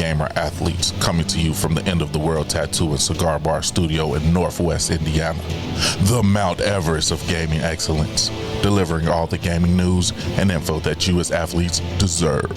gamer athletes, coming to you from the End of the World Tattoo and Cigar Bar Studio in Northwest Indiana, the Mount Everest of gaming excellence, delivering all the gaming news and info that you as athletes deserve.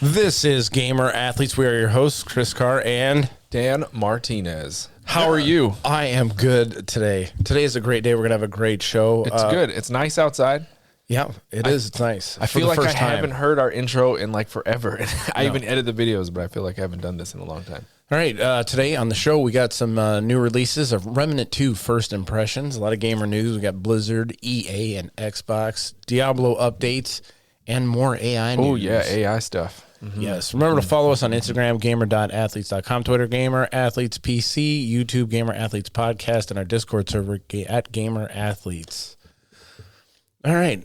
This is Gamer Athletes. We are your hosts, Chris Carr and Dan Martinez. How are you? I am good today. Today is a great day. We're going to have a great show. It's good. It's nice outside. Yeah, it is. It's nice. I feel like I haven't heard our intro in like forever. I even edit the videos, but I feel like I haven't done this in a long time. All right. Today on the show, we got some new releases of Remnant 2 First Impressions. A lot of gamer news. We got Blizzard, EA, and Xbox, Diablo updates, and more AI news. Oh, yeah. AI stuff. Mm-hmm. Yes. Remember to follow us on Instagram, gamer.athletes.com, Twitter, Gamer Athletes PC, YouTube, Gamer Athletes Podcast, and our Discord server at Gamer Athletes. All right.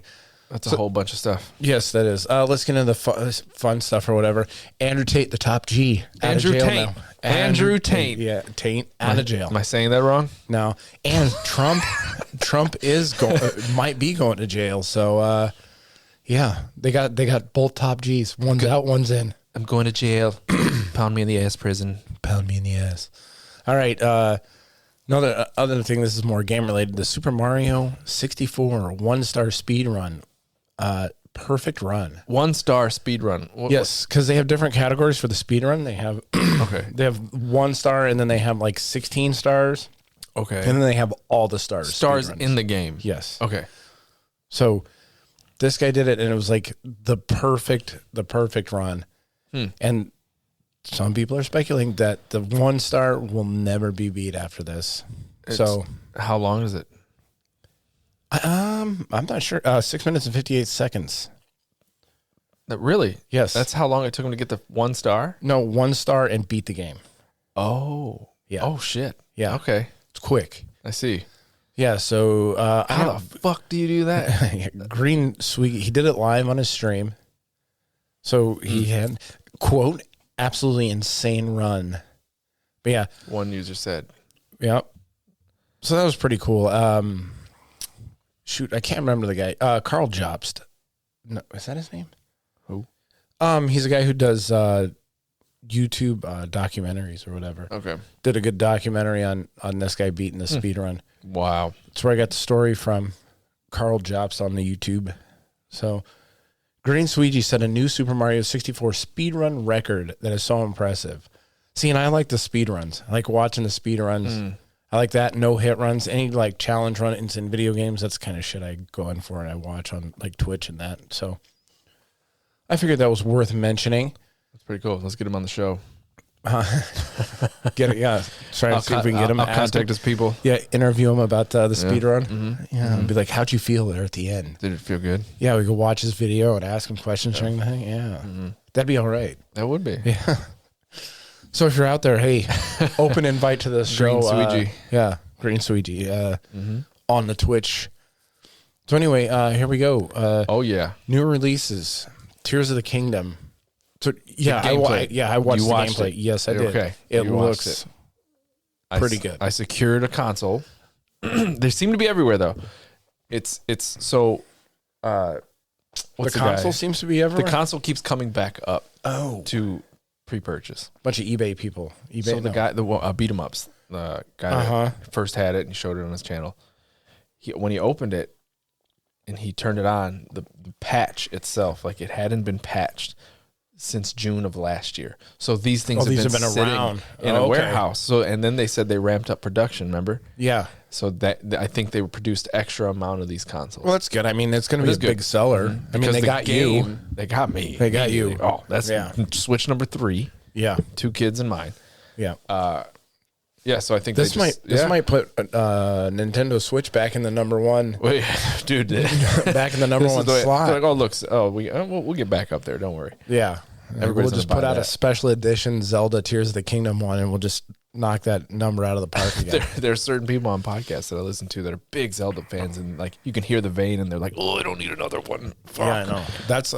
That's a whole bunch of stuff. Yes, that is. Let's get into the fun stuff or whatever. Andrew Tate, the top G. Andrew Tate. Andrew Tate. Yeah, Tate out of jail. Am I saying that wrong? No. And Trump is might be going to jail. So, yeah, they got both top Gs. One's out, one's in. I'm going to jail. Pound me in the ass, prison. Pound me in the ass. All right. Another other thing, this is more game related. The Super Mario 64 1-star speed run. Perfect run. 1-star speed run. Yes, because they have different categories for the speed run. They have they have 1 star, and then they have like 16 stars. Okay. And then they have all the stars. Stars in the game. Yes. Okay. So this guy did it, and it was like the perfect run. And some people are speculating that the 1 star will never be beat after this. How long is it? I'm not sure. 6 minutes and 58 seconds. Really? Yes. That's how long it took him to get the 1 star? No, 1 star and beat the game. Oh. Yeah. Oh, shit. Yeah. Okay. It's quick. I see. Yeah, so how the fuck do you do that? Green Sweet, he did it live on his stream. So he had, quote, absolutely insane run. But yeah. One user said. Yeah. So that was pretty cool. Shoot, I can't remember the guy. Carl Jobst. No, is that his name? Who? He's a guy who does YouTube documentaries or whatever. Okay. Did a good documentary on this guy beating the speed run. Wow. That's where I got the story from. Carl Jobst on the YouTube. So Green Sweegie set a new Super Mario 64 speedrun record that is so impressive. See, and I like the speedruns. I like watching the speedruns. I like that. No hit runs. Any like challenge runs in video games, that's the kind of shit I go in for and I watch on like Twitch and that. So I figured that was worth mentioning. That's pretty cool. Let's get him on the show. Get it, yeah. Try to see if we can get him. I'll contact his people. Yeah, interview him about the speed run. Mm-hmm. Yeah, be like, how'd you feel there at the end? Did it feel good? Yeah, we could watch his video and ask him questions during the thing. Yeah, that'd be all right. That would be. Yeah. So if you're out there, hey, open invite to the show. Green Sweegie. Yeah, Green Sweegie on the Twitch. So anyway, here we go. Oh yeah, new releases. Tears of the Kingdom. So yeah, I watched the gameplay. Yes, I did. Okay, it looks pretty good. I secured a console. They seem to be everywhere though. It's so. The console seems to be everywhere. The console keeps coming back up. Oh, to pre-purchase. Bunch of eBay people. So the guy, the beat 'em ups, the guy that first had it and showed it on his channel. When he opened it and he turned it on, the patch itself, like it hadn't been patched since June of last year. So these things have been sitting around in a warehouse. So and then they said they ramped up production. Remember? Yeah. So that I think they produced extra amount of these consoles. Well, that's good. I mean, it's going to be a big seller. I mean, they got you. They got me. They got you. Oh, that's Switch number 3. Yeah. 2 kids and mine. Yeah. Yeah, so I think this might put Nintendo Switch back in the number 1. Wait, dude, back in the number 1 slot. Like, we'll get back up there. Don't worry. Yeah, we'll just put out a special edition Zelda Tears of the Kingdom one, and we'll just knock that number out of the park again. There are certain people on podcasts that I listen to that are big Zelda fans, and like you can hear the vein, and they're like, "Oh, I don't need another one." Fuck. Yeah, I know. That's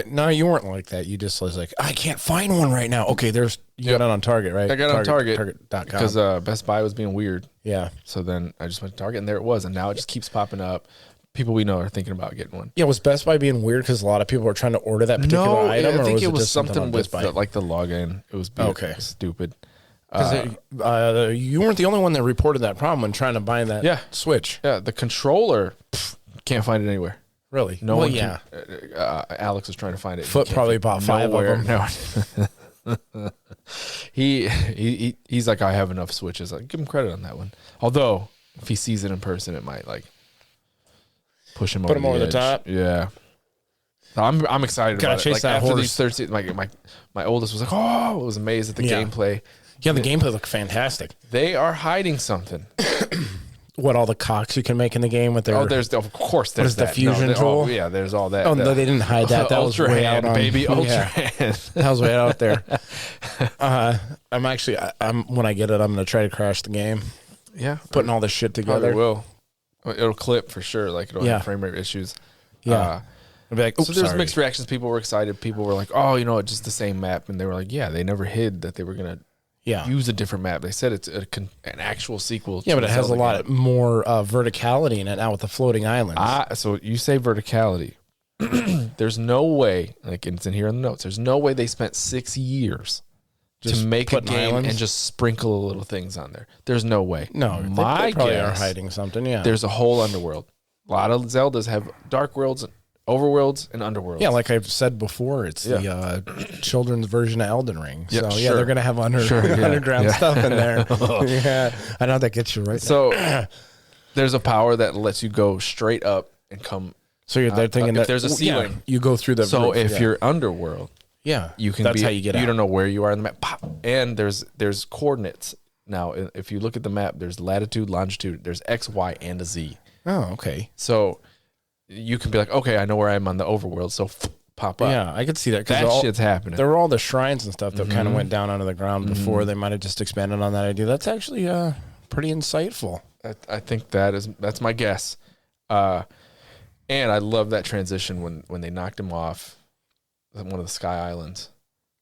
no, you weren't like that. You just was like, I can't find one right now. Okay, you got it on Target, right? I got it on Target. Target.com. Because Best Buy was being weird. Yeah. So then I just went to Target, and there it was, and now it just keeps popping up. people we know are thinking about getting one. Yeah, was Best Buy being weird because a lot of people were trying to order that particular item? I think or it was just something with Best Buy? the login. It was being stupid. Because you weren't the only one that reported that problem when trying to buy that Switch. Yeah, the controller, can't find it anywhere. Really? No one can, Alex was trying to find it. Foot probably bought 5 of them. No. He's like, I have enough Switches. Like, give him credit on that one. Although, if he sees it in person, it might like push him over the top. Yeah. I'm excited about it. Chase like, that after horse. these 13, my oldest was like, oh, I was amazed at the gameplay. Yeah, the gameplay looked fantastic. They are hiding something. What, all the cocks you can make in the game with their... Oh, there's the fusion tool? Yeah, there's all that. Oh, no, they didn't hide that. That was way out on... Baby, Ultra Hand. That was way out there. When I get it, I'm going to try to crash the game. Yeah. Putting all this shit together. Will. It'll clip for sure. Like, it'll have frame rate issues. Yeah. So there's mixed reactions. People were excited. People were like, oh, it's just the same map. And they were like, yeah, they never hid that they were going to use a different map. They said it's an actual sequel. Yeah, but it has a lot more verticality in it now with the floating islands. So you say verticality. There's no way, like it's in here in the notes, there's no way they spent 6 years to make a game and just sprinkle little things on there. There's no way. No, my they probably guess, are hiding something, yeah. There's a whole underworld. A lot of Zeldas have dark worlds, overworlds, and underworlds. Yeah, like I've said before, it's the children's version of Elden Ring. So, they're going to have underground stuff in there. Yeah, I know that gets you right. So, there's a power that lets you go straight up and come. So, they're thinking that if there's a ceiling. You go through the So, roof, if you're underworld, you can that's how you get out. You don't know where you are in the map. Pop. And there's coordinates. Now, if you look at the map, there's latitude, longitude, there's X, Y, and a Z. Oh, okay. So, you can be like, okay, I know where I am on the overworld, so pop up. Yeah, I could see that. That shit's happening. There were all the shrines and stuff that kind of went down onto the ground before. They might have just expanded on that idea. That's actually pretty insightful. I think that's my guess. And I love that transition when they knocked him off one of the Sky Islands.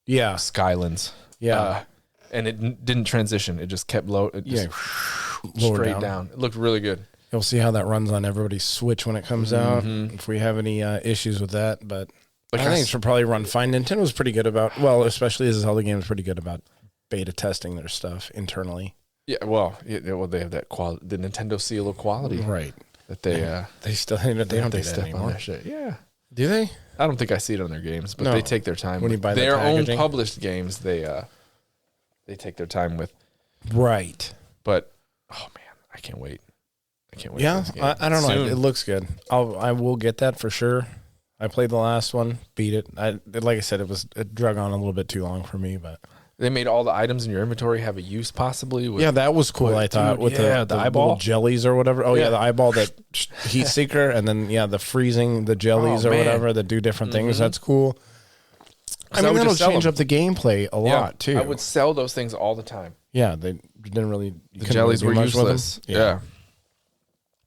Yeah. Skylands. Yeah. And it didn't transition. It just kept low. Straight down. It looked really good. You'll see how that runs on everybody's Switch when it comes out, if we have any issues with that. But I think it should probably run fine. Nintendo's pretty good about, especially as a Zelda game, is pretty good about beta testing their stuff internally. Yeah, they have that quality, the Nintendo seal of quality. Right. That they still they don't do that step anymore. on that shit. Yeah. Do they? I don't think I see it on their games, but they take their time. When you buy their own published games, they take their time with. Right. But, oh man, I can't wait. Yeah, I don't know. It looks good. I will get that for sure. I played the last one, beat it. Like I said, it drug on a little bit too long for me, but they made all the items in your inventory have a use possibly. Yeah, that was cool. I thought with the eyeball jellies or whatever. Oh yeah, the eyeball, that heat seeker, and then the freezing the jellies or whatever that do different things. That's cool. I mean, that'll change up the gameplay a lot too. I would sell those things all the time. Yeah, they didn't really. The jellies were useless. Yeah.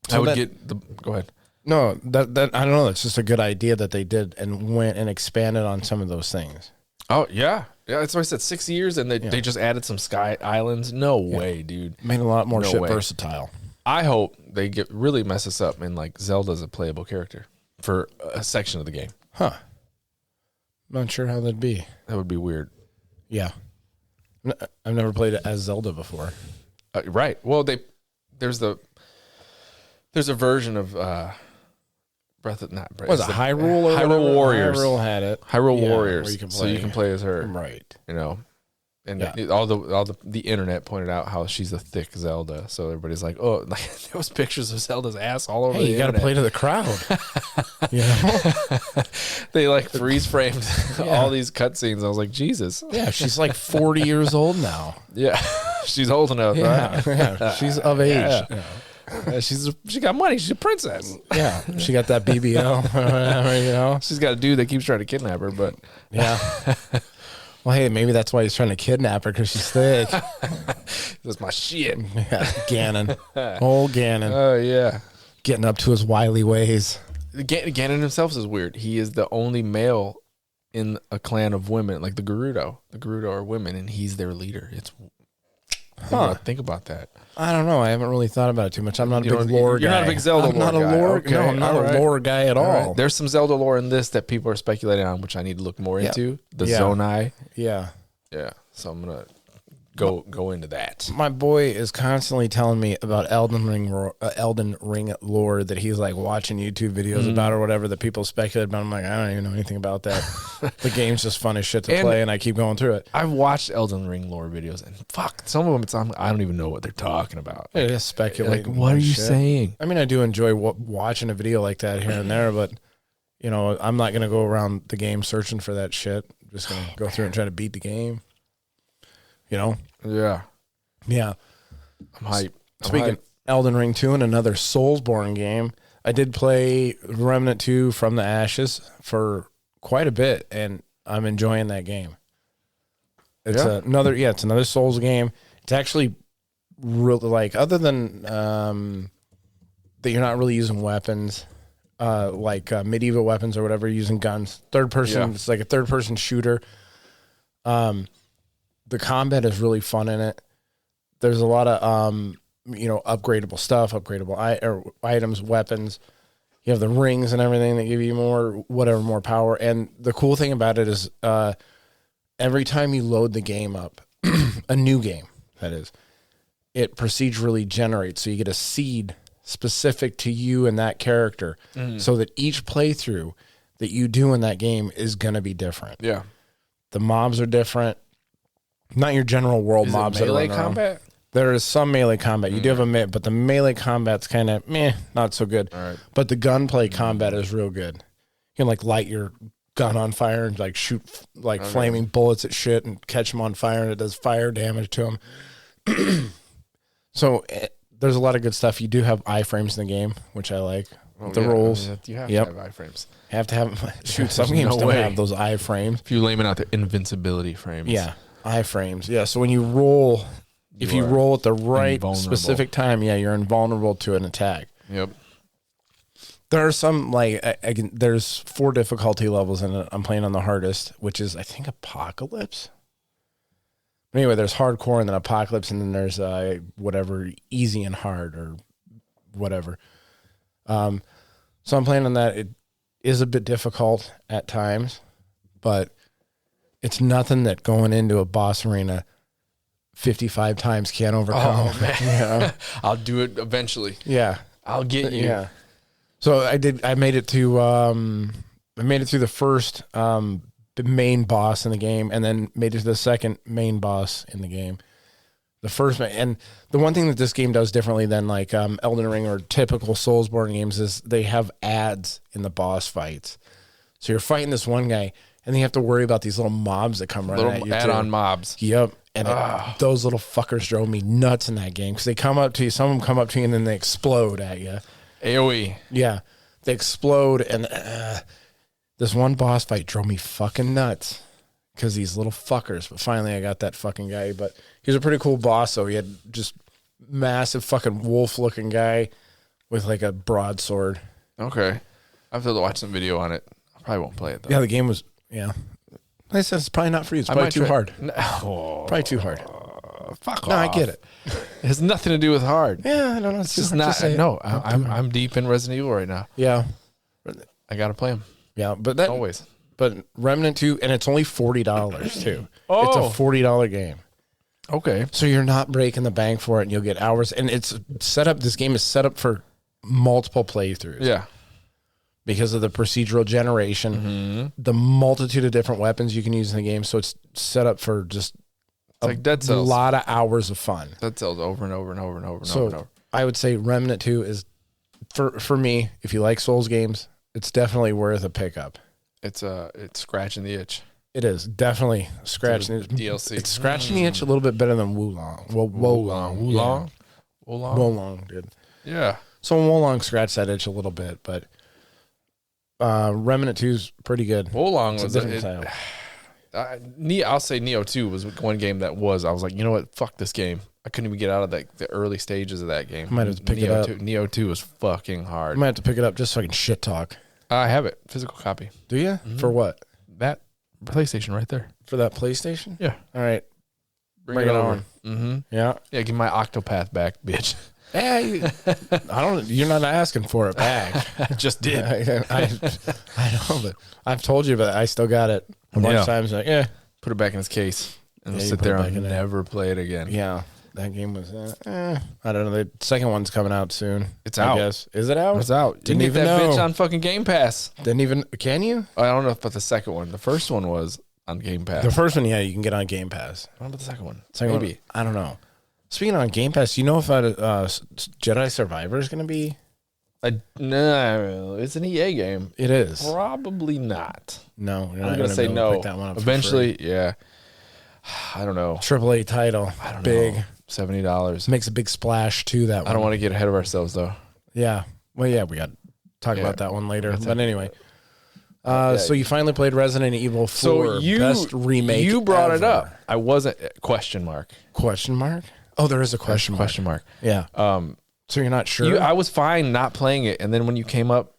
So I would go ahead. No, that I don't know. It's just a good idea that they did and went and expanded on some of those things. Oh yeah, that's why I said 6 years, and they just added some Sky Islands. No way, dude. Made a lot more versatile. I hope they really mess us up and like Zelda's a playable character for a section of the game. Huh. Not sure how that'd be. That would be weird. Yeah. I've never played it as Zelda before. Right. Well, there's a version of was it Hyrule or Hyrule Warriors? Hyrule had it. Hyrule Warriors. So you can play as her. Right. And all the internet pointed out how she's a thick Zelda. So everybody's like, oh, like there was pictures of Zelda's ass all over. Hey, you got to play to the crowd. They like freeze framed all these cutscenes. I was like, Jesus. Yeah, she's like 40 years old now. Yeah, she's old enough. Right? Yeah, she's of age. Yeah. She got money. She's a princess. Yeah, she got that BBL. Whatever, She's got a dude that keeps trying to kidnap her, but yeah. Well, hey, maybe that's why he's trying to kidnap her, because she's thick. That's my shit. Yeah, Ganon. Old Ganon. Oh yeah, getting up to his wily ways. Ganon himself is weird. He is the only male in a clan of women, like the Gerudo. The Gerudo are women, and he's their leader. Think about that. I don't know. I haven't really thought about it too much. I'm not a big lore guy. You're not a big Zelda I'm lore not a guy. lore. Okay, No, I'm not a lore guy at all. Right. There's some Zelda lore in this that people are speculating on, which I need to look more into. The Zonai. Yeah. Yeah. So I'm gonna go into that. My boy is constantly telling me about Elden Ring lore that he's like watching YouTube videos about or whatever that people speculate about. I'm like, I don't even know anything about that. The game's just fun as shit to play, and I keep going through it. I've watched Elden Ring lore videos, and fuck, some of them I don't even know what they're talking about. It is speculating. Like, what are you saying? I mean, I do enjoy watching a video like that here and there, but you know, I'm not gonna go around the game searching for that shit. I'm just gonna go through and try to beat the game. You know? Yeah. Yeah. I'm hyped. Speaking of Elden Ring 2 and another Soulsborne game, I did play Remnant 2 from the Ashes for quite a bit, and I'm enjoying that game. It's another Souls game. It's actually really, like, other than that you're not really using weapons, medieval weapons or whatever, using guns. Third person, it's like a third person shooter. The combat is really fun in it. There's a lot of, upgradable stuff, upgradable items, weapons. You have the rings and everything that give you more power. And the cool thing about it is every time you load the game up, a new game, that is, it procedurally generates. So you get a seed specific to you and that character so that each playthrough that you do in that game is going to be different. Yeah. The mobs are different. Not your general world is mobs. It melee combat? There is some melee combat. You do have a but the melee combat's kind of not so good. All right. But the gunplay combat is real good. You can like light your gun on fire and like shoot like flaming bullets at shit and catch them on fire, and it does fire damage to them. So there's a lot of good stuff. You do have iframes in the game, which I like. The rules. You have to have iframes. Have to have shoot. Some games don't have those iframes. If you're laming out the invincibility frames. Yeah. Iframes. Yeah. So when you roll, if you roll at the right specific time, you're invulnerable to an attack. Yep. There are some there's 4 difficulty levels in it. I'm playing on the hardest, which is I think Apocalypse. Anyway, there's hardcore and then Apocalypse, and then there's whatever easy and hard or whatever. So I'm playing on that. It is a bit difficult at times, but it's nothing that going into a boss arena 55 times can't overcome. Oh, man. Yeah. I'll do it eventually. Yeah. I'll get you. Yeah. So I made it to through the first main boss in the game, and then made it to the second main boss in the game. The first, and the one thing that this game does differently than like Elden Ring or typical Soulsborne games is they have ads in the boss fights. So you're fighting this one guy, and then you have to worry about these little mobs that come running at you. Add-on mobs. Yep. And those little fuckers drove me nuts in that game because they come up to you. Some of them come up to you and then they explode at you. AoE. Yeah, they explode, and this one boss fight drove me fucking nuts because these little fuckers. But finally, I got that fucking guy. But he was a pretty cool boss. So he had just massive fucking wolf-looking guy with like a broadsword. Okay, I have to watch some video on it. I probably won't play it though. Yeah, the game was Like I said, it's probably not for you. It's probably too hard. Probably too hard. Fuck off. No, I get it. It has nothing to do with hard. Yeah, I don't know. It's just not. No, I'm deep in Resident Evil right now. Yeah, I gotta play them. Yeah, but that always. But Remnant 2, and it's only $40 too. Oh. It's a $40 game. Okay. So you're not breaking the bank for it, and you'll get hours. And it's set up. This game is set up for multiple playthroughs. Yeah. Because of the procedural generation, the multitude of different weapons you can use in the game. So it's set up for just like Dead Cells. A lot of hours of fun. Dead Cells over and over and over and over and so over and over. I would say Remnant 2 is, for me, if you like Souls games, it's definitely worth a pickup. It's scratching the itch. It is definitely scratching the DLC. It's scratching the itch a little bit better than Wulong. Wulong did. Yeah. So Wulong scratched that itch a little bit, but Remnant 2 is pretty good. Wulong was a different style. I'll say Neo 2 was one game that was. I was like, you know what? Fuck this game. I couldn't even get out of the early stages of that game. I might have to pick it up. Neo 2 was fucking hard. I might have to pick it up just so I can shit talk. I have it. Physical copy. Do you? Mm-hmm. For what? That PlayStation right there. For that PlayStation? Yeah. All right. Bring it over. Mm-hmm. Yeah. Yeah, give my Octopath back, bitch. Hey, you're not asking for it back. I just did. I know, but I've told you, but I still got it a bunch of times. Like, put it back in its case and Yeah, sit there and never play it again. Yeah, that game was. I don't know. The second one's coming out soon. It's out. I guess. Is it out? It's out. Didn't you even get that know. bitch on fucking Game Pass. Didn't even. Can you? I don't know about the second one. The first one was on Game Pass. The first one, yeah, you can get on Game Pass. What about the second one? Maybe. One, I don't know. Speaking on Game Pass, you know if Jedi Survivor is going to be? No, it's an EA game. It is. Probably not. No, you're not I'm going to say no. Pick that one up Eventually, yeah. I don't know. AAA title. I don't big. know. $70. Makes a big splash to that one. I don't want to get ahead of ourselves, though. Yeah. Well, yeah, we got to talk about that one later. But anyway. So you finally played Resident Evil 4. So best remake You brought ever. it up. I wasn't. Question mark. Question mark? Oh, there is a question mark. Question mark. Yeah. So you're not sure? I was fine not playing it. And then when you came up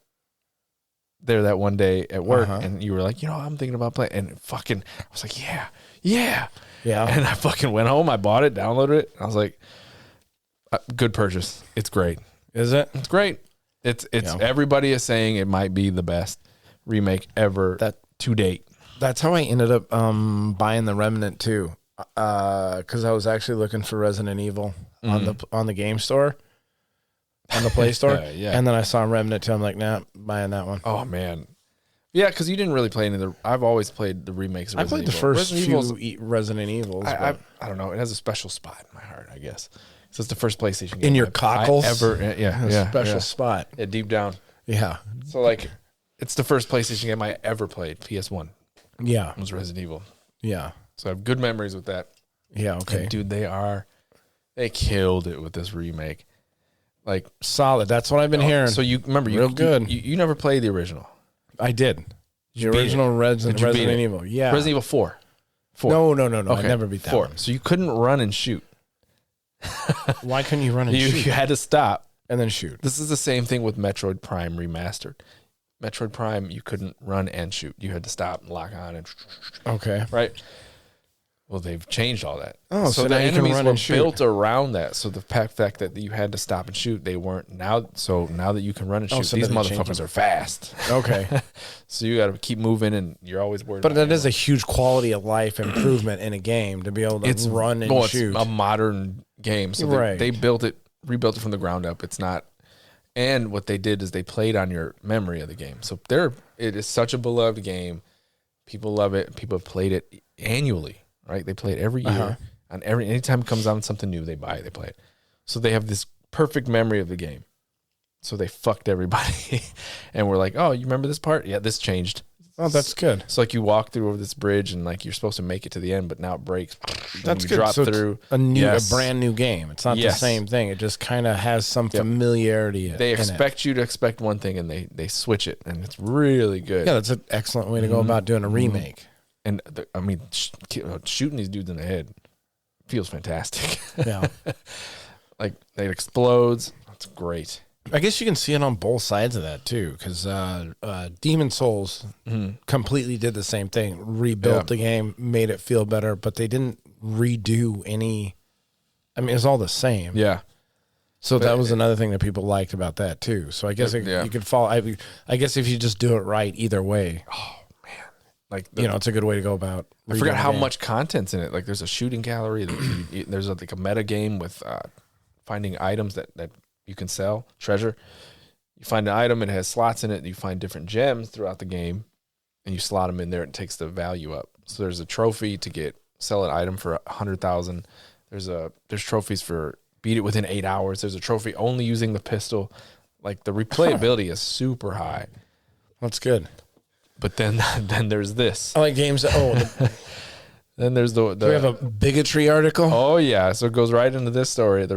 there that one day at work and you were like, I'm thinking about playing. And fucking, I was like, yeah. Yeah. And I fucking went home. I bought it, downloaded it. I was like, good purchase. It's great. Is it? It's great. It's everybody is saying it might be the best remake ever to date. That's how I ended up buying the Remnant too, because I was actually looking for Resident Evil on the game store, on the Play Store, and then I saw Remnant too. I'm like, nah, buying that one. Oh man, yeah, because you didn't really play any of the. I've always played the remakes. Of I played the first few Resident Evils. I don't know. It has a special spot in my heart, I guess. So it's the first PlayStation game in your cockles special spot. Yeah, deep down. Yeah. So like, it's the first PlayStation game I ever played. PS1. Yeah. It was Resident Evil. Yeah. So I have good memories with that. Yeah. Okay. And dude, they killed it with this remake. Like solid. That's what I've been hearing. So you remember, you never played the original. I did. The original Resident Evil. Yeah. Resident Evil 4. No. Okay. I never beat that 4. one. So you couldn't run and shoot. Why couldn't you run and shoot? You had to stop and then shoot. This is the same thing with Metroid Prime Remastered. Metroid Prime, you couldn't run and shoot. You had to stop and lock on and okay. Right? Well, they've changed all that. Oh, so the now enemies you can run were and shoot. built around that. So the fact that you had to stop and shoot, they weren't now. So now that you can run and shoot, so these they motherfuckers are fast. Okay. So you got to keep moving, and you're always worried. But that is a huge quality of life improvement in a game to be able to run and shoot. It's a modern game, so they rebuilt it from the ground up. It's not. And what they did is they played on your memory of the game. So it is such a beloved game. People love it. People have played it annually, right? They play it every year. Anytime it comes out something new, they buy it, they play it. So they have this perfect memory of the game. So they fucked everybody. And we're like, oh, you remember this part? Yeah, this changed. Oh, that's good. So like you walk through over this bridge and like you're supposed to make it to the end, but now it breaks. That's you good. Drop so through a brand new game. It's not the same thing. It just kind of has some familiarity. They expect you to expect one thing, and they switch it, and it's really good. Yeah, that's an excellent way to go about doing a remake. And shooting these dudes in the head feels fantastic. Yeah, like it explodes. That's great. I guess you can see it on both sides of that too, because Demon Souls completely did the same thing, rebuilt the game, made it feel better, but they didn't redo any. I mean, it's all the same. Yeah. So that was another thing that people liked about that too. So I guess you could follow. I guess if you just do it right, either way. Oh man, like it's a good way to go about. I forgot how much content's in it. Like there's a shooting gallery. There's like a meta game with finding items that you can sell, treasure. You find an item, it has slots in it. You find different gems throughout the game, and you slot them in there. It takes the value up. So there's a trophy to sell an item for 100,000. There's trophies for beat it within 8 hours. There's a trophy only using the pistol. Like the replayability is super high. That's good. But then there's this. I like games. Then there's the. Do we have a bigotry article? Oh yeah, so it goes right into this story. So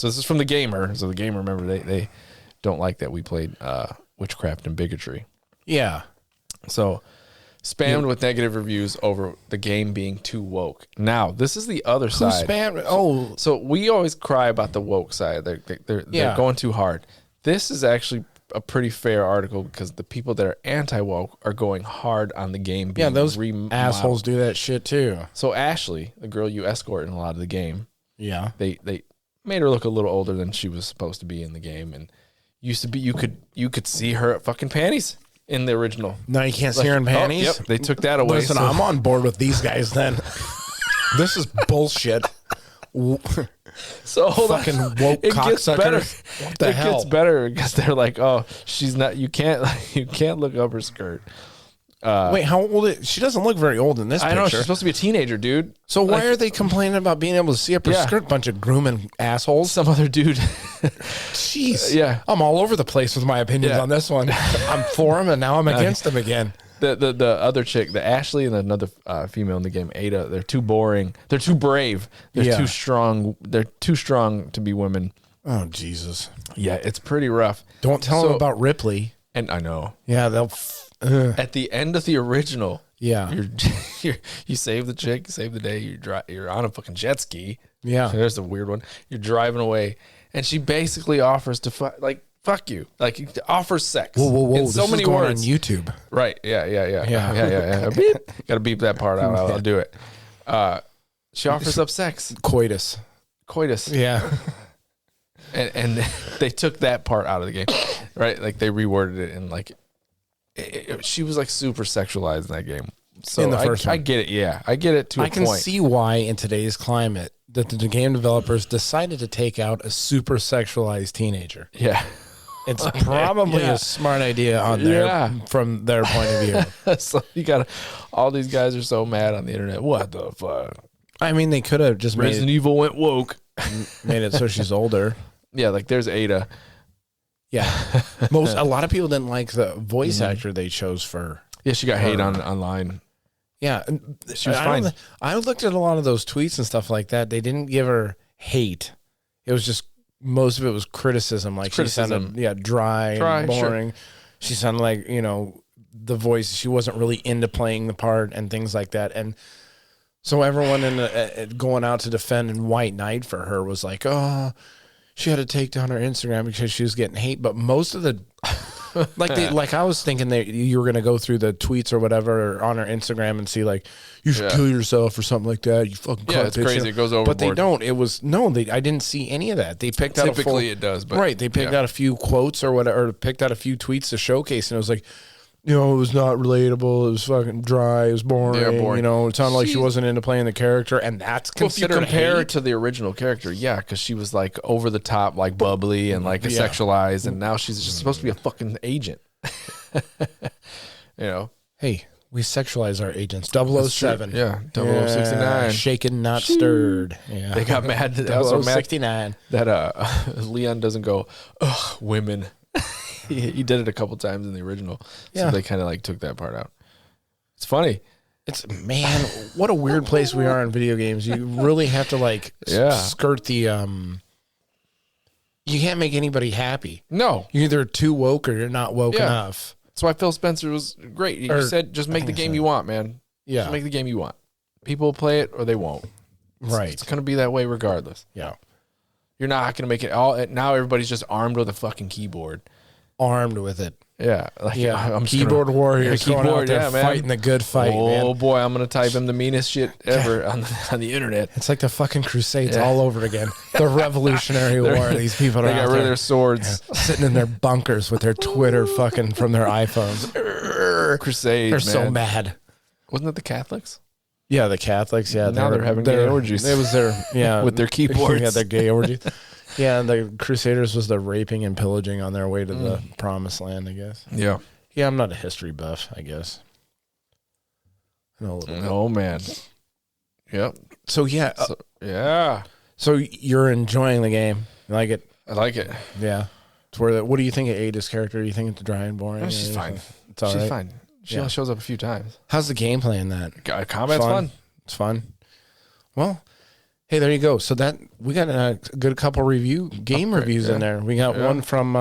this is from the gamer. So the gamer, remember, they don't like that we played witchcraft and bigotry. Yeah. So spammed with negative reviews over the game being too woke. Now this is the other side. Spammed? So we always cry about the woke side. They're going too hard. This is actually a pretty fair article because the people that are anti-woke are going hard on the game. Yeah, those remodeled. assholes do that shit too. So Ashley, the girl you escort in a lot of the game, yeah, they made her look a little older than she was supposed to be in the game, and used to be you could see her fucking panties in the original. Now you can't see her in panties. Yep, they took that away. Listen, I'm on board with these guys. Then this is bullshit. So hold fucking on. woke It gets better. cocksuckers. What the hell? It gets better because they're like, oh, she's not. You can't look up her skirt. Wait, how old is she? Doesn't look very old in this picture. I know she's supposed to be a teenager, dude. So why are they complaining about being able to see up her Yeah. skirt? Bunch of grooming assholes. Some other dude. Jeez. Yeah. I'm all over the place with my opinions Yeah. on this one. I'm for him and now I'm against him again. The other chick, the Ashley, and another female in the game, Ada. They're too boring. They're too brave. They're too strong. They're too strong to be women. Oh Jesus. Yeah, it's pretty rough. Don't tell them about Ripley. And I know. Yeah, they'll. At the end of the original, Yeah. you save the chick, you save the day. You're on a fucking jet ski. Yeah. There's a weird one. You're driving away, and she basically offers to fuck you, like offers sex. Whoa! In so this many is going words on YouTube. Right? Yeah. Beep. Got to beep that part out. I'll do it. She offers up sex, Coitus. Yeah. and they took that part out of the game, right? Like they reworded it and like. She was like super sexualized in that game. So In the first one. I get it. Yeah, I get it to a I can point. see why in today's climate that the game developers decided to take out a super sexualized teenager. Yeah, It's probably Yeah. a smart idea from their point of view. so you got all these guys are so mad on the internet. What the fuck? I mean, they could have just Resident Evil went woke. made it so she's older. Yeah, like there's Ada. Yeah, a lot of people didn't like the voice actor they chose for. Yeah, she got hate online. Yeah, She was fine. I looked at a lot of those tweets and stuff like that. They didn't give her hate. It was just most of it was criticism. Like she sounded dry and boring. Sure. She sounded like the voice. She wasn't really into playing the part and things like that. And so everyone going out to defend in White Knight for her was like, oh. She had to take down her Instagram because she was getting hate, but most of the I was thinking that you were going to go through the tweets or whatever on her Instagram and see like you should kill yourself or something like that. You fucking it's crazy. It goes overboard. But they don't. It was I didn't see any of that. They picked out typically it does, but right. They picked out a few quotes or whatever, or picked out a few tweets to showcase, and it was like. It was not relatable. It was fucking dry. It was boring. Yeah, boring. It sounded like she wasn't into playing the character, and that's considered if you compare hate. it to the original character, yeah, because she was like over the top, like bubbly and like sexualized, and now she's just supposed to be a fucking agent. Hey, we sexualize our agents. 007. Yeah, 0069. Shaken, not stirred. Yeah. They got mad. They also mad 69. that Leon doesn't go, ugh, women. He did it a couple times in the original, so they kind of like took that part out. It's funny. It's what a weird place we are in video games. You really have to skirt the you can't make anybody happy. No, you're either too woke or you're not woke enough. That's why Phil Spencer was great. He said, "Just make the game you want, man. Yeah, just make the game you want. People will play it or they won't. Right? It's gonna be that way regardless. Yeah, you're not gonna make it all. Now everybody's just armed with a fucking keyboard." Armed with it. Yeah. I'm keyboard warriors going out there fighting the good fight, man. Oh, boy, I'm going to type him the meanest shit ever on the internet. It's like the fucking Crusades all over again. The Revolutionary War. These people they got rid of their swords. Sitting in their bunkers with their Twitter fucking from their iPhones. Crusades, They're so mad. Wasn't it the Catholics? Yeah, the Catholics. Yeah, now they're having gay orgies. It was their, with their keyboards. Yeah, their gay orgies. Yeah, the Crusaders was the raping and pillaging on their way to the promised land, I guess. Yeah. Yeah, I'm not a history buff, I guess. Oh, man. Yep. So, yeah. Yeah. So, you're enjoying the game. You like it? I like it. Yeah. It's what do you think of Ada's character? Do you think it's dry and boring? No, she's fine. It's all right. She's fine. She only shows up a few times. How's the gameplay in that? Combat's fun. It's fun. Well, hey, there you go. So that we got a good couple game reviews in there. We got one from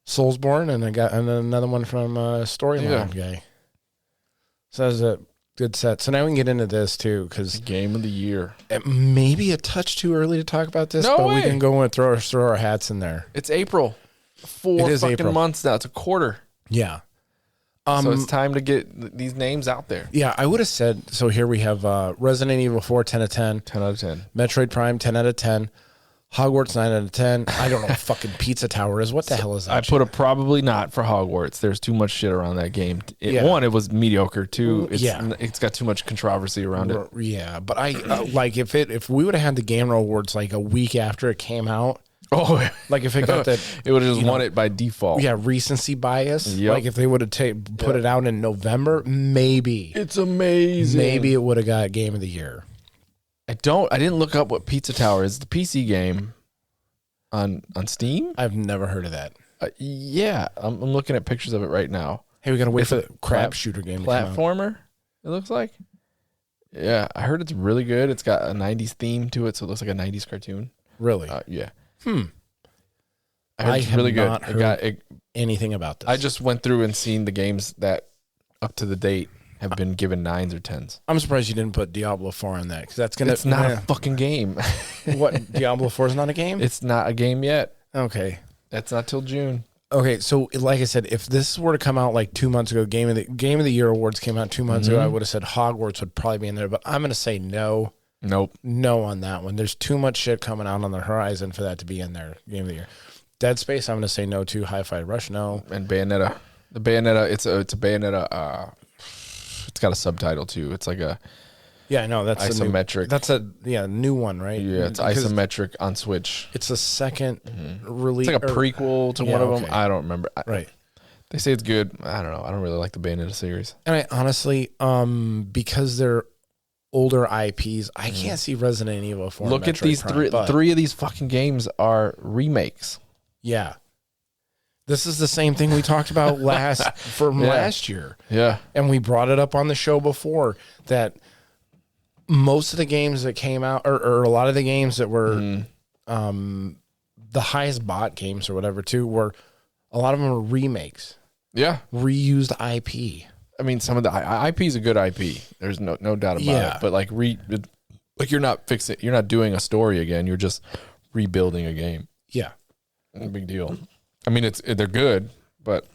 Soulsborne, and I got another one from Storyline guy. So that's a good set. So now we can get into this too, because game of the year. It may be a touch too early to talk about this, but we can go and throw our hats in there. It's April. 4 fucking April. months now. It's a quarter. Yeah. So it's time to get these names out there. Yeah, I would have said, so here we have Resident Evil 4, 10 out of 10. 10 out of 10. Metroid Prime, 10 out of 10. Hogwarts, 9 out of 10. I don't know what fucking Pizza Tower is. What the hell is that? I put a probably not for Hogwarts. There's too much shit around that game. One, it was mediocre. Two, it's got too much controversy around it. Yeah, but I like if we would have had the Game Awards like a week after it came out. Oh, like if it got that, it would have just won it by default. Yeah, recency bias. Yep. Like if they would have put it out in November, maybe it's amazing. Maybe it would have got Game of the Year. I didn't look up what Pizza Tower is. The PC game on Steam. I've never heard of that. Yeah, I'm looking at pictures of it right now. Hey, we gotta wait for the crap shooter game. Platformer. It looks like. Yeah, I heard it's really good. It's got a 90s theme to it, so it looks like a 90s cartoon. Really? Yeah. I heard it's really good. Not heard anything about this. I just went through and seen the games that up to the date have been given 9s or 10s. I'm surprised you didn't put Diablo 4 on that because that's gonna. It's not a fucking game. What, Diablo 4 is not a game? It's not a game yet. Okay, that's not till June. Okay, so like I said, if this were to come out like 2 months ago, Game of the Year awards came out 2 months ago, I would have said Hogwarts would probably be in there, but I'm gonna say no. Nope. No on that one. There's too much shit coming out on the horizon for that to be in there. Game of the Year. Deadspace, I'm going to say no to. Hi-Fi Rush, no. And Bayonetta. The Bayonetta, it's a Bayonetta. It's got a subtitle too. It's like a that's isometric. That's a new one, right? Yeah, it's isometric on Switch. It's a second release. It's like a prequel to one of them. Okay. I don't remember. Right. They say it's good. I don't know. I don't really like the Bayonetta series. And I honestly, because they're older IPs, I can't see Resident Evil 4. Look at these three of these fucking games are remakes. Yeah. This is the same thing we talked about last year. Yeah. And we brought it up on the show before that most of the games that came out or a lot of the games that were the highest bought games or whatever too were a lot of them were remakes. Yeah. Reused IP. I mean, some of the IP is a good IP. There's no doubt about it. But like you're not doing a story again. You're just rebuilding a game. Yeah. Big deal. I mean, they're good, but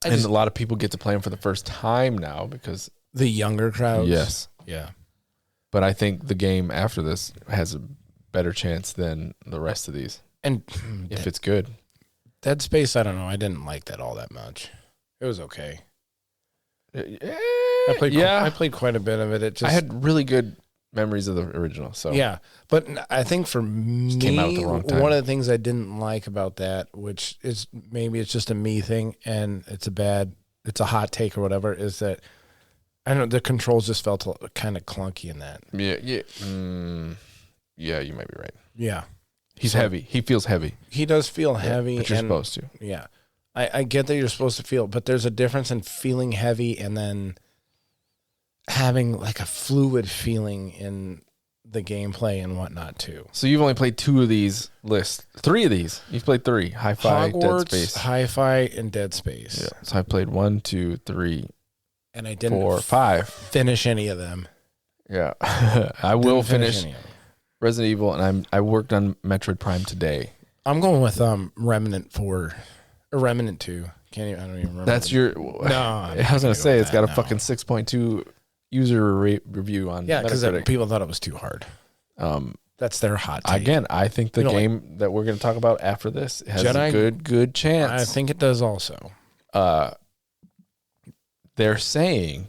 a lot of people get to play them for the first time now because the younger crowds. Yes. Yeah. But I think the game after this has a better chance than the rest of these. And if it's good. Deadspace, I don't know. I didn't like that all that much. It was okay. I played quite a bit of it. I had really good memories of the original. So yeah, but I think for me, came out at the wrong time. One of the things I didn't like about that, which is maybe it's just a me thing, and it's a hot take or whatever, is that I don't know, the controls just felt kind of clunky in that. Yeah, you might be right. Yeah, he's heavy. He feels heavy. He does feel heavy, but you're supposed to. Yeah, I get that you're supposed to feel, but there's a difference in feeling heavy and then having like a fluid feeling in the gameplay and whatnot too. So you've only played 2 of these lists. 3 of these. You've played 3. Hi-Fi, Hogwarts, Deadspace. Hi-Fi, and Deadspace. Yeah. So I played 1, 2, 3, and I didn't 4, 5. Finish any of them. Yeah. I will finish Resident Evil, and I worked on Metroid Prime today. I'm going with Remnant 4 or Remnant 2. I don't even remember. That's your... No. I was going to say, it's got a fucking 6.2 user review on because people thought it was too hard. That's their hot take. Again, I think the game that we're going to talk about after this has a good chance. I think it does also. They're saying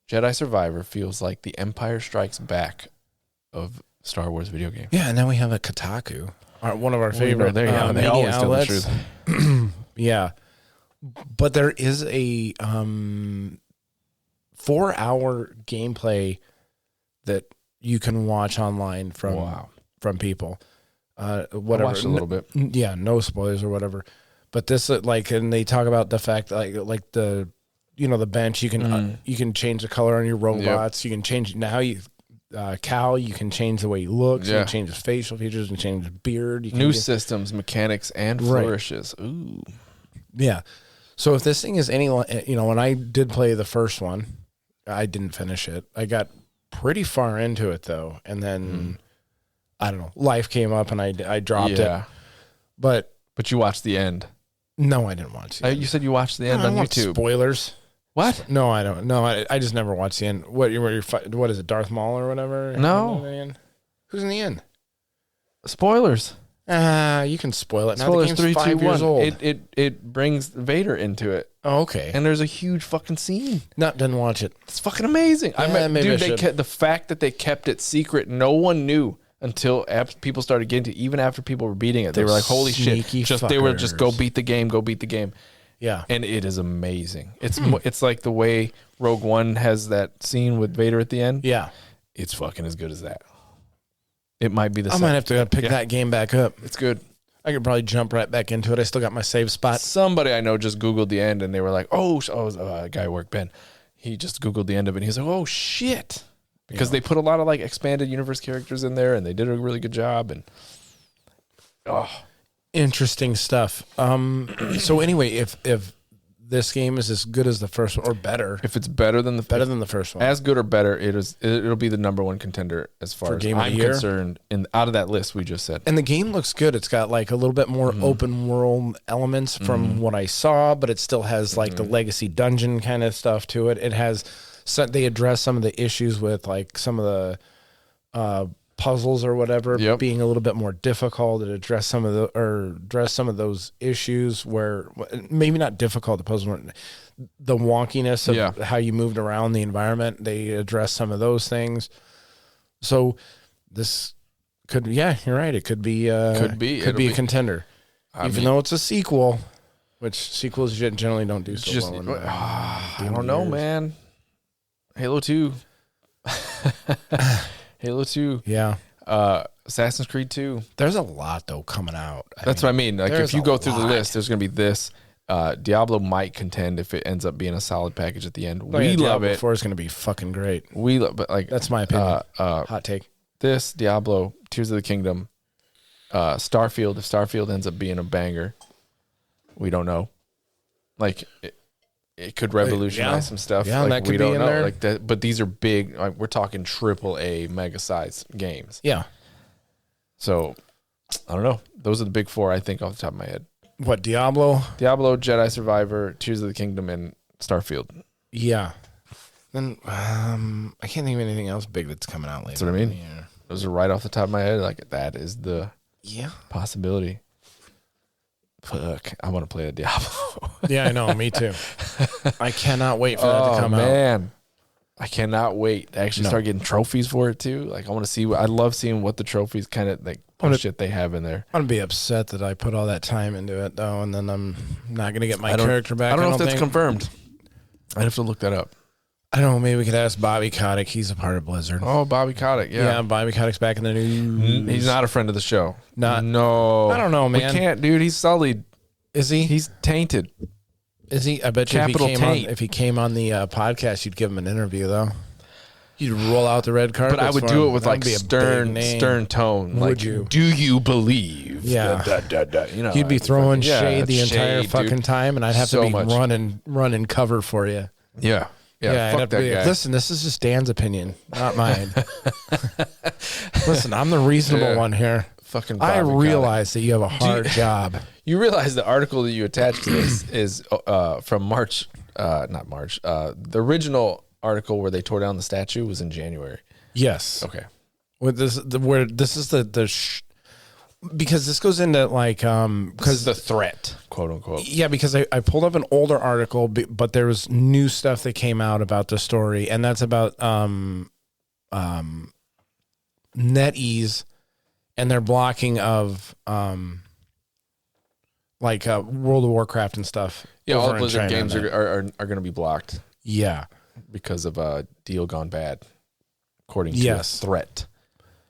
Jedi Survivor feels like the Empire Strikes Back of Star Wars video game. Yeah, and then we have a Kotaku, one of our favorite they always tell the truth. Yeah. But there is a 4-hour gameplay that you can watch online from people. Whatever. I watched a little bit. Yeah, no spoilers or whatever. But this and they talk about the fact that like the the bench you can change the color on your robots. Yep. You can change Cal. You can change the way he looks. You can change his facial features. You can change his beard. You can New systems, mechanics, and flourishes. Right. Ooh. Yeah. So if this thing is when I did play the first one, I didn't finish it. I got pretty far into it though, and then I don't know, life came up and I dropped it. But But you watched the end. No, I didn't watch the end. You said you watched the end on YouTube. Spoilers. What? No, I don't. No, I just never watched the end. What is it, Darth Maul or whatever? No. Who's in the end? Spoilers. You can spoil it. Now Spoilers. the game's 3, 2, 5 years 1. old. It brings Vader into it. Oh, okay. And there's a huge fucking scene. No, didn't watch it. It's fucking amazing. Maybe the fact that they kept it secret, no one knew until people started getting to. Even after people were beating it, they were like, "Holy shit!" They were just go beat the game. Yeah, and it is amazing. It's like the way Rogue One has that scene with Vader at the end. Yeah, it's fucking as good as that. It might be the same. I might have to pick that game back up. It's good. I could probably jump right back into it. I still got my save spot. Somebody I know just Googled the end and they were like, a guy at work, Ben. He just Googled the end of it and he's like, oh shit. Because they put a lot of like expanded universe characters in there and they did a really good job. And interesting stuff. So anyway, if this game is as good as the first one or better, if it's better than the first one, as good or better, it'll be the number one contender as far as I'm concerned. Out of that list we just said, and the game looks good. It's got like a little bit more open world elements from what I saw, but it still has like the legacy dungeon kind of stuff to it. It has they address some of the issues with like some of the puzzles or whatever being a little bit more difficult. It address some of those issues where maybe not difficult. The puzzles, the wonkiness of how you moved around the environment. They address some of those things. So this could, you're right. It could be a contender, even though it's a sequel, which sequels generally don't do so well. I don't know, man. Halo 2. Halo 2. Yeah. Assassin's Creed 2. There's a lot, though, coming out. That's what I mean. Like, if you go through the list, there's going to be this. Diablo might contend if it ends up being a solid package at the end. We love it. Diablo 4 is going to be fucking great. But like that's my opinion. Hot take. This, Diablo, Tears of the Kingdom, Starfield. If Starfield ends up being a banger, we don't know. Like, it could revolutionize some stuff. Yeah, like, that could we be don't in know. there. Like that, but these are big. Like, we're talking AAA mega sized games. Yeah. So I don't know. Those are the big four I think off the top of my head. What, Diablo, Jedi Survivor, Tears of the Kingdom, and Starfield. Yeah. Then I can't think of anything else big that's coming out later. That's what I mean. Yeah. Those are right off the top of my head. Like, that is the possibility. Fuck, I want to play a Diablo. Yeah, I know. Me too. I cannot wait for that to come out. Man, I cannot wait to actually start getting trophies for it too. Like, I want to see. I love seeing what the trophies kind of like shit they have in there. I'm gonna be upset that I put all that time into it though, and then I'm not gonna get my character back. I don't know if that's confirmed. I'd have to look that up. I don't know. Maybe we could ask Bobby Kotick. He's a part of Blizzard. Oh, Bobby Kotick. Yeah, Bobby Kotick's back in the news. He's not a friend of the show. No. I don't know, man. We can't, dude. He's sullied. Is he? He's tainted. Is he? I bet you if he came on the podcast, you'd give him an interview, though. You'd roll out the red carpet. But I would do it with like stern tone. Would like, you? Do you believe? Yeah. You know, you'd be throwing shade the entire dude. fucking time, and I'd have to be running cover for you. Yeah. Yeah, I'd have to be like, listen, this is just Dan's opinion, not mine. Listen, I'm the reasonable one here. Fucking I realize that you have a hard job. You realize the article that you attached to this is from March, not March. The original article where they tore down the statue was in January. Yes. Okay. With this, because this goes into like because the threat, quote unquote. Yeah, because I pulled up an older article, but there was new stuff that came out about the story, and that's about NetEase and their blocking of like World of Warcraft and stuff. Yeah, all Blizzard games are going to be blocked. Yeah, because of a deal gone bad, according to a threat.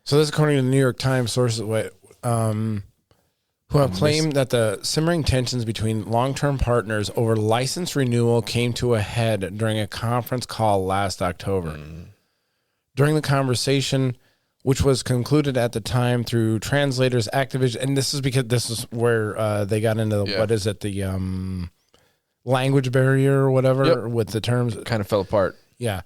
So this is according to the New York Times sources who have claimed that the simmering tensions between long-term partners over license renewal came to a head during a conference call last October. During the conversation, which was concluded at the time through translators, Activision, and this is because this is where they got into the language barrier or whatever with the terms. It kind of fell apart. Yeah.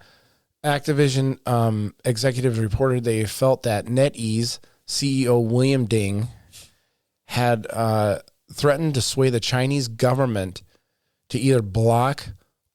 Activision executives reported they felt that NetEase CEO William Ding had threatened to sway the Chinese government to either block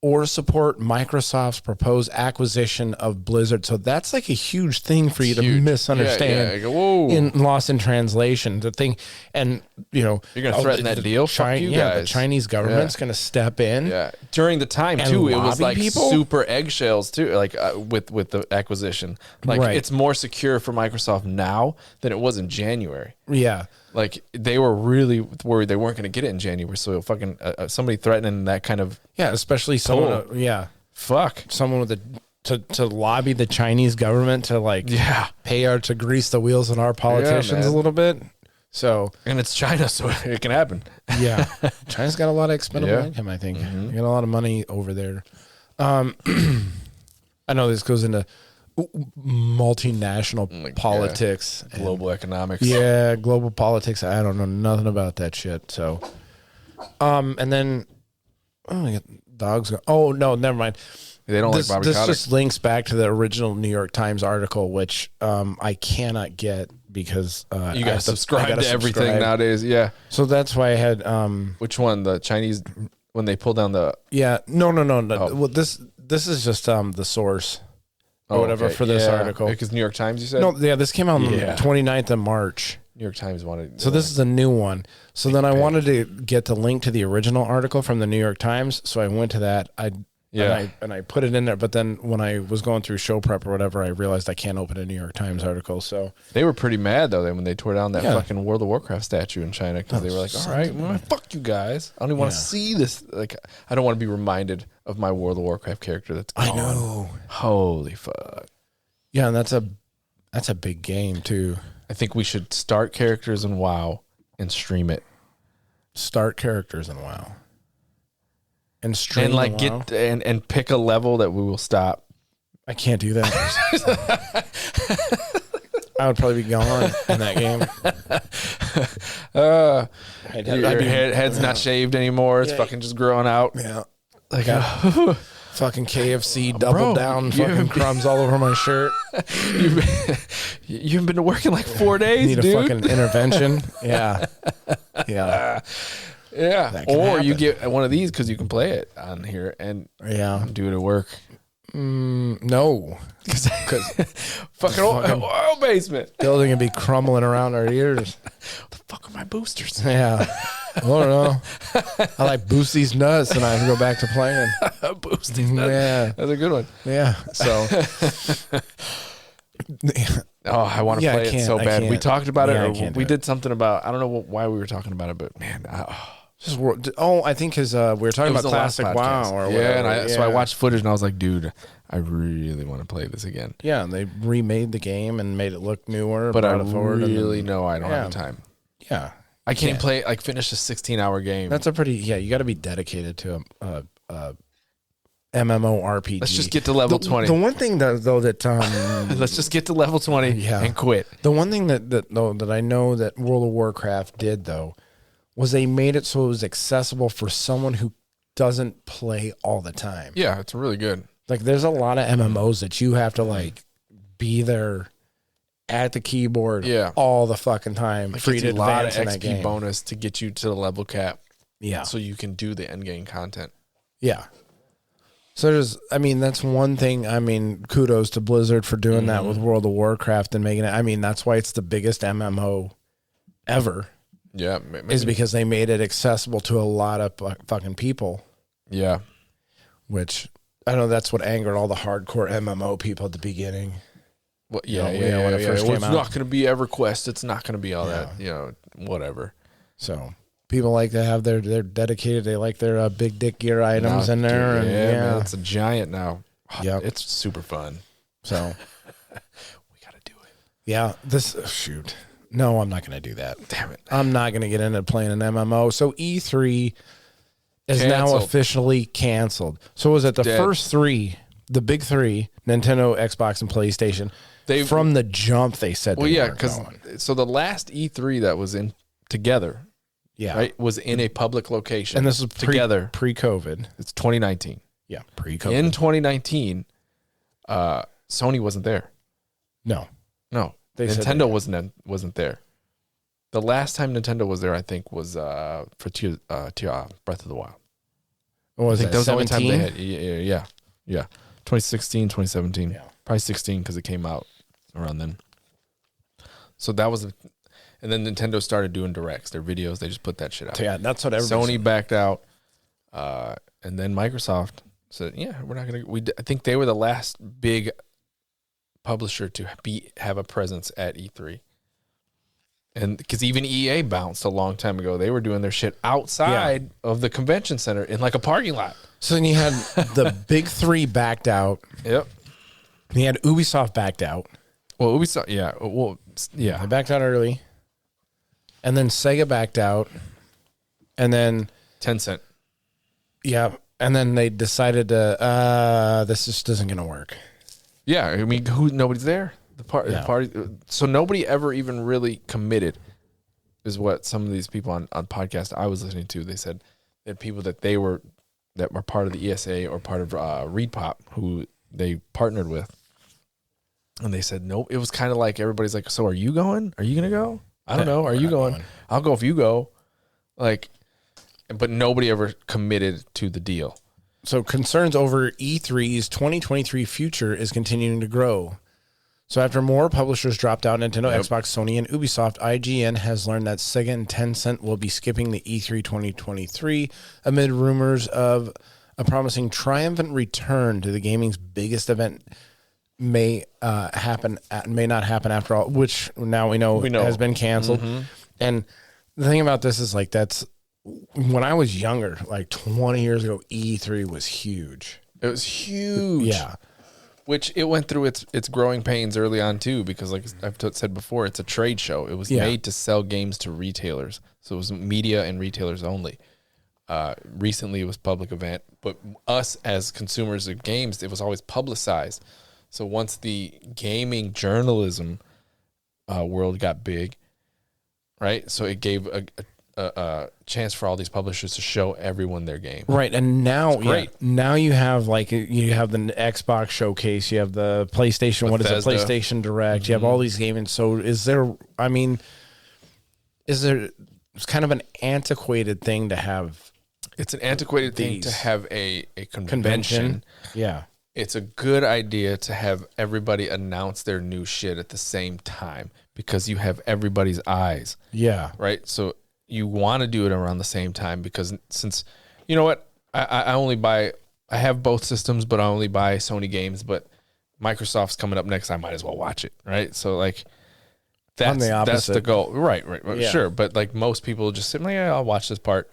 or support Microsoft's proposed acquisition of Blizzard. So that's like a huge thing for you to misunderstand. Whoa. Lost in translation. The thing, and you're gonna threaten that deal. Fuck you guys. The Chinese government's gonna step in. Yeah, during the time too, it was like people? super eggshells too. Like with the acquisition, like it's more secure for Microsoft now than it was in January. Yeah. Like they were really worried they weren't going to get it in January. So fucking somebody threatening that kind of especially someone someone with to lobby the Chinese government to to grease the wheels on our politicians a little bit. So and it's China, so it can happen. Yeah, China's got a lot of expendable income. I think they got a lot of money over there. I know this goes into multinational politics, global economics. Yeah, global politics. I don't know nothing about that shit. So, and then, I got dogs. Oh no, never mind. They don't like Bobby Kotick. This just links back to the original New York Times article, which I cannot get because you got to subscribe to everything nowadays. Yeah. So that's why I had which one? The Chinese when they pull down the no. Well, this is just the source. Or whatever for this article. Because New York Times, you said? No, this came out on the 29th of March. New York Times wanted... So this is a new one. So then I wanted to get the link to the original article from the New York Times. So I went to that. And I put it in there. But then when I was going through show prep or whatever, I realized I can't open a New York Times article. So they were pretty mad, though, when they tore down that fucking World of Warcraft statue in China. Because they were like, all right, well, fuck you guys. I don't even want to see this. Like, I don't want to be reminded of my World of Warcraft character that's gone. I know. Holy fuck. Yeah, and that's a big game too. I think we should start characters in WoW and stream it. Start characters in WoW. And stream and get and pick a level that we will stop. I can't do that. I would probably be gone in that game. Your head's not shaved anymore. It's fucking just growing out. Yeah. Like fucking KFC double down fucking crumbs all over my shirt. You haven't been to work in like 4 days, Need dude. a fucking intervention. Yeah. Or you get one of these because you can play it on here and do it at work. No. Because fucking oil basement. Building would be crumbling around our ears. What the fuck are my boosters? Yeah. I don't know. I like boost these nuts and I can go back to playing. Boost these nuts. Yeah. That's a good one. Yeah. So. I want to play it so bad. We talked about it. We did something about, I don't know why we were talking about it, but man. I think because we were talking about classic WoW or whatever. So I watched footage and I was like, dude, I really want to play this again. Yeah, and they remade the game and made it look newer. But I really know I don't have the time. Yeah. I can't play, finish a 16-hour game. That's a pretty, you got to be dedicated to a MMORPG. Let's just get to level 20. The one thing though that let's just get to level 20 and quit. The one thing that I know that World of Warcraft did though was they made it so it was accessible for someone who doesn't play all the time. Yeah, it's really good. Like there's a lot of MMOs that you have to be there at the keyboard all the fucking time. Free to advance in that game. Bonus to get you to the level cap. Yeah. So you can do the end game content. Yeah. So that's one thing. Kudos to Blizzard for doing that with World of Warcraft and making it. That's why it's the biggest MMO ever. Yeah. Is because they made it accessible to a lot of fucking people. Yeah. Which I know that's what angered all the hardcore MMO people at the beginning. Well, when it first came out. It's not going to be EverQuest. It's not going to be all that, whatever. So people like to have they're dedicated. They like their big dick gear items in there. Dude, man, it's a giant now. Yeah, it's super fun. So we got to do it. Yeah, shoot. No, I'm not going to do that. Damn it. I'm not going to get into playing an MMO. So E3 is now officially canceled. So was it the first three, the big three, Nintendo, Xbox, and PlayStation? From the jump, they said. Well, because the last E3 that was in together, was in a public location, and this is together pre-COVID. It's 2019. Yeah, pre-COVID. In 2019, Sony wasn't there. No. Nintendo wasn't there. The last time Nintendo was there, I think, was for Breath of the Wild. What was I think that? that was the only time they 17? had. Yeah. 2016, 2017. Yeah. Probably 16 because it came out around then. So that was, and then Nintendo started doing directs, their videos. They just put that shit out. So yeah, that's what everybody. Sony backed out, and then Microsoft said, "Yeah, we're not gonna." I think they were the last big publisher to have a presence at E3. And because even EA bounced a long time ago, they were doing their shit outside of the convention center in like a parking lot. So then you had the big three backed out. Yep. And you had Ubisoft backed out. Well, Ubisoft, yeah. Well, yeah. They backed out early. And then Sega backed out. And then Tencent. yeah, and then they decided to this just isn't going to work. Yeah, I mean, nobody's there. The party. So nobody ever even really committed, is what some of these people on podcast I was listening to. They said that people that were part of the ESA or part of ReadPop, who they partnered with, and they said nope. It was kind of like everybody's like, so are you going? Are you gonna go? I don't know. Are you going? I'll go if you go. Like, but nobody ever committed to the deal. So concerns over E3's 2023 future is continuing to grow. So after more publishers dropped out, Nintendo, Xbox, Sony, and Ubisoft, IGN has learned that Sega and Tencent will be skipping the E3 2023 amid rumors of a promising triumphant return to the gaming's biggest event may not happen after all, which now we know has been canceled. Mm-hmm. And the thing about this is like that's when I was younger, like 20 years ago, E3 was huge. It was huge. Yeah. Which it went through its growing pains early on too, because like I've said before, it's a trade show. It was made to sell games to retailers, so it was media and retailers only. Recently, it was public event, but us as consumers of games, it was always publicized. So once the gaming journalism world got big, right? So it gave a chance for all these publishers to show everyone their game. Right. And now, great. Now you have like, you have the Xbox showcase, you have the PlayStation, Bethesda. What is it? PlayStation Direct. You have all these games. So it's kind of an antiquated thing to have. It's an antiquated thing to have a convention. Yeah. It's a good idea to have everybody announce their new shit at the same time because you have everybody's eyes. Yeah. Right. So you want to do it around the same time because since, you know what, I have both systems, but I only buy Sony games, but Microsoft's coming up next. I might as well watch it. Right. So like that's the goal. Right. Yeah. Sure. But like most people just sit like, yeah, I'll watch this part.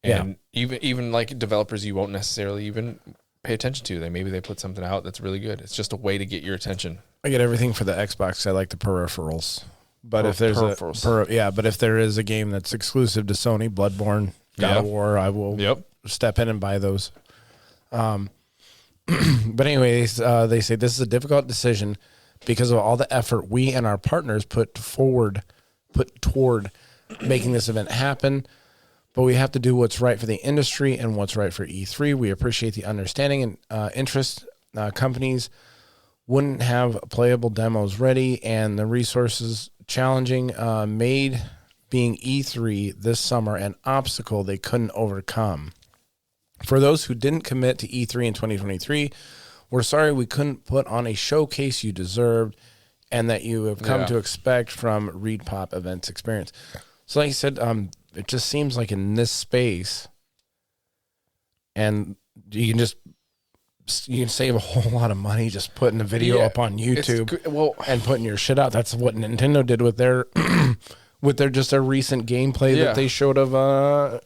And even like developers, you won't necessarily even pay attention to. Maybe they put something out that's really good. It's just a way to get your attention. I get everything for the Xbox. I like the peripherals. But if there's but if there is a game that's exclusive to Sony, Bloodborne, God of War, I will step in and buy those. But anyways, they say this is a difficult decision because of all the effort we and our partners put toward making this event happen. But we have to do what's right for the industry and what's right for E3. We appreciate the understanding and interest. Companies wouldn't have playable demos ready and the resources challenging made being E3 this summer an obstacle they couldn't overcome. For those who didn't commit to E3 in 2023, we're sorry we couldn't put on a showcase you deserved and that you have come to expect from ReadPop Events Experience. So like I said, it just seems like in this space, and you can save a whole lot of money just putting a video up on YouTube and putting your shit out. That's what Nintendo did with their just their recent gameplay that they showed of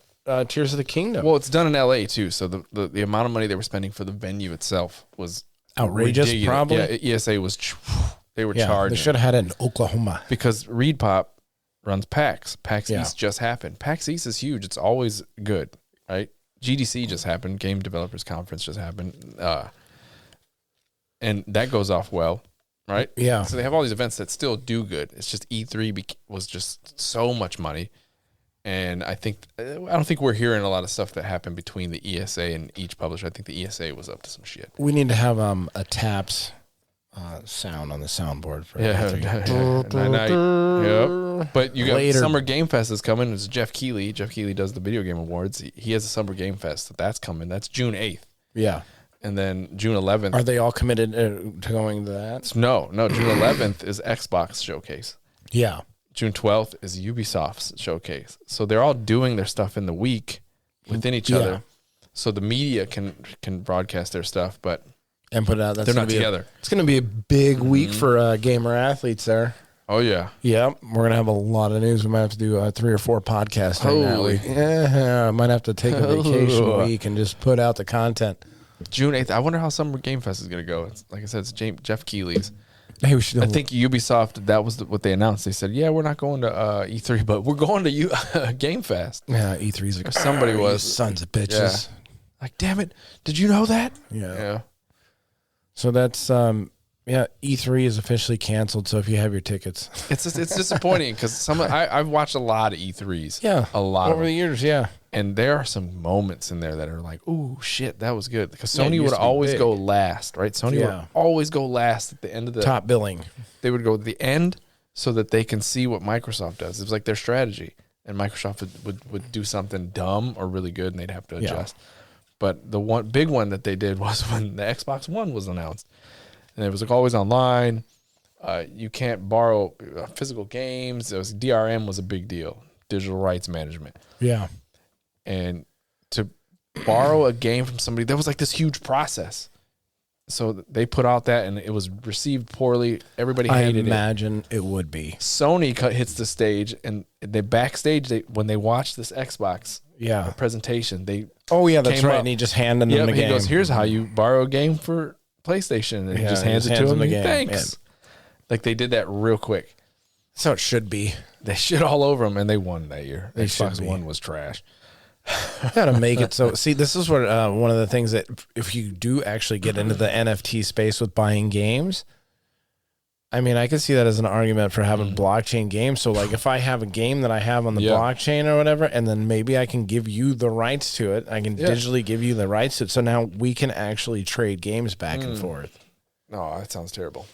Tears of the Kingdom. Well, it's done in LA too, so the amount of money they were spending for the venue itself was outrageous. Ridiculous. Probably, yeah. ESA was they were charging. They should have had it in Oklahoma because ReadPop runs PAX. PAX East just happened. PAX East is huge. It's always good, right? GDC just happened. Game Developers Conference just happened. And that goes off well, right? Yeah. So they have all these events that still do good. It's just E3 was just so much money. And I don't think we're hearing a lot of stuff that happened between the ESA and each publisher. I think the ESA was up to some shit. We need to have a TAPS sound on the soundboard for Night. Yep. But you got Later. Summer Game Fest is coming. It's Jeff Keighley. Jeff Keighley does the Video Game Awards. He has a Summer Game Fest. That's coming. That's June 8th. Yeah. And then June 11th. Are they all committed to going to that? No. June 11th is Xbox Showcase. Yeah. June 12th is Ubisoft's Showcase. So they're all doing their stuff in the week within each other. So the media can broadcast their stuff, but and put it out. That's they're not together. It's going to be a big week for gamer athletes there. Oh, yeah. Yeah, we're going to have a lot of news. We might have to do 3 or 4 podcasts during that week. Yeah, might have to take a vacation week and just put out the content. June 8th. I wonder how Summer Game Fest is going to go. It's, like I said, it's Jeff Keighley's. Hey, we should. I think Ubisoft, that was what they announced. They said, yeah, we're not going to E3, but we're going to Game Fest. Yeah, E3's like, somebody was. Sons of bitches. Yeah. Like, damn it. Did you know that? Yeah. So that's, E3 is officially canceled. So if you have your tickets. It's disappointing because I've watched a lot of E3s. Yeah. A lot over the years, yeah. And there are some moments in there that are like, ooh, shit, that was good. Because Sony would always go last, right? Sony would always go last at the end of the... Top billing. They would go to the end so that they can see what Microsoft does. It was like their strategy. And Microsoft would do something dumb or really good, and they'd have to adjust. But the one big one that they did was when the Xbox One was announced. And it was like always online. You can't borrow physical games. DRM was a big deal. Digital rights management. Yeah. And to borrow a game from somebody, that was like this huge process. So they put out that, and it was received poorly. Everybody hated it. I imagine it would be. Sony hits the stage, and they backstage, when they watched this Xbox presentation, they that's right. And he just handed them the game. He goes, here's how you borrow a game for PlayStation. And he just hands it to him. Thanks. Like they did that real quick. That's how it should be. They shit all over them, and they won that year. Xbox One was trash. Gotta make it so. See, this is what one of the things that if you do actually get into the NFT space with buying games, I mean, I can see that as an argument for having blockchain games. So, like, if I have a game that I have on the blockchain or whatever, and then maybe I can give you the rights to it, I can digitally give you the rights to it. So now we can actually trade games back and forth. No, that sounds terrible.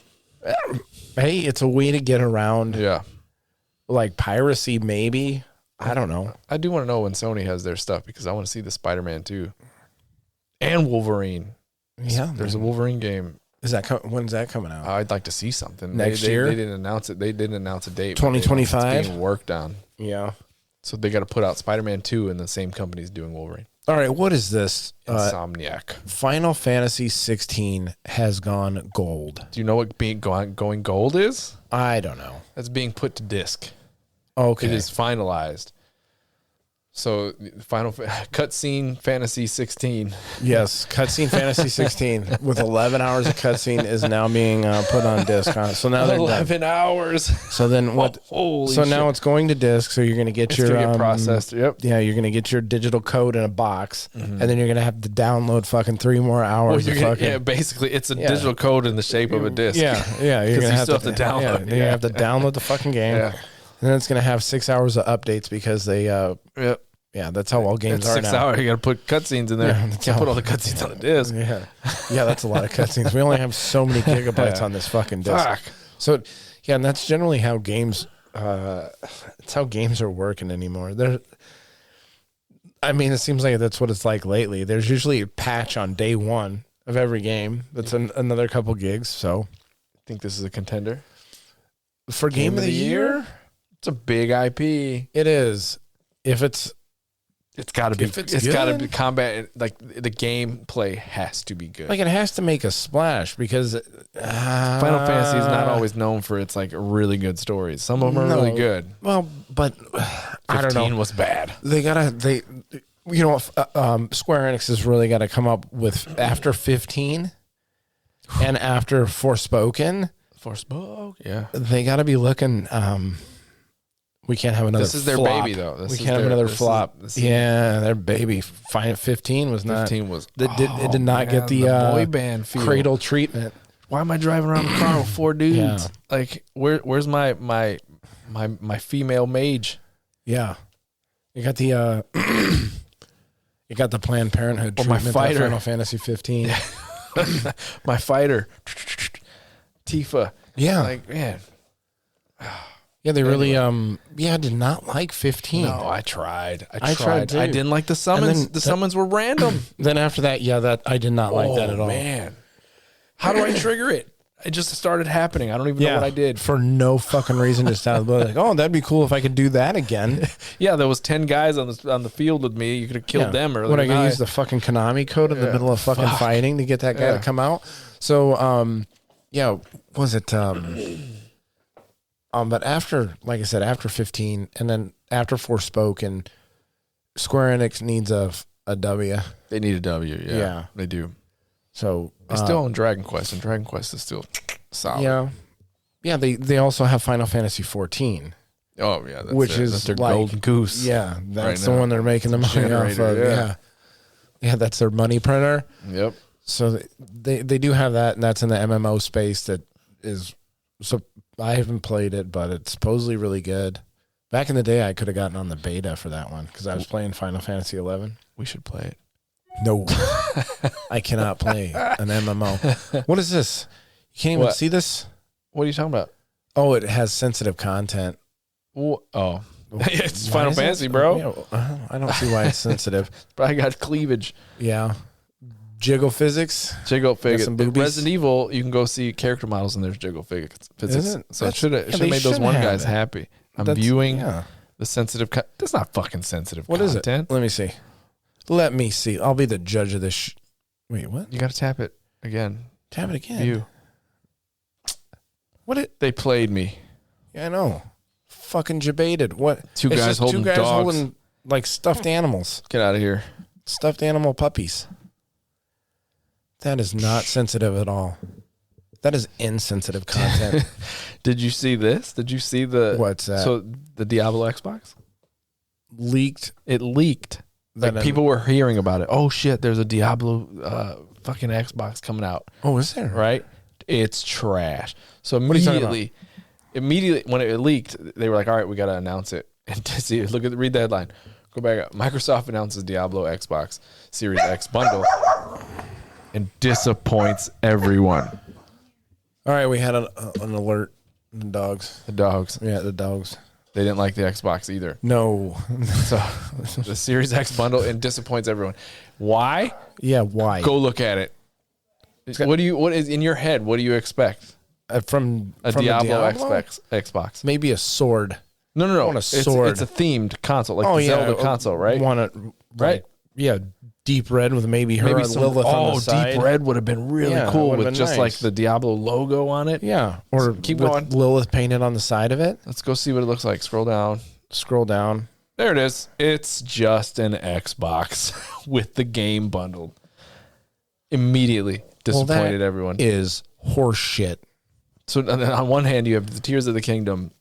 Hey, it's a way to get around. Yeah, like piracy, maybe. I don't know. I do want to know when Sony has their stuff because I want to see the Spider-Man 2 and Wolverine. Yeah, there's a Wolverine game. Is that when's that coming out? I'd like to see something next year. They didn't announce it. They didn't announce a date. 2025. It's being worked on. Yeah. So they got to put out Spider-Man 2, and the same company's doing Wolverine. All right, what is this? Insomniac. Final Fantasy 16 has gone gold. Do you know what going gold is? I don't know. That's being put to disc. Okay. It is finalized. So, Cutscene Fantasy 16. Yes, Cutscene Fantasy 16 with 11 hours of cutscene is now being put on disc. So now they're 11 hours. So then what? Holy so shit. Now it's going to disc. So you're going to get your get processed. Yep. Yeah, you're going to get your digital code in a box, and then you're going to have to download fucking 3 more hours. Yeah, basically, it's a digital code in the shape of a disc. Yeah. You're going to have to download. Yeah, you're going to have to download the fucking game. Yeah. And then it's going to have 6 hours of updates because they. Yeah, that's how all games are now. 6 hours. You got to put cutscenes in there. You can't put all the cutscenes on the disc. Yeah, that's a lot of cutscenes. We only have so many gigabytes on this fucking disc. Fuck. So, and that's generally how games. It's how games are working anymore. I mean, it seems like that's what it's like lately. There's usually a patch on day 1 of every game. That's another couple gigs. So, I think this is a contender for game of the year. It's a big IP. It is. It's got to be. It's got to be combat. Like the gameplay has to be good. Like it has to make a splash because Final Fantasy is not always known for its like really good stories. Some of them are really good. Well, but I don't know. 15 was bad. Square Enix has really got to come up with after 15 and after Forspoken. Yeah. They got to be looking. We can't have another. This is their flop. baby, though. We can't have another flop. Their baby. 15 was not. 15 was. It did not get the boy band feel. Cradle treatment. Why am I driving around the car with 4 dudes? Yeah. Like, where's my female mage? Yeah, you got the you got the Planned Parenthood or my treatment. fighter. Final Fantasy 15. My fighter. Tifa. Yeah. Like, man. Yeah, they really I did not like 15. No, I tried. I tried too. I didn't like the summons. The summons were random. Then after that, that I did not like that at all. Man. How do I trigger it? It just started happening. I don't even know what I did. For no fucking reason, just out of the blue. Like, oh, that'd be cool if I could do that again. Yeah, there was 10 guys on the field with me. You could have killed them earlier. What, I could use the fucking Konami code in the middle of fucking fighting to get that guy to come out? So, was it... but after, like I said, after 15, and then after Forspoken, Square Enix needs a W. They need a W, yeah. They do. So they still own Dragon Quest, and Dragon Quest is still solid. Yeah. They also have Final Fantasy 14. Oh yeah, that's their like, golden goose. Yeah, that's the one they're making the money off of. Yeah, that's their money printer. Yep. So they do have that, and that's in the MMO space. That is so. I haven't played it, but it's supposedly really good. Back in the day, I could have gotten on the beta for that one because I was playing Final Fantasy 11. We should play it. No, I cannot play an MMO. What is this? You can't even see this? What are you talking about? Oh, it has sensitive content. Oh. It's Final Fantasy, bro. I don't see why it's sensitive. But I got cleavage. Yeah. Jiggle physics. Jiggle physics. Resident Evil, you can go see character models and there's jiggle physics. So it should have made those one guys happy. I'm viewing the sensitive. That's not fucking sensitive What content. Is it? Let me see. I'll be the judge of this. Wait, what? You got to tap it again. Tap it again. View. They played me. Yeah, I know. Fucking debated. What? Two guys holding like stuffed animals. Get out of here. Stuffed animal puppies. That is not sensitive at all. That is insensitive content. Did you see this? Did you see the... What's that? So the Diablo Xbox? Leaked. It leaked. Like people were hearing about it. Oh shit, there's a Diablo fucking Xbox coming out. Oh, is there? Right? It's trash. So immediately when it leaked, they were like, all right, we got to announce it. And to see, read the headline. Go back up. Microsoft announces Diablo Xbox Series X bundle and disappoints everyone. All right, we had an alert. The dogs. Yeah, the dogs. They didn't like the Xbox either. No. So the Series X bundle and disappoints everyone. Why? Yeah, why? Go look at it. What is in your head? What do you expect from Diablo Xbox? Maybe a sword. No. I want a sword. It's a themed console, like the Zelda console, right? Right? Yeah, deep red with maybe Lilith on the side. Deep red would have been really cool with just like the Diablo logo on it. Yeah, or keep going. Lilith painted on the side of it. Let's go see what it looks like. Scroll down. There it is. It's just an Xbox with the game bundled. Immediately disappointed everyone. Is horse shit. So on one hand, you have the Tears of the Kingdom,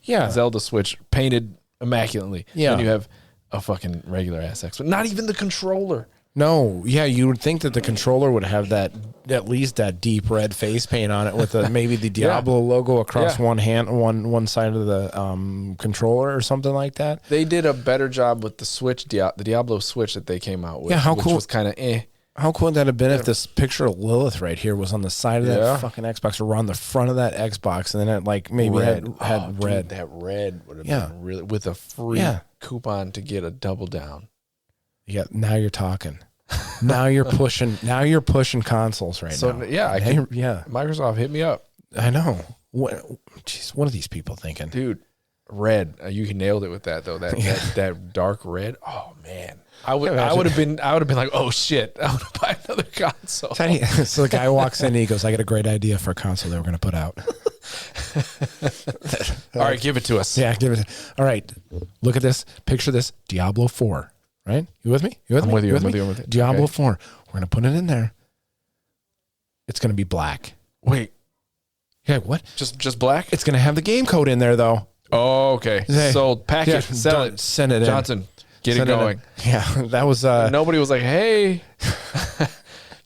Zelda Switch painted immaculately. Yeah, and you have a fucking regular ass Xbox, but not even the controller. No, yeah, you would think that the controller would have that, at least that deep red face paint on it with maybe the Diablo logo across one side of the controller or something like that. They did a better job with the Switch, the Diablo Switch that they came out with. Yeah, how which cool was kind of How cool would that have been if this picture of Lilith right here was on the side of that fucking Xbox or on the front of that Xbox, and then it like maybe had red. Dude, that red would have been really with a free coupon to get a double down. Yeah, now you're talking. Now you're pushing consoles right now. Microsoft hit me up. I know. What are these people thinking? Dude, red. You nailed it with that though. That dark red. Oh man. I would have been like, oh shit, I want to buy another console. So the guy walks in and he goes, I got a great idea for a console that we're going to put out. All right, give it to us. Yeah, give it. All right, look at this. Picture this. Diablo 4. Right? You with me? I'm with you. Diablo 4. We're going to put it in there. It's going to be black. Wait. Yeah, what? Just black? It's going to have the game code in there, though. Oh, okay. Sold. Pack it. Sell it. Send it Johnson. Get it going. Yeah, that was... Nobody was like, hey,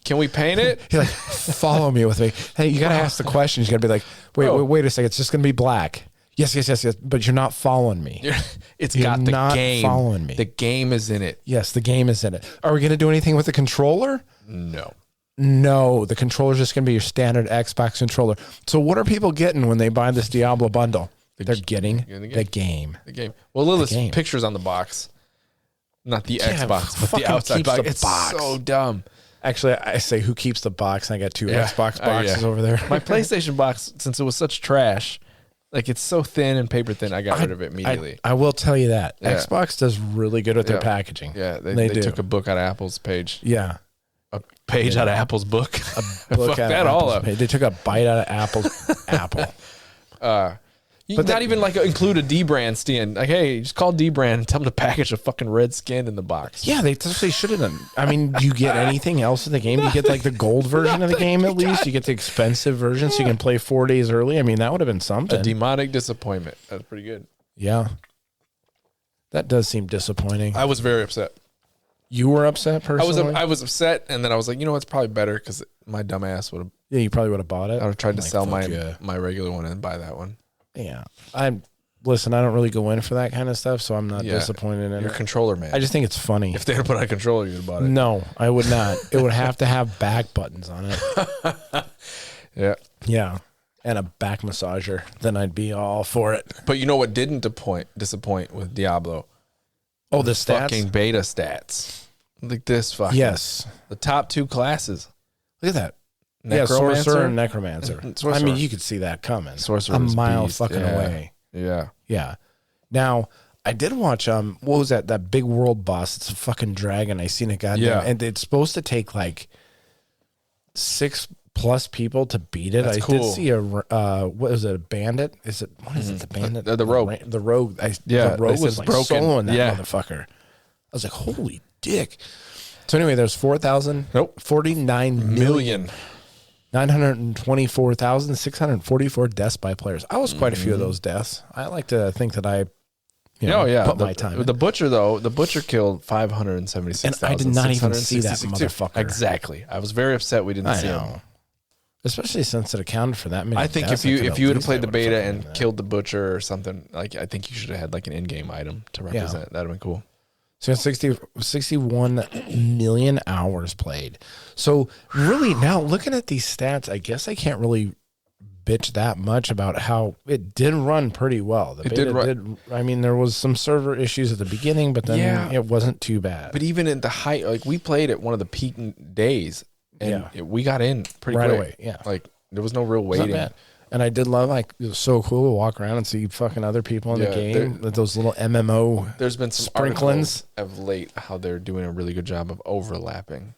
can we paint it? He's like, follow me with me. Hey, you got to ask the questions. You got to be like, wait a second. It's just going to be black. Yes. But you're not following me. Got the game. Following me. The game is in it. Yes, the game is in it. Are we going to do anything with the controller? No. No, the controller's just going to be your standard Xbox controller. So what are people getting when they buy this Diablo bundle? They're getting the game. The game. Well, Lilith's pictures on the box. Not the Xbox, but the outside box. It's so dumb. Actually, I say, who keeps the box? And I got 2 Xbox boxes over there. My PlayStation box, since it was such trash, like it's so thin and paper thin, I got rid of it immediately. I will tell you that. Xbox does really good with their packaging. Yeah, they took a book out of Apple's page. Yeah. A page out of Apple's book. A book out of Apple's page. They took a bite out of Apple's apple. But not even like include a D-brand stand. Like, hey, just call D-brand and tell them to package a fucking red skin in the box. Yeah, they should have done. I mean, do you get anything else in the game? You get like the gold version of the game at least. You get the expensive version so you can play 4 days early. I mean, that would have been something. A demonic disappointment. That's pretty good. Yeah. That does seem disappointing. I was very upset. You were upset personally? I was upset, and then I was like, you know what's probably better because my dumb ass would have. Yeah, you probably would have bought it. I would have tried to sell my regular one and buy that one. Yeah. Listen, I don't really go in for that kind of stuff, so I'm not disappointed in it. You're a controller man. I just think it's funny. If they had put on a controller, you'd have bought it. No, I would not. It would have to have back buttons on it. Yeah. Yeah. And a back massager. Then I'd be all for it. But you know what didn't disappoint with Diablo? Oh, the stats? Fucking beta stats. Like this fucking. Yes. The top 2 classes. Look at that. Necromancer? Sorcerer and Necromancer. I mean, you could see that coming. Sorcerer a mile fucking away. Yeah. Yeah. Now, I did watch, what was that? That big world boss. It's a fucking dragon. I seen it goddamn. And it's supposed to take like 6+ people to beat it. That's I cool. did see what was it, a bandit? What is it, the bandit? The rogue. The rogue. The rogue was like broken. soloing that motherfucker. I was like, holy dick. So anyway, there's 49 million. 924,644 deaths by players. I was quite a few of those deaths. I like to think that I put my time in. The butcher, though, killed 576,000. And I did not even see that motherfucker. Exactly. I was very upset we didn't see him. Especially since it accounted for that many. I think if you would have played the beta and killed the butcher or something, like I think you should have had like an in-game item to represent. That'd have been cool. So 61 million hours played. So really now looking at these stats, I guess I can't really bitch that much about how it did run pretty well. The beta did. I mean, there was some server issues at the beginning, but then it wasn't too bad. But even at the height, like we played at one of the peak days, and we got in pretty right quick. away. Yeah, like there was no real waiting. And I did love, like, it was so cool to walk around and see fucking other people in the game with those little MMO. There's been some sprinklings of late how they're doing a really good job of overlapping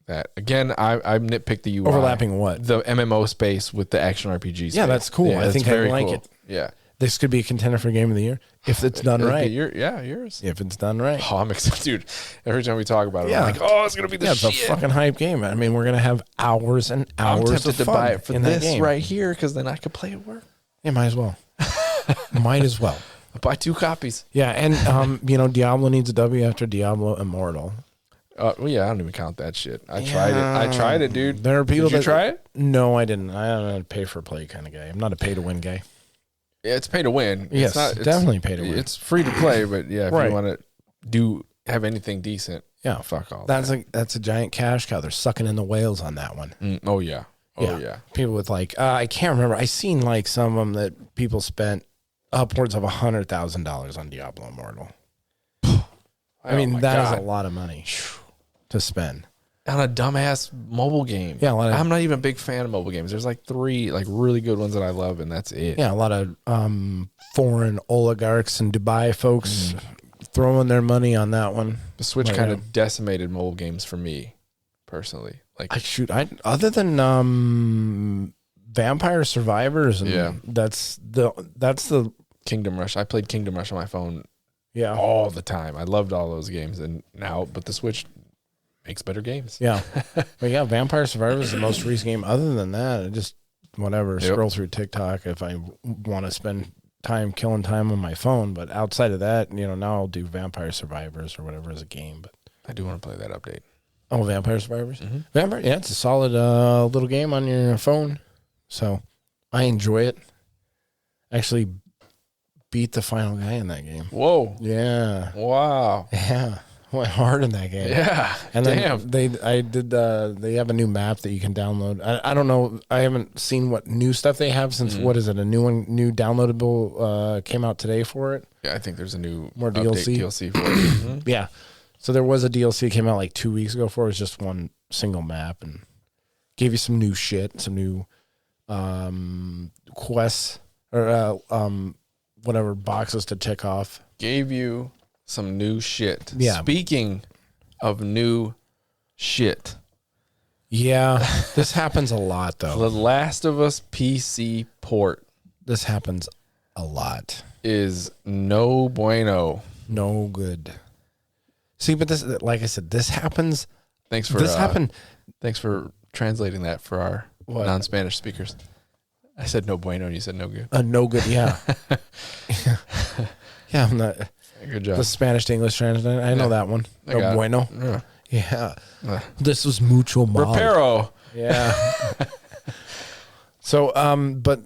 that. Again, I nitpick the UI. Overlapping what? The MMO space with the action RPG space. Yeah, that's cool. I think I like it. Yeah. This could be a contender for Game of the Year if it's done right. Yours. If it's done right. Oh, I'm excited, dude. Every time we talk about it, I'm like, oh, it's gonna be the shit. It's a fucking hype game. I mean, we're gonna have hours and hours. I'm tempted to buy it for this right here because then I could play at work. Yeah, might as well. Might as well. I'll buy 2 copies. Yeah, and Diablo needs a W after Diablo Immortal. Well, yeah, I don't even count that shit. I tried it, dude. There are people Did you try it? No, I didn't. I'm not a pay for play kind of guy. I'm not a pay to win guy. Yeah, it's pay to win. Yes, definitely pay to win. It's free to play, but if you want to have anything decent, fuck all that's a giant cash cow. They're sucking in the whales on that one. Oh yeah. People with I can't remember. I seen like some of them that people spent upwards of $100,000 on Diablo Immortal. I mean, that is a lot of money to spend on a dumbass mobile game. Yeah, I'm not even a big fan of mobile games. There's like 3 like really good ones that I love, and that's it. Yeah, a lot of foreign oligarchs and Dubai folks throwing their money on that one. The Switch kind of decimated mobile games for me personally. Like other than Vampire Survivors, and that's the Kingdom Rush. I played Kingdom Rush on my phone. Yeah, all the time. I loved all those games, and but the Switch makes better games. Yeah, but yeah, Vampire Survivors is the most recent game. Other than that, I just scroll through TikTok if I want to spend killing time on my phone. But outside of that, now I'll do Vampire Survivors or whatever as a game. But I do want to play that update. Oh, Vampire Survivors. Vampire, it's a solid little game on your phone. So I enjoy it. Actually beat the final guy in that game. Whoa. Yeah. Wow. Yeah. went hard in that game. Yeah. And damn. then they have a new map that you can download. I don't know. I haven't seen what new stuff they have since what is it? A new downloadable came out today for it. Yeah, I think there's a new More DLC for it. Yeah. So there was a DLC that came out like 2 weeks ago for it. It was just one single map and gave you some new shit, some new quests or whatever boxes to tick off. Gave you some new shit. Yeah. Speaking of new shit. Yeah. This happens a lot though. The Last of Us PC port This happens a lot. is no bueno. No good. See, but this, like I said, this happens. Thanks for Happened. Thanks for translating that for our What? non-Spanish speakers. I said no bueno and you said no good. No good. Yeah. Yeah. I'm not Good job. the Spanish to English translation. I know that one. I No got it. bueno. Yeah. Yeah. This was mucho mal. Reparo. Yeah. So, but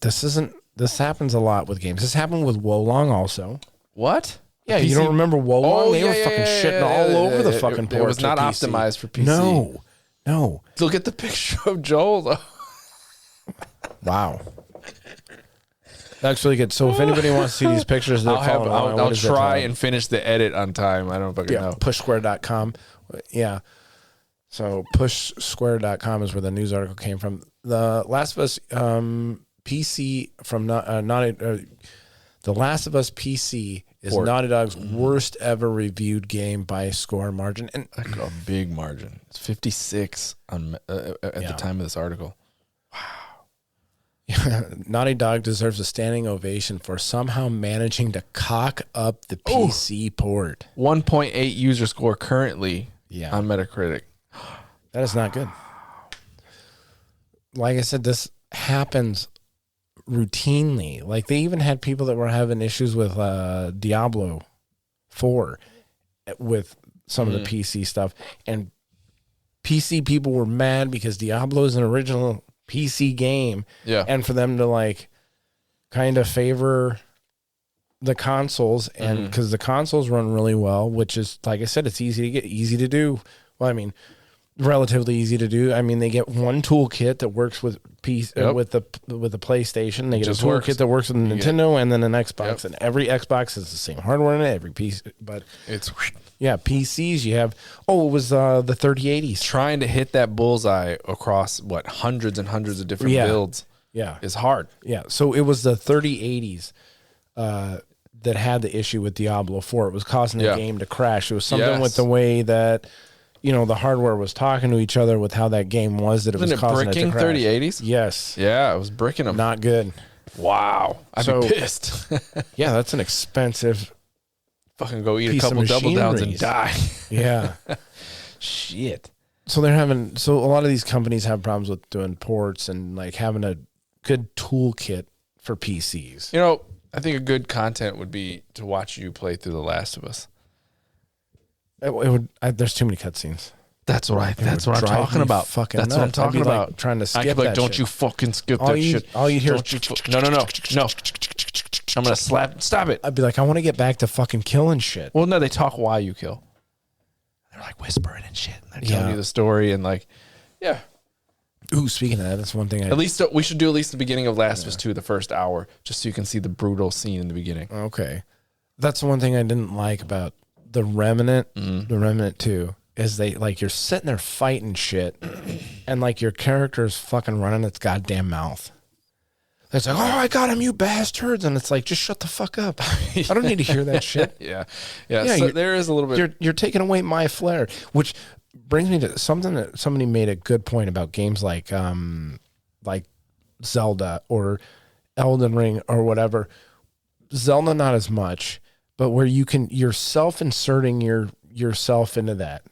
this happens a lot with games. This happened with Wolong also. What? Yeah, you don't remember Wolong? Oh, they were fucking shitting all over the fucking port. It was not optimized for PC. No. Look at the picture of Joel, though. Wow. That's really good. So if anybody wants to see these pictures, they're following along. I'll try and finish the edit on time. I don't fucking know. Pushsquare.com. Yeah. So pushsquare.com is where the news article came from. The Last of Us PC from The Last of Us PC is Naughty Dog's worst ever reviewed game by a score margin, and Like a big margin. It's 56 on at the time of this article. Naughty Dog deserves a standing ovation for somehow managing to cock up the PC port. 1.8 user score currently on Metacritic. That is not good. Like I said, this happens routinely. Like they even had people that were having issues with Diablo 4 with some of the PC stuff, and PC people were mad because Diablo is an original PC game, and for them to like kind of favor the consoles, and because the consoles run really well, which is, like I said, it's easy to do. Well, I mean, relatively easy to do. I mean, they get one toolkit that works with with the PlayStation. They get a toolkit that works with Nintendo, and then an Xbox. And every Xbox has the same hardware in it. Every piece, but it's PCs. You have it was the 3080s trying to hit that bullseye across hundreds and hundreds of different builds. Is hard. Yeah, so it was the 3080s that had the issue with Diablo 4. It was causing the game to crash. It was something with the way that the hardware was talking to each other with how that game was, that it was causing it to crash. 3080s? Yes. Yeah, it was bricking them. Not good. Wow. I'd be pissed. Yeah, that's an expensive fucking go eat a couple double downs and die. Yeah. Shit. So a lot of these companies have problems with doing ports and like having a good toolkit for PCs. I think a good content would be to watch you play through The Last of Us. There's too many cutscenes. That's what I'm talking about. That's what I'm talking about. Like trying to skip that don't shit. You fucking skip that shit. All you hear No. I'm going to stop it. I'd be like, I want to get back to fucking killing shit. Well, no, they talk while you kill. They're like whispering and shit. And they're telling you the story and like, yeah. Ooh, speaking of that, that's one thing. At least we should do the beginning of Last of Us 2, the first hour, just so you can see the brutal scene in the beginning. Okay. That's the one thing I didn't like about the Remnant, the Remnant 2, is you're sitting there fighting shit, and like your character is fucking running its goddamn mouth. It's like, oh, I got him, you bastards. And it's like, just shut the fuck up. I don't need to hear that shit. Yeah. So there is a little bit. You're taking away my flair, which brings me to something that somebody made a good point about games like Zelda or Elden Ring or whatever. Zelda, not as much, but where you're self-inserting yourself into that.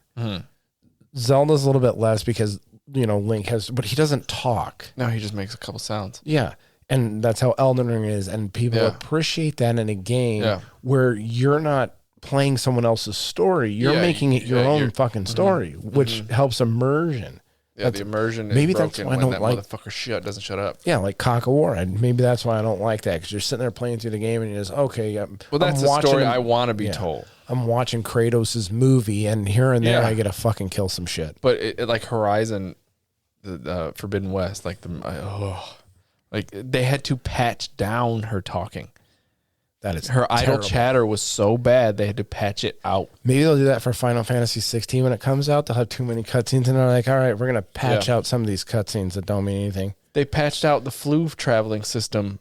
Zelda's a little bit less because, Link but he doesn't talk. No, he just makes a couple sounds. Yeah. And that's how Elden Ring is. And people appreciate that in a game where you're not playing someone else's story. You're making it your own fucking story, which helps immersion. Yeah, the immersion is maybe broken that's why when I don't that like motherfucker doesn't shut up. Yeah, like Cock of War. Maybe that's why I don't like that, because you're sitting there playing through the game and you're just, okay. Well, that's the story I want to be told. I'm watching Kratos' movie, and here and there Yeah. I get to fucking kill some shit. But it like Horizon, the Forbidden West, like like they had to patch down her talking. That is Her idle terrible. chatter was so bad they had to patch it out. Maybe they'll do that for Final Fantasy 16 when it comes out. They'll have too many cutscenes, and they're like, all right, we're going to patch out some of these cutscenes that don't mean anything. They patched out the flu traveling system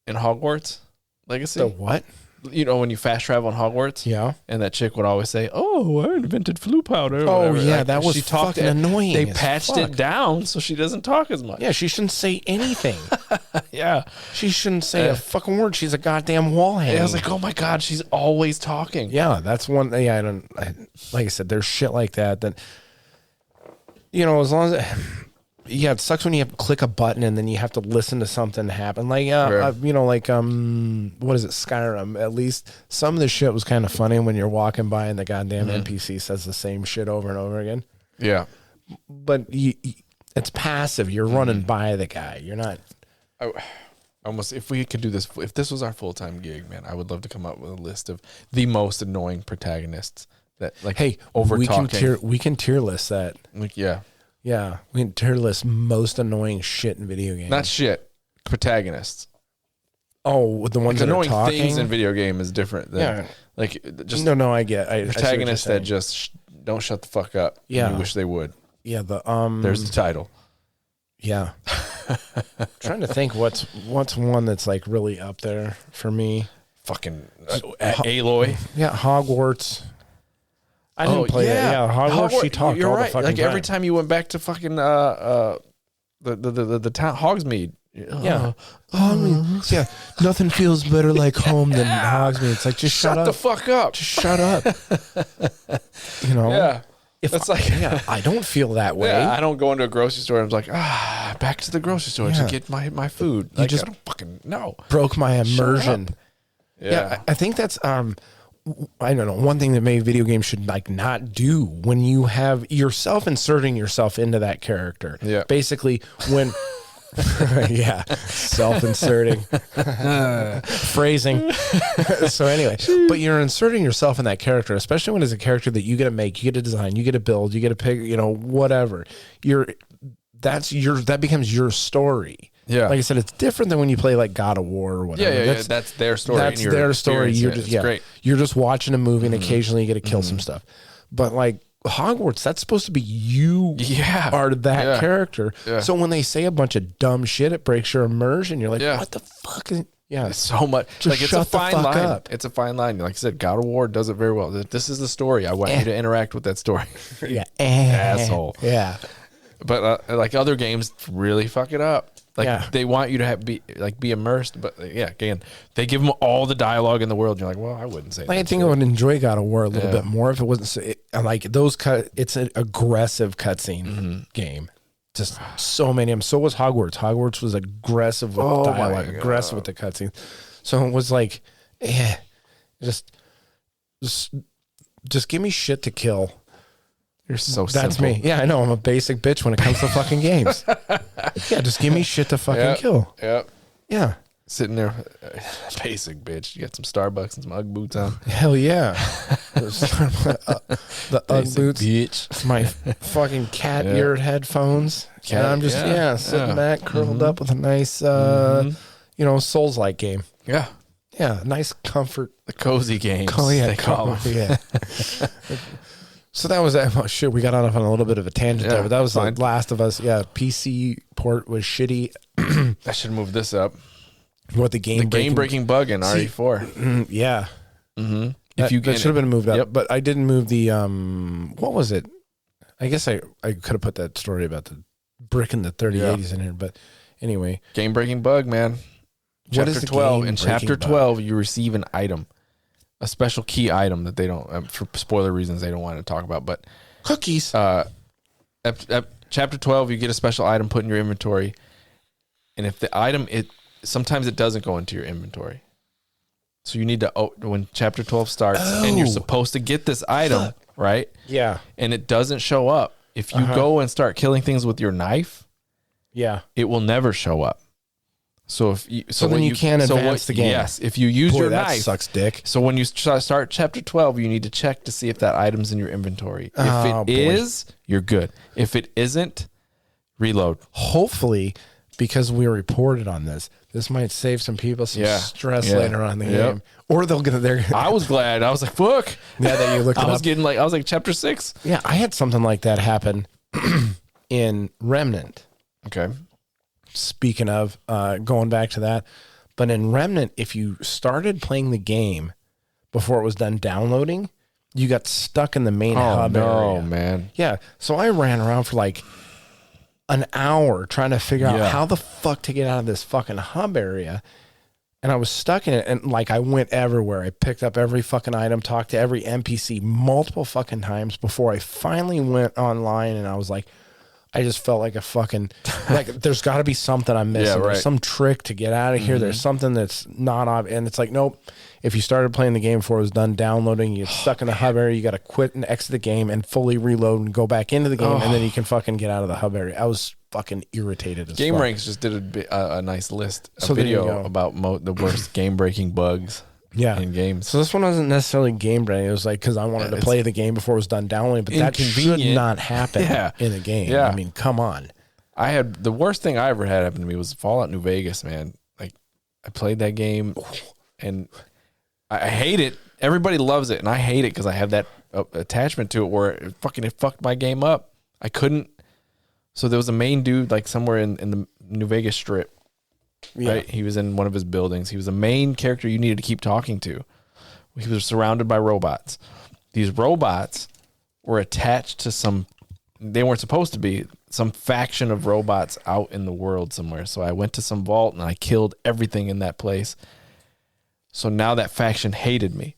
in Hogwarts Legacy. The what? You know, when you fast travel in Hogwarts, Yeah. and that chick would always say, "Oh, I invented flu powder." or Oh, whatever. yeah, Like, that was she talked fucking annoying They as patched fuck. it down so she doesn't talk as much. Yeah, she shouldn't say anything. Yeah. She shouldn't say a fucking word. She's a goddamn wall hanging. I was like, "Oh my god, she's always talking." yeah, that's one. Yeah, like I said, there's shit like that. You know, as long as yeah, it sucks when you have to click a button and then you have to listen to something happen. Like, you know, like what is it, Skyrim? At least some of the shit was kind of funny when you're walking by and the goddamn NPC says the same shit over and over again. Yeah. But it's passive. You're running by the guy. You're not. Almost, if we could do this, if this was our full-time gig, man, I would love to come up with a list of the most annoying protagonists that, like, Hey, over we talking. can tier list that. Like, yeah, Yeah, we can tier list most annoying shit in video games. not shit, protagonists. Oh, the ones Like, that are annoying talking. things in video game is different than Yeah. like just No, I get. I see what you're protagonists that saying. just don't shut the fuck up. and Yeah. you wish they would. Yeah, There's the title. yeah. Trying to think what's one that's like really up there for me. Fucking Aloy. Yeah, Hogwarts. I didn't play that. Yeah, Hogwarts. She talked You're all right. the fucking Like time. every time you went back to fucking the town Hogsmeade. Yeah. Yeah. Nothing feels better like home than Hogsmeade. It's like just shut Shut the up. fuck up. Just shut up. You know. Yeah. If That's like yeah, I don't feel that way. Yeah, I don't go into a grocery store and I'm like, back to the grocery store Yeah. to get my food. Like, just I don't fucking know. Broke my immersion. Yeah. I think that's I don't know, one thing that maybe video games should like not do when you have yourself inserting yourself into that character. Yeah. Basically when yeah, self-inserting phrasing. So anyway, but you're inserting yourself in that character, especially when it's a character that you get to make, you get to design, you get to build, you get to pick, you know, whatever. That becomes your story. Yeah. Like I said, it's different than when you play like God of War or whatever. Yeah. That's their story. That's and you're their story. You're experiencing just it. It's great. You're just watching a movie and occasionally you get to kill some stuff. But like Hogwarts, that's supposed to be you Yeah. are that Yeah. character. Yeah. So when they say a bunch of dumb shit, it breaks your immersion. You're like, Yeah. what the fuck is So much. Just Like, it's a shut the fine fuck line. up. It's a fine line. Like I said, God of War does it very well. This is the story. I want you to interact with that story. yeah, Asshole. Yeah. But like other games really fuck it up. Like Yeah. they want you to be immersed, but yeah, again, they give them all the dialogue in the world. You're like, well, I wouldn't say. Like, I that's think true. I would enjoy God of War a little bit more if it wasn't so, like those it's an aggressive cutscene game. Just so many of them. So was Hogwarts. Hogwarts was aggressive with Oh my dialogue, God. aggressive with the cutscenes. So it was like, just give me shit to kill. You're so That's simple. me. Yeah, I know. I'm a basic bitch when it comes to fucking games. Yeah, just give me shit to fucking kill. Yep. Yeah. Sitting there, basic bitch. You got some Starbucks and some UGG boots on. Hell yeah. The UGG boots. bitch. My fucking cat ear headphones. Cat- And I'm just yeah, sitting yeah. back, curled up with a nice Souls-like game. Yeah, Yeah, nice comfort. the cozy games. Oh yeah, they call them. yeah. So that was that. Oh, shit, we got off on a little bit of a tangent there, but that was fine. like Last of Us. Yeah, PC port was shitty. I should move this up. What the game? Game breaking bug in RE4. Yeah. Mm-hmm. That should have been moved up, Yep. but I didn't move the what was it? I guess I could have put that story about the brick in the 3080s in here, but anyway, game breaking bug, man. What is Chapter the 12. In game-breaking chapter bug? 12, you receive an item, a special key item that they don't, for spoiler reasons, they don't want to talk about. But cookies. chapter 12, you get a special item put in your inventory, and if the item sometimes it doesn't go into your inventory. So you need to, when chapter 12 starts and you're supposed to get this item, right? Yeah. And it doesn't show up. If you go and start killing things with your knife, Yeah. it will never show up. So if you, so then you can't advance the game. Yes, if you use your that knife, sucks, dick. So when you start chapter 12, you need to check to see if that item's in your inventory. If it is, you're good. If it isn't, reload. Hopefully, because we reported on this might save some people some stress later on in the game. Or they'll get there. I was glad. I was like, fuck. Yeah, that you looked it I was up. getting I was like chapter 6. Yeah, I had something like that happen in Remnant. Okay. Speaking of going back to that, but in Remnant, if you started playing the game before it was done downloading, you got stuck in the main hub area. Oh, man. Yeah, so I ran around for like an hour trying to figure out how the fuck to get out of this fucking hub area. And I was stuck in it. And like, I went everywhere. I picked up every fucking item, talked to every NPC multiple fucking times before I finally went online. And I was like, I just felt like a fucking, like, there's got to be something I'm missing. Yeah, right. There's some trick to get out of here. There's something that's not obvious. And it's like, nope. If you started playing the game before it was done downloading, you get stuck in the hub area, you got to quit and exit the game and fully reload and go back into the game, and then you can fucking get out of the hub area. I was fucking irritated as Game fuck. Ranks just did a nice list, So there you video go. about the worst game-breaking bugs in games. So this one wasn't necessarily game breaking. It was like because I wanted to play the game before it was done downloading, but that should not happen in a game. Yeah. I mean, come on. I had the worst thing I ever had happen to me was Fallout New Vegas, man. Like, I played that game and I hate it. Everybody loves it, and I hate it because I have that attachment to it where it fucked my game up. I couldn't. So there was a main dude like somewhere in the New Vegas Strip. Yeah. Right? He was in one of his buildings. He was a main character you needed to keep talking to. He was surrounded by robots. These robots were attached to some, they weren't supposed to be, some faction of robots out in the world somewhere. So I went to some vault and I killed everything in that place. So now that faction hated me.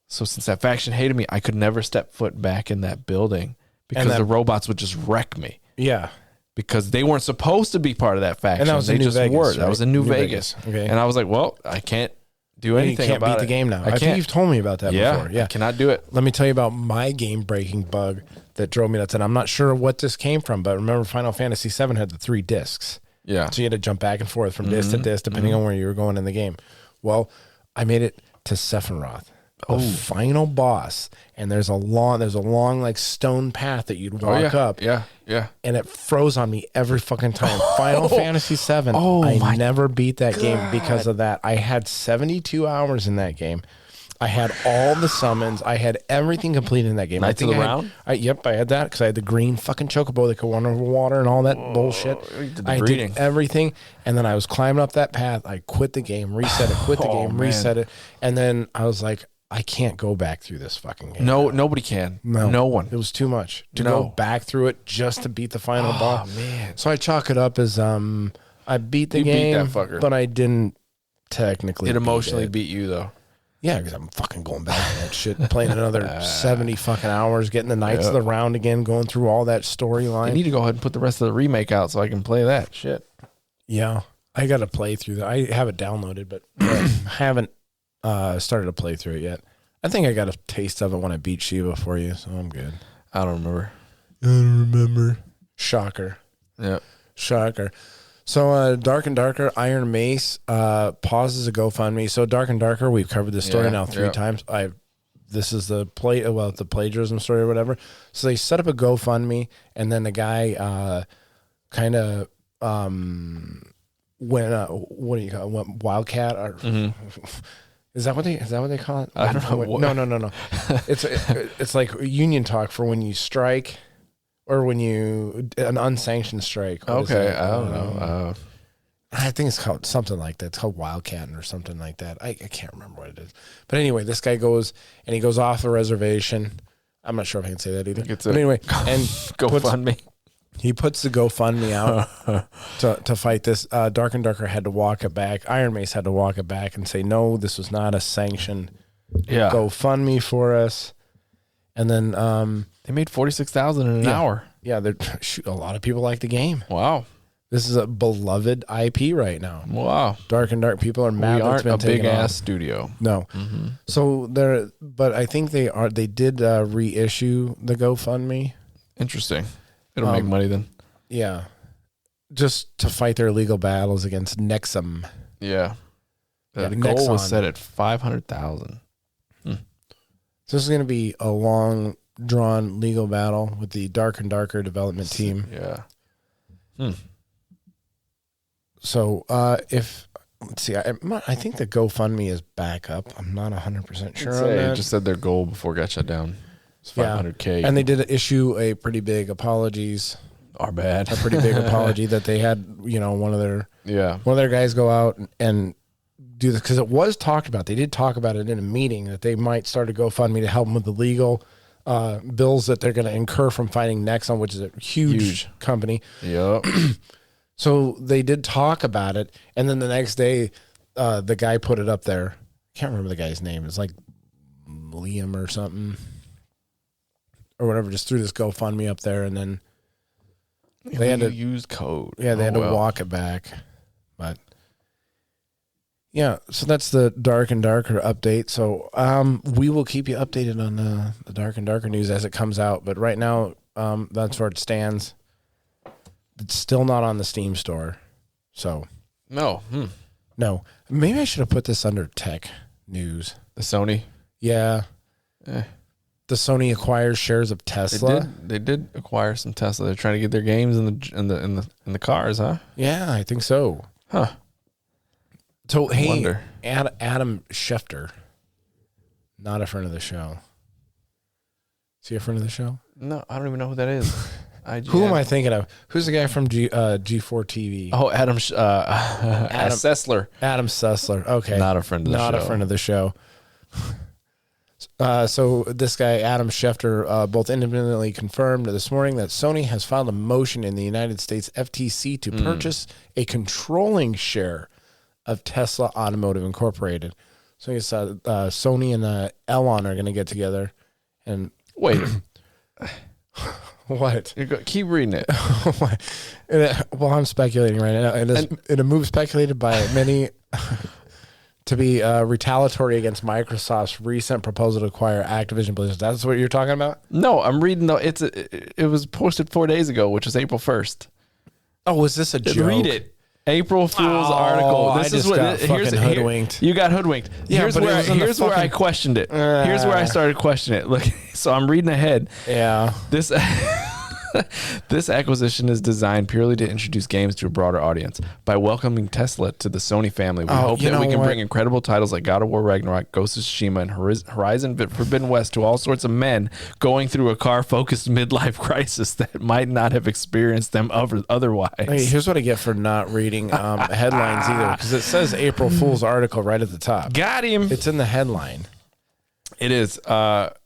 So since that faction hated me, I could never step foot back in that building because the robots would just wreck me. Yeah. Because they weren't supposed to be part of that faction. And that was in New Vegas, were. right? That was in New Vegas. Okay. And I was like, well, I can't do anything you can't about beat it. the game now. I I can't. think you've told me about that before. Yeah. I cannot do it. Let me tell you about my game-breaking bug that drove me nuts. And I'm not sure what this came from, but remember Final Fantasy VII had the 3 discs. Yeah. So you had to jump back and forth from disc to disc depending on where you were going in the game. Well, I made it to Sephiroth, the final boss, and there's a long like stone path that you'd walk up. Yeah. And it froze on me every fucking time. Final Fantasy VII. I never beat that game because of that. I had 72 hours in that game. I had all the summons. I had everything completed in that game. Knights of the Round? Yep, I had that because I had the green fucking chocobo that could run over water and all that bullshit. I did everything, and then I was climbing up that path. I quit the game, reset it, quit the game, reset it, and then I was like, I can't go back through this fucking game. No, nobody can. No one. It was too much to go back through it just to beat the final boss. Oh, man. So I chalk it up as I beat the You beat game, that fucker. but I didn't technically. It emotionally beat you, though. Yeah, because I'm fucking going back to that shit, playing another 70 fucking hours, getting the Knights of the Round again, going through all that I storyline. need to go ahead and put the rest of the remake out so I can play that shit. Yeah, I got to play through that. I have it downloaded, but haven't started to play through it yet. I think I got a taste of it when I beat Shiva for you, so I'm good. I don't remember. I don't remember. Shocker. Yeah. Shocker. So Dark and Darker, Iron Mace pauses a GoFundMe. So Dark and Darker, we've covered this story now 3 times. This is the the plagiarism story or whatever. So they set up a GoFundMe, and then the guy kind of went what do you call it? Went Wildcat or is that what they call it? I don't know. No. It's like union talk for when you strike. Or when an unsanctioned strike. Okay, I don't know. I think it's called something like that. It's called wildcatting or something like that. I can't remember what it is. But anyway, this guy goes off the reservation. I'm not sure if I can say that either. But anyway, and GoFundMe. He puts the GoFundMe out to fight this. Dark and Darker had to walk it back. Iron Mace had to walk it back and say, no, this was not a sanctioned GoFundMe for us. And then they made $46,000 in an hour. Yeah, a lot of people like the game. Wow. This is a beloved IP right now. Wow. Dark and Dark people are mad. We aren't a big ass off. studio. No. So but I think they did reissue the GoFundMe. Interesting. It'll make money then. Yeah. just to fight their legal battles against Nexum. Yeah. The Yeah, goal Nexon. was set at 500,000. So this is going to be a long, drawn legal battle with the Dark and Darker development team. Yeah. So let's see, I think the GoFundMe is back up. I'm not 100% sure on that. It just said their goal before it got shut down. It's 500K. And they did issue a pretty big apologies. Our bad. A pretty big apology that they had, one of their guys go out and do this, because it was talked about. They did talk about it in a meeting that they might start a GoFundMe to help them with the legal bills that they're going to incur from fighting Nexon, which is a huge company. Yep. So they did talk about it, and then the next day, the guy put it up there. I can't remember the guy's name. It's like Liam or something, or whatever. Just threw this GoFundMe up there, and then they had to use code. Yeah, they had to walk it back, but. Yeah, so that's the Dark and Darker update. So we will keep you updated on the Dark and Darker news as it comes out. But right now, that's where it stands. It's still not on the Steam store. So No. no, maybe I should have put this under tech news. The Sony. Yeah, the Sony acquires shares of Tesla. They did acquire some Tesla. They're trying to get their games in the cars, huh? Yeah, I think so. Huh. So hey, Wonder. Adam Schefter, not a friend of the show. Is he a friend of the show? No, I don't even know who that is. Who am I thinking of? Who's the guy from G4 TV? Oh, Adam Sessler. Adam Sessler. Okay. Not a friend of the show. Not a friend of the show. So this guy, Adam Schefter, both independently confirmed this morning that Sony has filed a motion in the United States FTC to purchase a controlling share of Tesla Automotive Incorporated. So he said Sony and Elon are going to get together and wait. What? Keep reading it. Well, I'm speculating right now. In a move speculated by many to be retaliatory against Microsoft's recent proposal to acquire Activision Blizzard. That's what you're talking about? No, I'm reading it was posted 4 days ago, which was April 1st. Oh, was this a joke? Read it. April Fool's article. This is what got fucking hoodwinked. You got hoodwinked. Yeah, here's where I questioned it. Here's where I started questioning it. Look, so I'm reading ahead. Yeah. This acquisition is designed purely to introduce games to a broader audience. By welcoming Tesla to the Sony family, we hope that we can bring incredible titles like God of War Ragnarok, Ghost of Tsushima, and Horizon Forbidden West to all sorts of men going through a car-focused midlife crisis that might not have experienced them otherwise. Hey, here's what I get for not reading headlines either, because it says April Fool's article right at the top. Got him. It's in the headline. It is.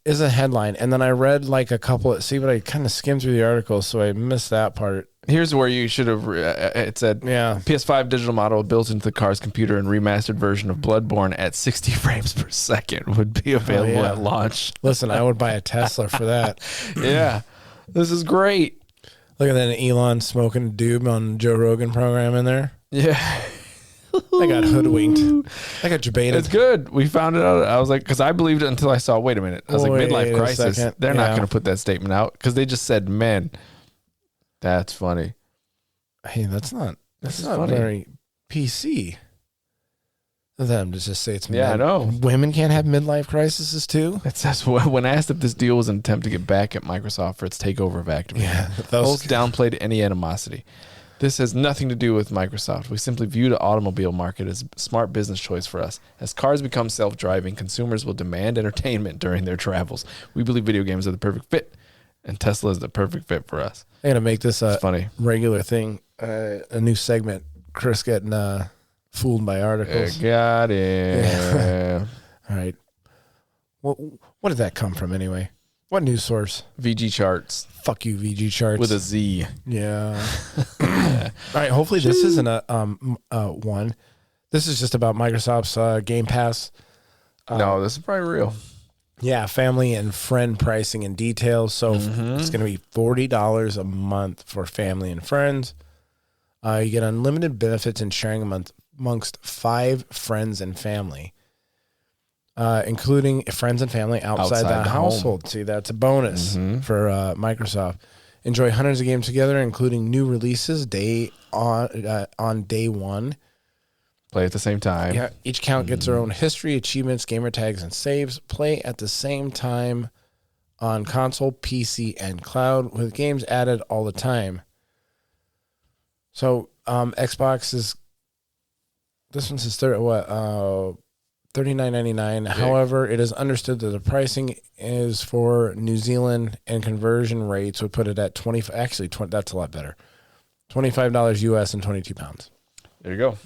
Is a headline, and then I read like a couple. But I kind of skimmed through the article, so I missed that part. Here's where you should have. It said, PS5 digital model built into the car's computer and remastered version of Bloodborne at 60 frames per second would be available at launch. Listen, I would buy a Tesla for that. Yeah, this is great. Look at that Elon smoking doob on Joe Rogan program in there. Yeah. I got hoodwinked. I got jebaited. It's good. We found it out. I was like, because I believed it until I saw, wait a minute. I was like, midlife crisis. They're not going to put that statement out because they just said men. That's funny. Hey, that's not very PC. Them to just say it's men. Yeah, I know. Women can't have midlife crises too. It says when asked if this deal was an attempt to get back at Microsoft for its takeover of Activision, Holt downplayed any animosity. This has nothing to do with Microsoft. We simply view the automobile market as a smart business choice for us. As cars become self-driving, consumers will demand entertainment during their travels. We believe video games are the perfect fit, and Tesla is the perfect fit for us. I'm gonna make this a funny regular thing, a new segment. Chris getting fooled by articles. Got it. Yeah. All right. What did that come from anyway? What news source? VG Charts. Fuck you, VG Charts. With a Z. Yeah. All right. Hopefully this isn't a one. This is just about Microsoft's Game Pass. No, this is probably real. Yeah, family and friend pricing and details. So it's going to be $40 a month for family and friends. You get unlimited benefits and sharing amongst 5 friends and family. Including friends and family outside the household. Home. See, that's a bonus for Microsoft. Enjoy hundreds of games together, including new releases on day one. Play at the same time. Yeah, each count gets their own history, achievements, gamer tags, and saves. Play at the same time on console, PC, and cloud, with games added all the time. So Xbox is, this one says $39.99. However, it is understood that the pricing is for New Zealand, and conversion rates would put it at 20. Actually, that's a lot better. $25 US and 22 pounds. There you go.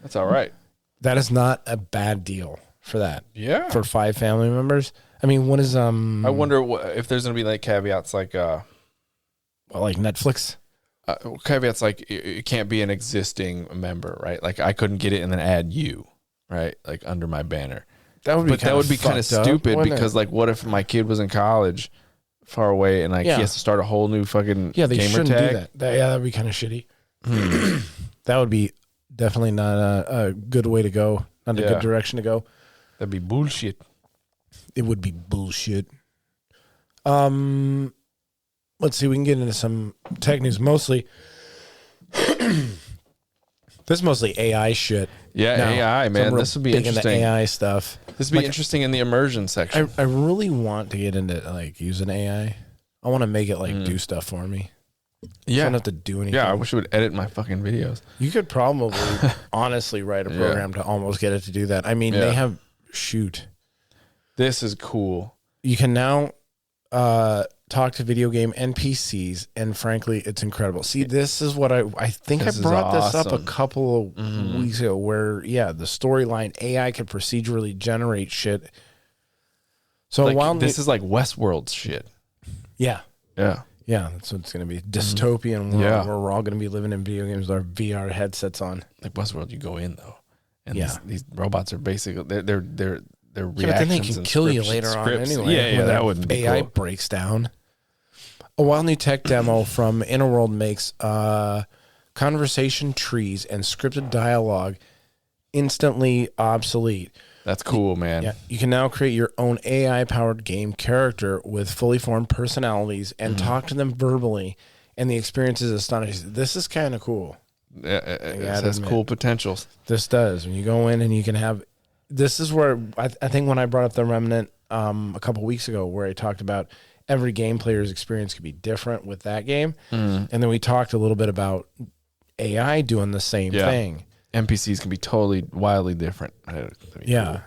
That's all right. That is not a bad deal for that. Yeah. For 5 family members. I mean, what is I wonder if there's gonna be like caveats like like Netflix. Caveats like it can't be an existing member, right? Like I couldn't get it and then add you, right? Like under my banner. That would be kind of stupid because like what if my kid was in college far away and like he has to start a whole new fucking they gamer shouldn't tag? do that. That'd be kind of shitty. That would be definitely not a good way to go. Not a good direction to go. That'd be bullshit. It would be bullshit. Let's see. We can get into some tech news. Mostly, this is mostly AI shit. Yeah, now. AI, man. This would be interesting. Into AI stuff. This would be interesting in the immersion section. I really want to get into like using AI. I want to make it like do stuff for me. Yeah. I don't have to do anything. Yeah, I wish it would edit my fucking videos. You could probably honestly write a program to almost get it to do that. I mean, they have This is cool. You can now talk to video game NPCs, and frankly, it's incredible. See, this is what I think I brought this up a couple of weeks ago, where the storyline AI can procedurally generate shit. So like, while this is like Westworld shit. Yeah, that's what it's going to be. Dystopian world where we're all going to be living in video games with our VR headsets on. Like Westworld, you go in though, and these robots are basically they're reactions. But then they can kill you later on anyway. Yeah, that would be AI cool. breaks down. A wild new tech demo from Underworld makes conversation trees and scripted dialogue instantly obsolete. That's cool, man. Yeah, you can now create your own AI-powered game character with fully formed personalities and talk to them verbally, and the experience is astonishing. This is kind of cool. Yeah, it has cool potentials. This does. When you go in and you can have... This is where I think when I brought up the Remnant a couple weeks ago, where I talked about every game player's experience could be different with that game. And then we talked a little bit about AI doing the same thing. NPCs can be totally wildly different. Cool.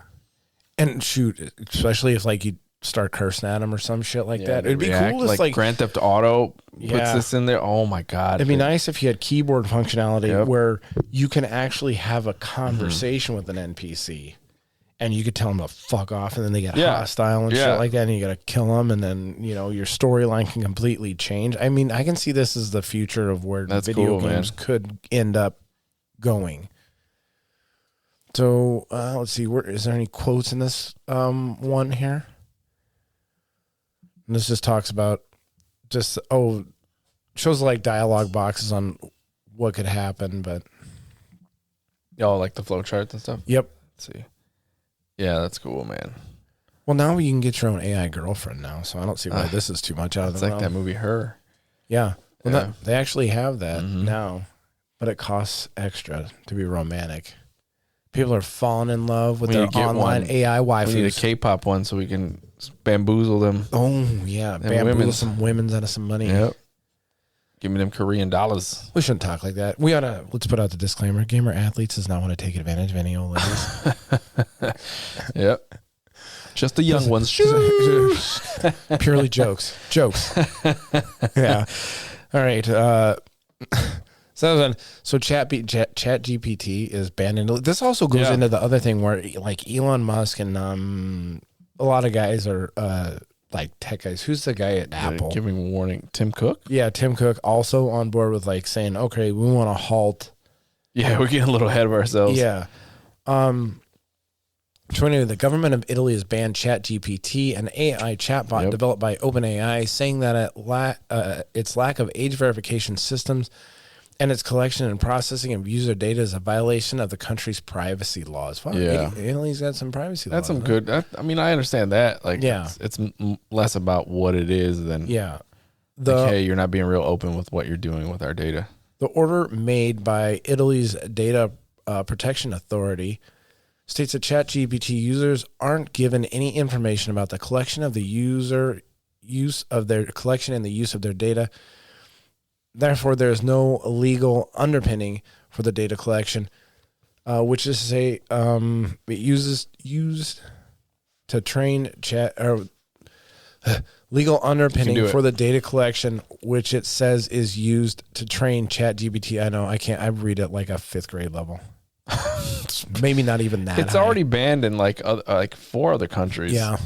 And shoot, especially if like you start cursing at them or some shit like that. It'd be cool if like Grand Theft Auto puts this in there. Oh my God. It'd be nice if you had keyboard functionality where you can actually have a conversation with an NPC. And you could tell them to fuck off, and then they get hostile and shit like that, and you got to kill them, and then, your storyline can completely change. I mean, I can see this as the future of where video games could end up going. So, let's see, is there any quotes in this one here? And this just talks about shows like dialogue boxes on what could happen, but... like the flow charts and stuff? Yep. Let's see. Yeah, that's cool, man. Well, now you can get your own AI girlfriend now, so I don't see why this is too much out of the realm. It's like that movie Her. Yeah. Well, they actually have that now, but it costs extra to be romantic. People are falling in love with their online AI waifus. We need a K-pop one so we can bamboozle them. Oh, yeah. Bamboozle some women's out of some money. Yep. Give me them Korean dollars. We shouldn't talk like that. Let's put out the disclaimer. Gamer Athletes does not want to take advantage of any old ladies. Yep. Just the young ones. Purely jokes. Yeah. All right. So Chat GPT is banned. This also goes into the other thing where like Elon Musk and a lot of guys are like tech guys. Who's the guy at Apple? Giving warning. Tim Cook? Yeah, Tim Cook also on board with like saying, okay, we want to halt. Yeah, we're getting a little ahead of ourselves. Yeah. So anyway, the government of Italy has banned ChatGPT, an AI chatbot developed by OpenAI, saying that its lack of age verification systems and its collection and processing of user data is a violation of the country's privacy laws. Wow, Italy's got some privacy laws. That's some good. I mean, I understand that. Like, it's less about what it is than hey, you're not being real open with what you're doing with our data. The order made by Italy's Data Protection Authority states that ChatGPT users aren't given any information about the collection of the user use of their collection and the use of their data. Therefore, there is no legal underpinning for the data collection, which is to say, it used to train chat or legal underpinning for the data collection, which it says is used to train ChatGPT. I know I read it like a 5th grade level. Maybe not even that. It's already banned in like 4 other countries. Yeah.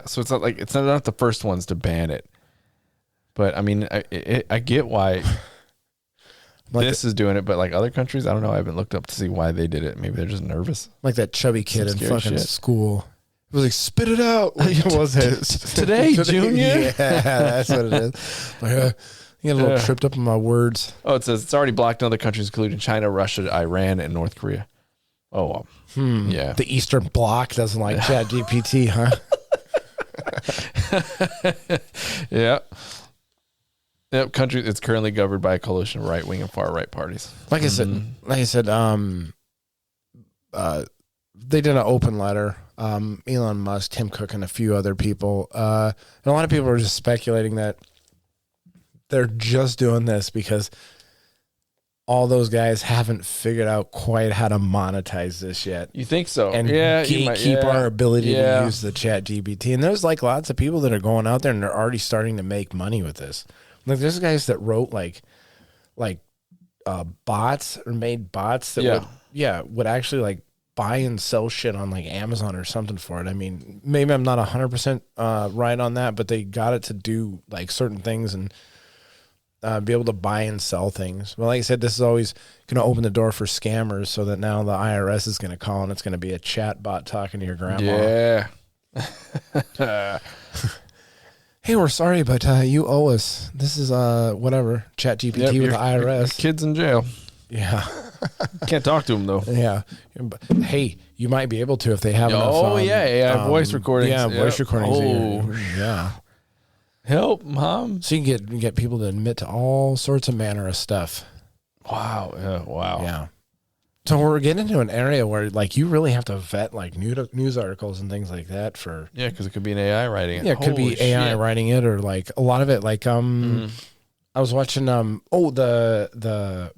So it's not the first ones to ban it. But I mean, I get why this is doing it, but like other countries, I don't know. I haven't looked up to see why they did it. Maybe they're just nervous. Like that chubby kid in fucking school. It was like, spit it out. Like, was it today, Junior? Yeah, that's what it is. Like, you get a little tripped up on my words. Oh, it says it's already blocked in other countries, including China, Russia, Iran, and North Korea. Oh, well. Yeah. The Eastern Bloc doesn't like ChatGPT, huh? Yeah. Yep. Country. It's currently governed by a coalition of right wing and far right parties. Like I said, they did an open letter. Elon Musk, Tim Cook, and a few other people. And a lot of people are just speculating that they're just doing this because all those guys haven't figured out quite how to monetize this yet. You think so? And gatekeep our ability to use the ChatGPT. And there's like lots of people that are going out there and they're already starting to make money with this. Like there's guys that wrote like bots or made bots that would actually like buy and sell shit on like Amazon or something for it. I mean, maybe I'm not 100% right on that, but they got it to do like certain things and be able to buy and sell things. Well, like I said, this is always going to open the door for scammers so that now the IRS is going to call and it's going to be a chat bot talking to your grandma. Yeah. Hey, we're sorry, but you owe us. This is whatever, ChatGPT with the IRS. Your kid's in jail. Yeah. Can't talk to him, though. Yeah. But, hey, you might be able to if they have enough. Oh, yeah. Voice recordings. Yeah, voice recordings. Oh, yeah. Help, Mom. So you can get people to admit to all sorts of manner of stuff. Wow. Yeah, wow. Yeah. So we're getting into an area where like you really have to vet like news articles and things like that for. Yeah, because it could be an AI writing it. Yeah, it could be AI writing it or like a lot of it. Like I was watching the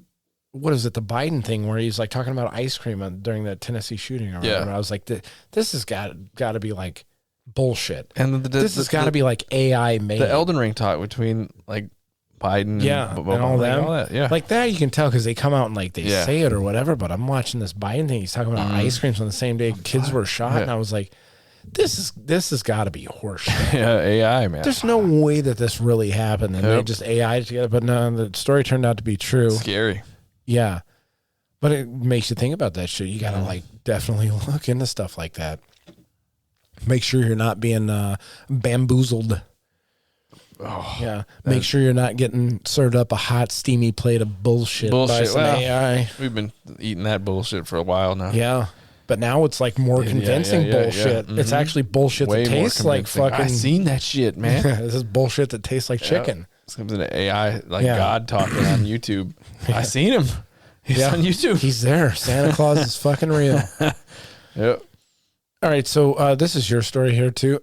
what is it, the Biden thing where he's like talking about ice cream during the Tennessee shooting or whatever. I was like, this has got to be like bullshit. And this has got to be like AI made. The Elden Ring talk between like Biden and all that. Yeah. Like that you can tell because they come out and like they say it or whatever, but I'm watching this Biden thing. He's talking about ice creams on the same day kids were shot and I was like, this has got to be horseshit. Yeah, AI, man. There's no way that this really happened and they just AI together, but no, the story turned out to be true. Scary. Yeah. But it makes you think about that shit. You got to like definitely look into stuff like that. Make sure you're not being bamboozled. Oh, yeah. Make sure you're not getting served up a hot, steamy plate of bullshit by some AI. We've been eating that bullshit for a while now. Yeah. But now it's like more convincing bullshit. Yeah. It's actually bullshit that tastes like fucking. I've seen that shit, man. This is bullshit that tastes like chicken. It's comes into AI, like God talking on YouTube. I seen him. He's on YouTube. He's there. Santa Claus is fucking real. Yep. All right, so this is your story here too.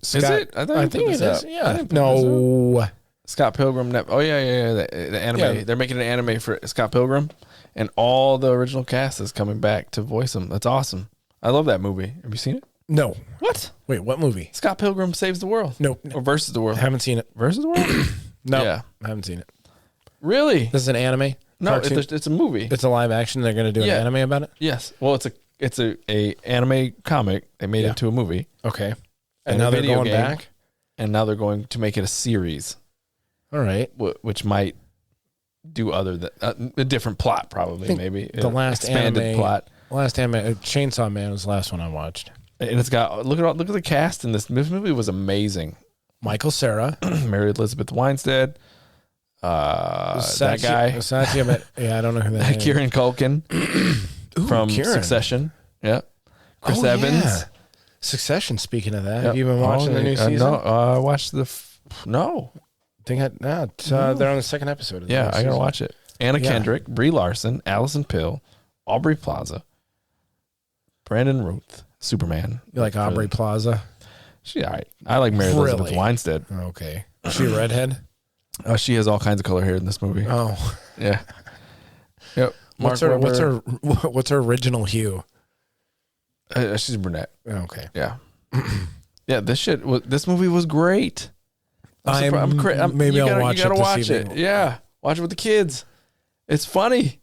Scott, is it? I think it is. Yeah. No. Scott Pilgrim. Oh yeah. The anime. Yeah. They're making an anime for Scott Pilgrim, and all the original cast is coming back to voice him. That's awesome. I love that movie. Have you seen it? No. What? Wait, what movie? Scott Pilgrim Saves the World. No. Or Versus the World. I haven't seen it. Versus the World? No. Yeah. I haven't seen it. Really? This is an anime? No, it's a movie. It's a live action. They're going to do an anime about it? Yes. Well, it's a anime comic. They made it into a movie. Okay. And now they're going back? And now they're going to make it a series. All right. Which might do other than a different plot, probably, maybe. The last expanded anime plot. Last anime, Chainsaw Man was the last one I watched. And it's got look at the cast in this. This movie was amazing. Michael Cera, Mary Elizabeth Winstead, that guy. Yeah, I don't know who that is. Kieran Culkin from Kieran. Succession. Yeah. Chris Evans. Yeah. Succession, speaking of that. Have you been watching the new season? No, I watched no. They're on the second episode. Of the Yeah, new I gotta season. watch it. Anna Kendrick, Brie Larson, Allison Pill, Aubrey Plaza, Brandon Routh, Superman. You like Aubrey Plaza? She all right. I like Mary Elizabeth Really? Winstead. Okay. Is she a redhead? She has all kinds of color hair in this movie. Oh. Yeah. Yep. What's her original hue? She's a brunette. Okay. Yeah. Yeah. This movie was great. Maybe I'll watch it. You gotta watch it. Yeah. Watch it with the kids. It's funny.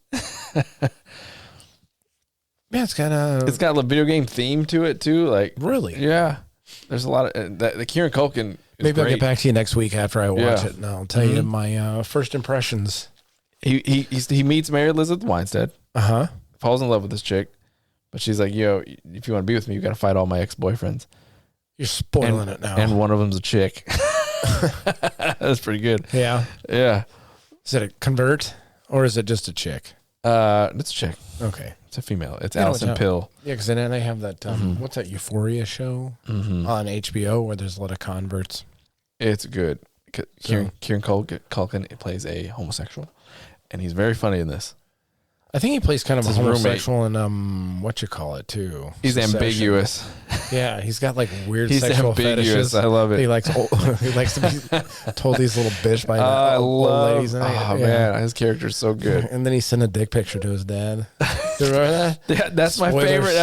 Yeah, it's got a video game theme to it too. Like really. Yeah. There's a lot of the Kieran Culkin. Maybe I'll great. get back to you next week after I watch it, and I'll tell you my first impressions. He meets Mary Elizabeth Winstead. Falls in love with this chick, but she's like, "Yo, if you want to be with me, you got to fight all my ex-boyfriends." You're spoiling it now. And one of them's a chick. That's pretty good. Yeah. Yeah. Is it a convert or is it just a chick? It's a chick. Okay. It's a female. It's Allison Pill. Yeah, because then they have that, what's that Euphoria show on HBO where there's a lot of converts. It's good. Kieran Culkin plays a homosexual, and he's very funny in this. I think he plays kind of a his homosexual in what you call it too. He's Succession. ambiguous. Yeah, he's got like weird He's sexual ambiguous. fetishes. I love it. He likes to be told these little bitch by old ladies. Man, his character's so good. And then he sent a dick picture to his dad. You remember that? Yeah, that's Spoilers. my favorite.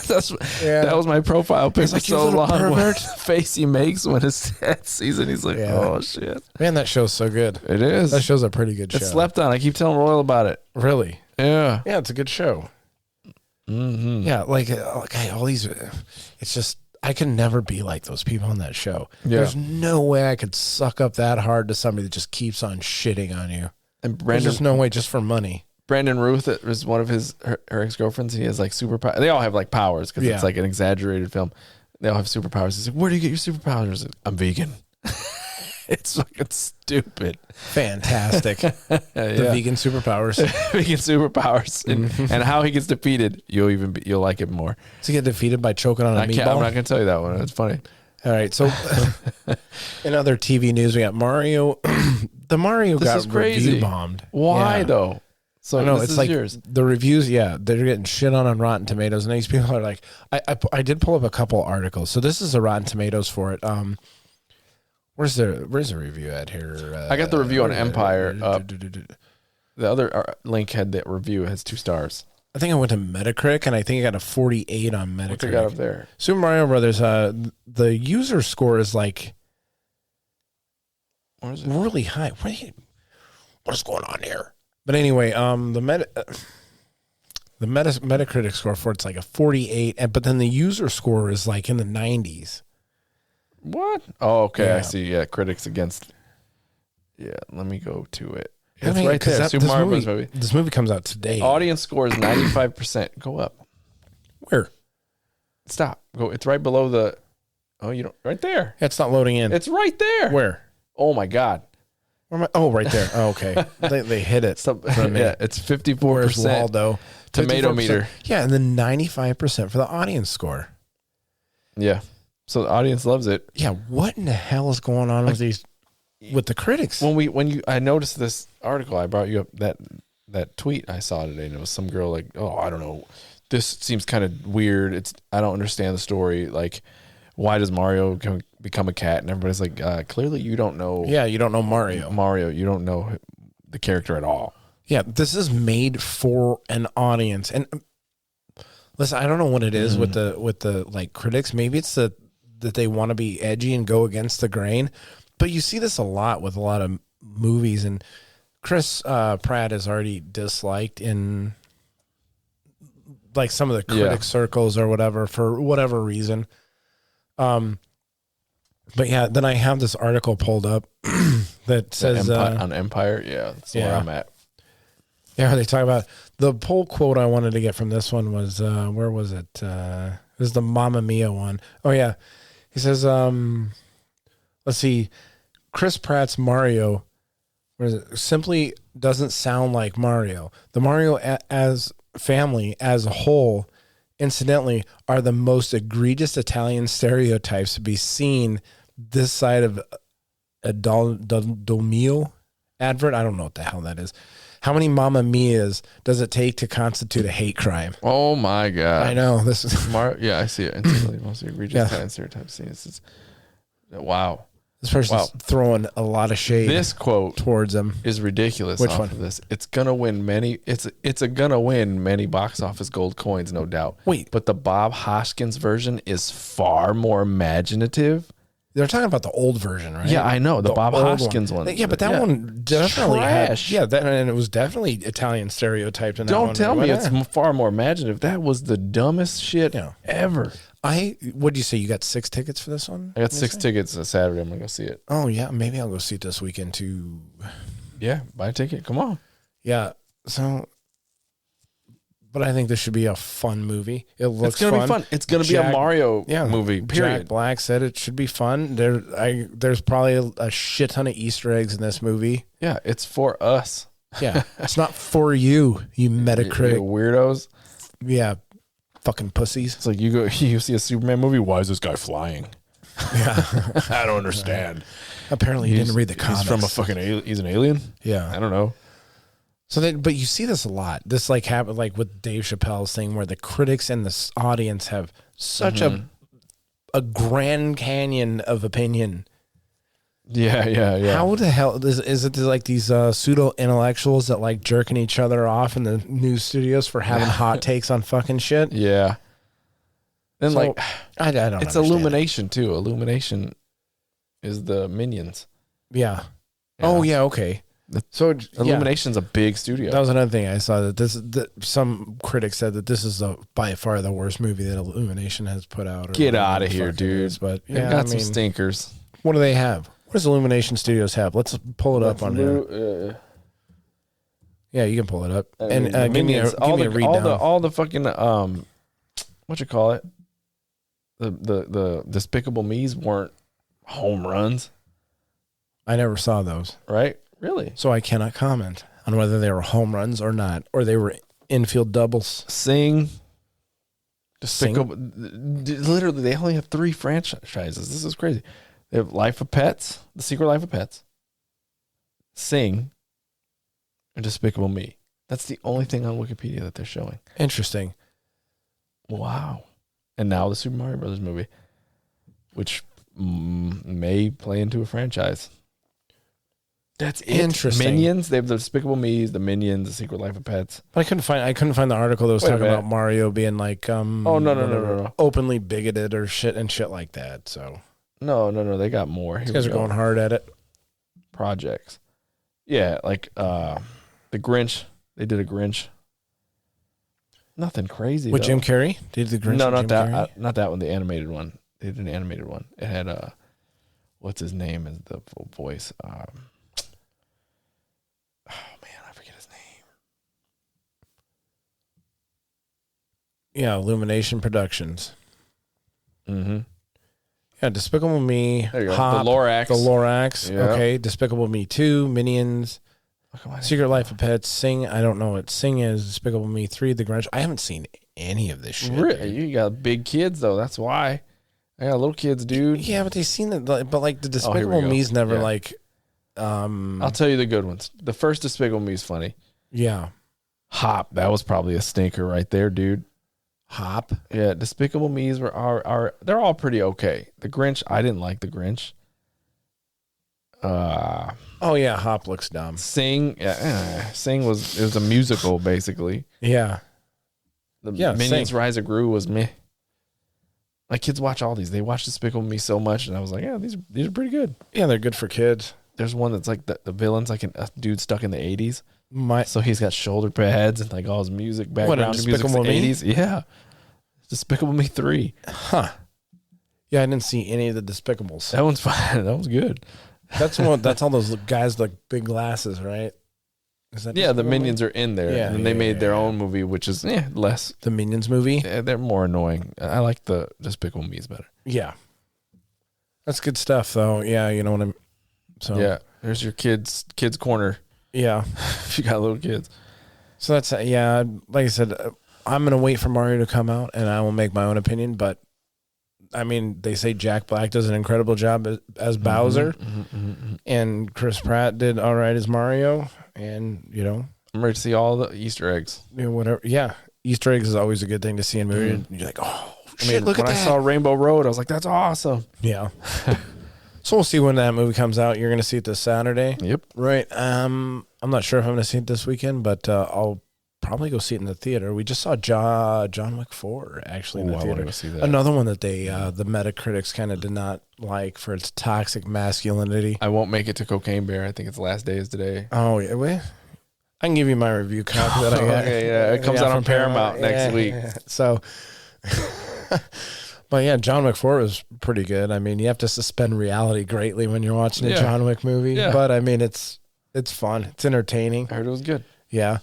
That was my profile picture. Like, so long. Pervert. The face he makes when his dad sees it, he's like, "Oh shit!" Man, that show's so good. It is. That show's a pretty good show. It's slept on. I keep telling Royal about it. Really? Yeah. Yeah, it's a good show. Mm-hmm. Yeah, like all these. It's just I can never be like those people on that show. Yeah. There's no way I could suck up that hard to somebody that just keeps on shitting on you. And There's just no way, just for money. Brandon Routh is one of her ex-girlfriends. He has like superpowers. They all have like powers because it's like an exaggerated film. They all have superpowers. He's like, "Where do you get your superpowers?" Like, "I'm vegan." It's fucking stupid. Fantastic. The vegan superpowers. Vegan superpowers. And how he gets defeated, you'll like it more. Does he get defeated by choking on a meatball? I'm not going to tell you that one. It's funny. All right. So in other TV news, we got Mario. The Mario got review bombed. Why though? So I know it's like yours. The reviews. Yeah, they're getting shit on Rotten Tomatoes, and these people are like, I did pull up a couple articles. So this is the Rotten Tomatoes for it. Where's the review at here? I got the review on Empire. The other link had that review. It has 2 stars. I think I went to Metacritic, and I think I got a 48 on Metacritic. What's it got up there? Super Mario Brothers. The user score is like, what is it? Really high. What is going on here? But anyway, the Metacritic score for it's like a 48, but then the user score is like in the 90s. What? Oh, okay. Yeah. I see. Yeah, critics against. Yeah, let me go to it. I It's mean, right there. Super Mario Bros. Movie. This movie comes out today. Audience score is 95%. Go up. Where? Stop. Go. It's right below the. Oh, you don't. Right there. It's not loading in. It's right there. Where? Oh my God. Where am I? Oh, right there. Oh, okay. they hit it. Yeah, it's 54%. Waldo? Tomato 54%. meter. Yeah, and then 95% for the audience score. Yeah. So the audience loves it. Yeah, what in the hell is going on with the critics? I noticed this article, I brought you up that tweet I saw today, and it was some girl like, "Oh, I don't know, this seems kind of weird. I don't understand the story. Like, why does Mario become a cat?" And everybody's like, "Clearly, you don't know." Yeah, you don't know Mario. You don't know the character at all. Yeah, this is made for an audience, and listen, I don't know what it is with the like critics. Maybe it's that they want to be edgy and go against the grain. But you see this a lot with a lot of movies, and Chris Pratt is already disliked in like some of the critic circles or whatever for whatever reason. But yeah, then I have this article pulled up that says on Empire. Yeah, that's where I'm at. Yeah, they talk about the poll quote I wanted to get from this one was where was it? It was the Mamma Mia one. Oh yeah. He says, let's see, Chris Pratt's Mario simply doesn't sound like Mario. The Mario as family as a whole, incidentally, are the most egregious Italian stereotypes to be seen this side of Domio advert. I don't know what the hell that is. How many Mamma Mias does it take to constitute a hate crime? Oh my god! I know this is smart. Yeah, I see it. Instantly, most egregious Italian stereotype scenes. Wow. This person's throwing a lot of shade. This quote towards him is ridiculous. Which off one? Of this, it's gonna win many. It's gonna win many box office gold coins, no doubt. Wait, but the Bob Hoskins version is far more imaginative. They're talking about the old version, right? Yeah, I know the Bob Hoskins one. Yeah, but that one definitely trash. and it was definitely Italian stereotyped. In that Don't one. tell me it's far more imaginative. That was the dumbest shit ever. What'd you say? You got 6 tickets for this one? I got 6 tickets on Saturday. I'm gonna go see it. Oh yeah, maybe I'll go see it this weekend too. Yeah, buy a ticket. Come on. Yeah. So, but I think this should be a fun movie. It looks it's gonna be fun. It's gonna be a Mario movie. Period. Jack Black said it should be fun. There's probably a shit ton of Easter eggs in this movie. Yeah, it's for us. Yeah, it's not for you, you Metacritic you weirdos. Yeah, fucking pussies. It's like you see a Superman movie. Why is this guy flying? Yeah, I don't understand. Apparently, he didn't read the comics. He's from a fucking he's an alien. Yeah, I don't know. So but you see this a lot. This like happened like with Dave Chappelle's thing, where the critics and the audience have such a Grand Canyon of opinion. Yeah. How the hell is it like these pseudo intellectuals that like jerking each other off in the news studios for having hot takes on fucking shit? Yeah. And so, I don't. It's Illumination too. Illumination is the Minions. Yeah. Oh yeah. Okay. So Illumination's a big studio. That was another thing I saw that some critics said that this is by far the worst movie that Illumination has put out. Get out of here, dude! But yeah, got some stinkers. What do they have? What does Illumination Studios have? Let's pull it up on here. Yeah, you can pull it up and give me a read down. All the fucking what you call it? The Despicable Me's weren't home runs. I never saw those. Right? Really? So I cannot comment on whether they were home runs or not, or they were infield doubles. Sing. Despicable. Literally, they only have 3 franchises. This is crazy. They have Life of Pets, The Secret Life of Pets, Sing, and Despicable Me. That's the only thing on Wikipedia that they're showing. Interesting. Wow. And now the Super Mario Brothers movie, which may play into a franchise. That's interesting. Minions. They have the Despicable Me's, the Minions, The Secret Life of Pets. But I couldn't find the article that was talking about Mario being like no. openly bigoted or shit like that. So no. They got more. These guys are going hard at it. Projects. Yeah, like the Grinch. They did a Grinch. Nothing crazy. With Jim Carrey? Did the Grinch? No, not that. Not that one. The animated one. They did an animated one. It had what's his name as the voice? Oh man, I forget his name. Yeah, Illumination Productions. Mm-hmm. Yeah, Despicable Me, there you go. Hop, The Lorax. Yep. Okay, Despicable Me 2, Minions, Secret Life of Pets, Sing. I don't know what Sing is. Despicable Me 3, The Grinch. I haven't seen any of this shit. Really? You got big kids though. That's why. I got little kids, dude. Yeah, but they've seen it. But like the Despicable Me's never like. I'll tell you the good ones. The first Despicable Me's funny. Yeah. Hop. That was probably a stinker right there, dude. Hop. Yeah, Despicable Me's are they're all pretty okay. The Grinch, I didn't like the Grinch. Oh yeah, Hop looks dumb. Sing, Sing was a musical basically. Yeah. Minions Sing. Rise of Gru was meh. My kids watch all these. They watch Despicable Me so much, and I was like, yeah, these are pretty good. Yeah, they're good for kids. There's one that's like the villain's like a dude stuck in the 80s. So he's got shoulder pads and like all his music background. Despicable Me? 80s. Yeah. Despicable Me 3. Huh. Yeah, I didn't see any of the Despicables. That one's fine. That was good. That's all those guys with like big glasses, right? Is that the Minions are in there. Yeah, and they made their own movie, which is less. The Minions movie? They're more annoying. I like the Despicable Me's better. Yeah. That's good stuff, though. Yeah, you know what I'm... So yeah, there's your kids corner. Yeah. If you got little kids. So that's, like I said, I'm going to wait for Mario to come out, and I will make my own opinion, but I mean, they say Jack Black does an incredible job as Bowser, and Chris Pratt did all right as Mario, and I'm ready to see all the Easter eggs. Whatever. Yeah, Easter eggs is always a good thing to see in movies. You're like, oh, shit, look at that. When I saw Rainbow Road, I was like, that's awesome. Yeah. So we'll see when that movie comes out. You're going to see it this Saturday. Yep. Right. I'm not sure if I'm going to see it this weekend, but I'll probably go see it in the theater. We just saw John Wick 4 actually in the I theater. wanna go see that. Another one that the Metacritics kind of did not like for its toxic masculinity. I won't make it to Cocaine Bear. I think its last day is today. Oh, yeah. Wait. I can give you my review copy that I got. Okay, yeah. It comes out on Paramount next week. So, but yeah, John Wick 4 was pretty good. I mean, you have to suspend reality greatly when you're watching a John Wick movie. Yeah. But I mean, it's fun. It's entertaining. I heard it was good. Yeah.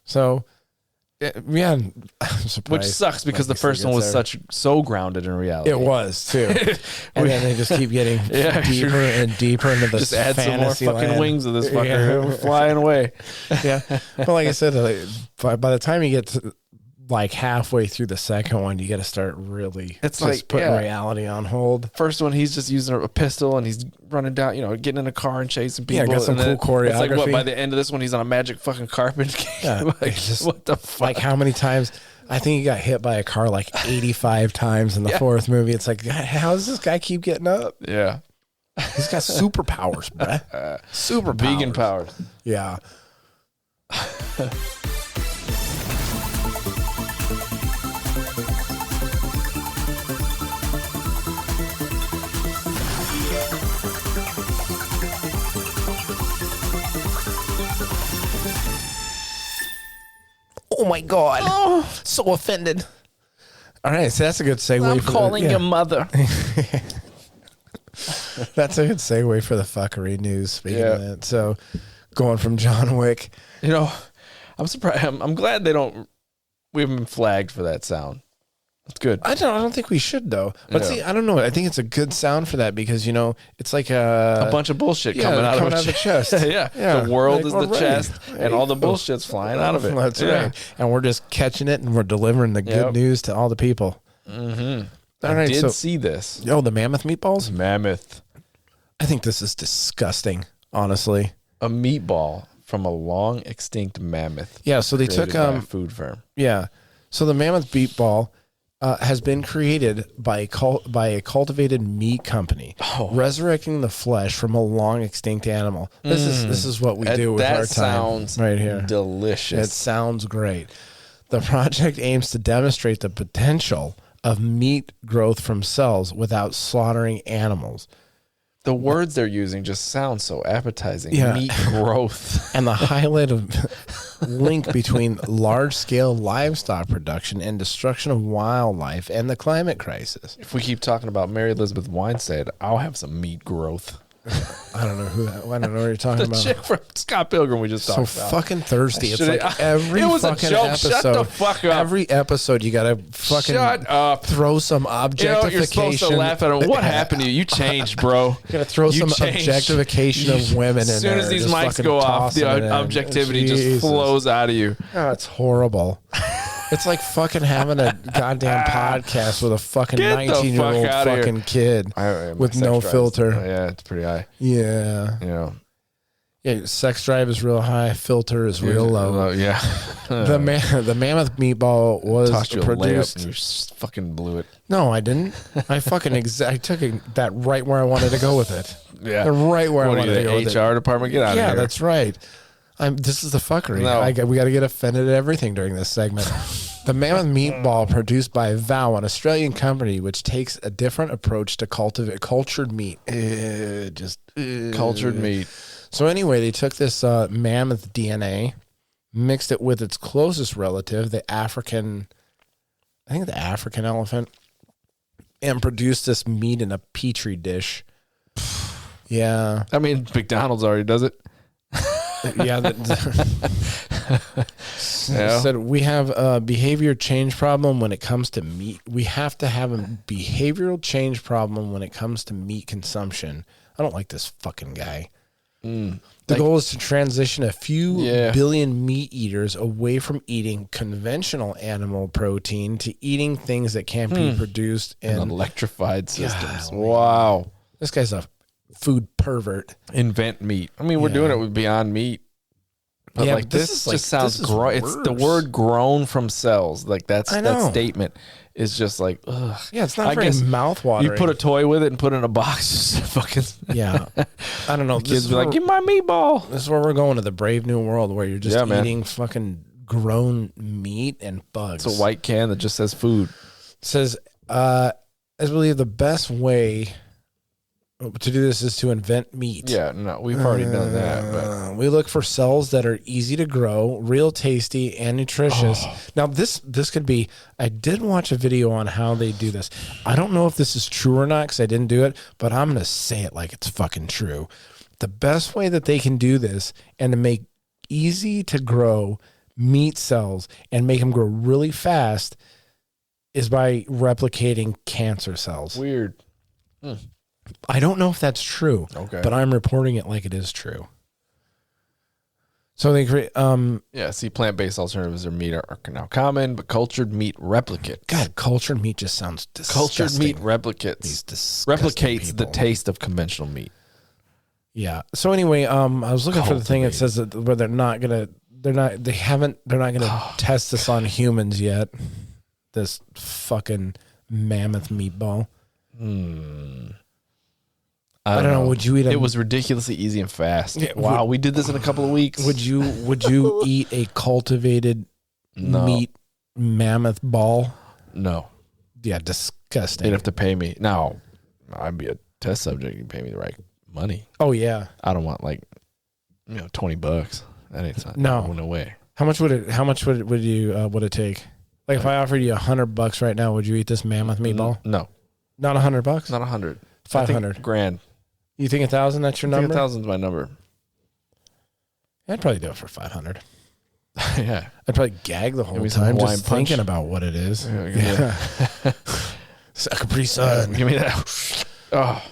So, yeah, I'm surprised. Which sucks because the first one was so grounded in reality. It was too, and then they just keep getting deeper and deeper into the just add some more fucking land. wings of this fucker flying away. Yeah, but like I said, by the time you get to like halfway through the second one, you got to start really putting reality on hold. First one, he's just using a pistol and he's running down, getting in a car and chasing people. Yeah, got some cool choreography. It's like what, by the end of this one, he's on a magic fucking carpet. Yeah, like, what the fuck? Like how many times? I think he got hit by a car like 85 times in the fourth movie. It's like, how does this guy keep getting up? Yeah. He's got superpowers, bruh. Superpowers. Vegan powers. Yeah. Oh my God. Oh, so offended. All right, so that's a good segue. I'm calling your mother. That's a good segue for the fuckery news. Speaking of that. So going from John Wick. I'm surprised. I'm glad we haven't been flagged for that sound. That's good. I don't think we should though. But see, I don't know. I think it's a good sound for that because it's like a bunch of bullshit coming out of the chest. Yeah. The world is the chest, and all the bullshit's flying out of it. That's right. And we're just catching it, and we're delivering the good news to all the people. Mm-hmm. All right, I did see this. The Mammoth meatballs. Mammoth. I think this is disgusting. Honestly, a meatball from a long extinct mammoth. Yeah. So they took a food firm. Yeah. So the Mammoth meatball has been created by a cultivated meat company, resurrecting the flesh from a long extinct animal. This is what we do with our time right here. Delicious. It sounds great. The project aims to demonstrate the potential of meat growth from cells without slaughtering animals. The words they're using just sound so appetizing. Yeah. Meat growth. And the highlight of link between large-scale livestock production and destruction of wildlife and the climate crisis. If we keep talking about Mary Elizabeth Winstead, I'll have some meat growth. I don't know who that. I don't know what you're talking about. The chick from Scott Pilgrim we just talked about. So fucking thirsty. It's like every it was fucking a joke. episode. Shut the fuck up. Every episode you gotta fucking shut up. Throw some objectification. You're supposed to laugh at him. What happened to you? You changed, bro. You gotta throw some objectification of women in there. As soon as these mics go off, the objectivity just flows out of you. Oh, it's horrible. It's like fucking having a goddamn podcast with a fucking 19-year-old fucking kid with no filter. Yeah, it's pretty high. Yeah. Yeah, sex drive is real high. Filter is real low. Yeah. The Mammoth meatball was produced. And you fucking blew it. No, I didn't. I fucking I took that right where I wanted to go with it. Yeah. Right where I wanted to go with it. HR department, get out of here. Yeah, that's right. This is the fuckery. No. We got to get offended at everything during this segment. The Mammoth meatball produced by Vow, an Australian company which takes a different approach to cultured meat. Cultured meat. So anyway, they took this mammoth DNA, mixed it with its closest relative, the African elephant, and produced this meat in a petri dish. Yeah. I mean, McDonald's already does it. Yeah. Said we have a behavior change problem when it comes to meat. We have to have a behavioral change problem when it comes to meat consumption. I don't like this fucking guy. The goal is to transition a few billion meat eaters away from eating conventional animal protein to eating things that can't be produced in electrified systems. Wow. This guy's a food pervert. Invent meat. I mean, we're doing it with Beyond Meat. But like this just sounds gross. It's the word grown from cells. Like that statement is just like, ugh. Yeah, it's not very mouth-watering. You put a toy with it and put it in a box. Just fucking I don't know. Kids be like, give me my meatball. This is where we're going, to the brave new world where you're just eating fucking grown meat and bugs. It's a white can that just says food. It says, I believe the best way to do this is to invent meat. Yeah, no, we've already done that. But we look for cells that are easy to grow, real tasty, and nutritious. Now, this could be, I did watch a video on how they do this. I don't know if this is true or not because I didn't do it, but I'm going to say it like it's fucking true. The best way that they can do this and to make easy to grow meat cells and make them grow really fast is by replicating cancer cells. Weird. I don't know if that's true, but I'm reporting it like it is true. So they create, see, plant-based alternatives to meat are now common, but cultured meat replicate. God, cultured meat just sounds disgusting. Cultured meat replicates the taste of conventional meat. Yeah. So anyway, I was looking for the thing that says that where they're not gonna test this on humans yet. This fucking mammoth meatball. I don't know. Would you eat? It was ridiculously easy and fast. Yeah, wow, we did this in a couple of weeks. Would you eat a cultivated meat mammoth ball? No. Yeah, disgusting. They'd have to pay me. No, I'd be a test subject. You pay me the right money. Oh yeah. I don't want $20. That ain't no way. How much would it take? Like if I offered you $100 right now, would you eat this mammoth meatball? No. Not $100. Not 100. 500 grand. You think 1,000? That's your number? 1,000 is my number. I'd probably do it for 500. Yeah, I'd probably gag the whole time just thinking about what it is. Yeah. Capri Sun. Give me that. Oh,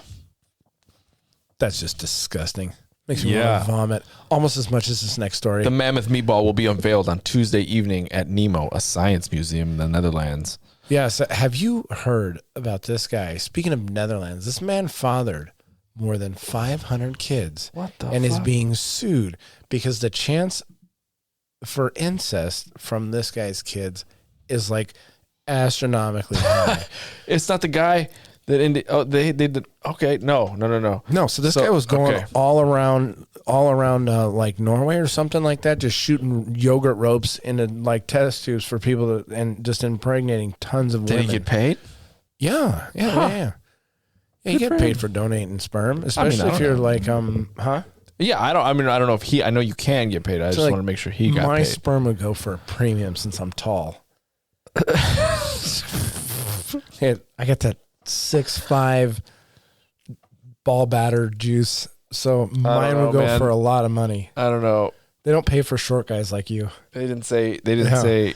that's just disgusting. Makes me want to vomit almost as much as this next story. The mammoth meatball will be unveiled on Tuesday evening at Nemo, a science museum in the Netherlands. Yeah, so have you heard about this guy? Speaking of Netherlands, this man fathered more than 500 kids is being sued because the chance for incest from this guy's kids is like astronomically high. It's not the guy that they did. Okay, no. No, so this guy was going all around like Norway or something like that, just shooting yogurt ropes into like test tubes for people and just impregnating tons of women. Did he get paid? Yeah. Yeah, you get paid for donating sperm, especially if you're like, Yeah, I don't know if I know you can get paid. I just want to make sure he got paid. My sperm would go for a premium since I'm tall. Hey, I got that 6'5" ball batter juice, so mine would go for a lot of money. I don't know. They don't pay for short guys like you. They didn't say.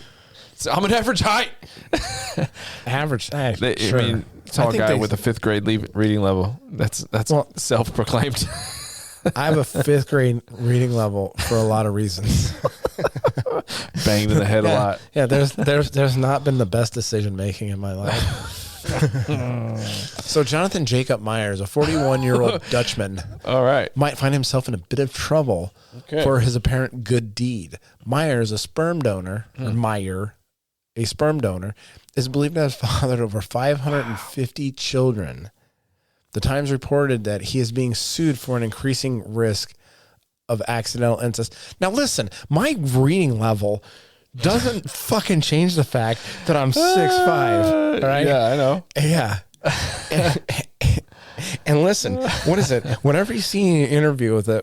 So I'm an average height. Average. I mean, tall guy with a 5th grade reading level. That's self-proclaimed. I have a 5th grade reading level for a lot of reasons. Banged in the head a lot. Yeah, there's not been the best decision making in my life. So Jonathan Jacob Myers, a 41-year-old Dutchman, might find himself in a bit of trouble for his apparent good deed. Myers, a sperm donor, is believed to have fathered over 550 children. The Times reported that he is being sued for an increasing risk of accidental incest. Now listen, my reading level doesn't fucking change the fact that I'm 6'5", right? Yeah, I know. Yeah. And listen, what is it? Whenever you see an interview with a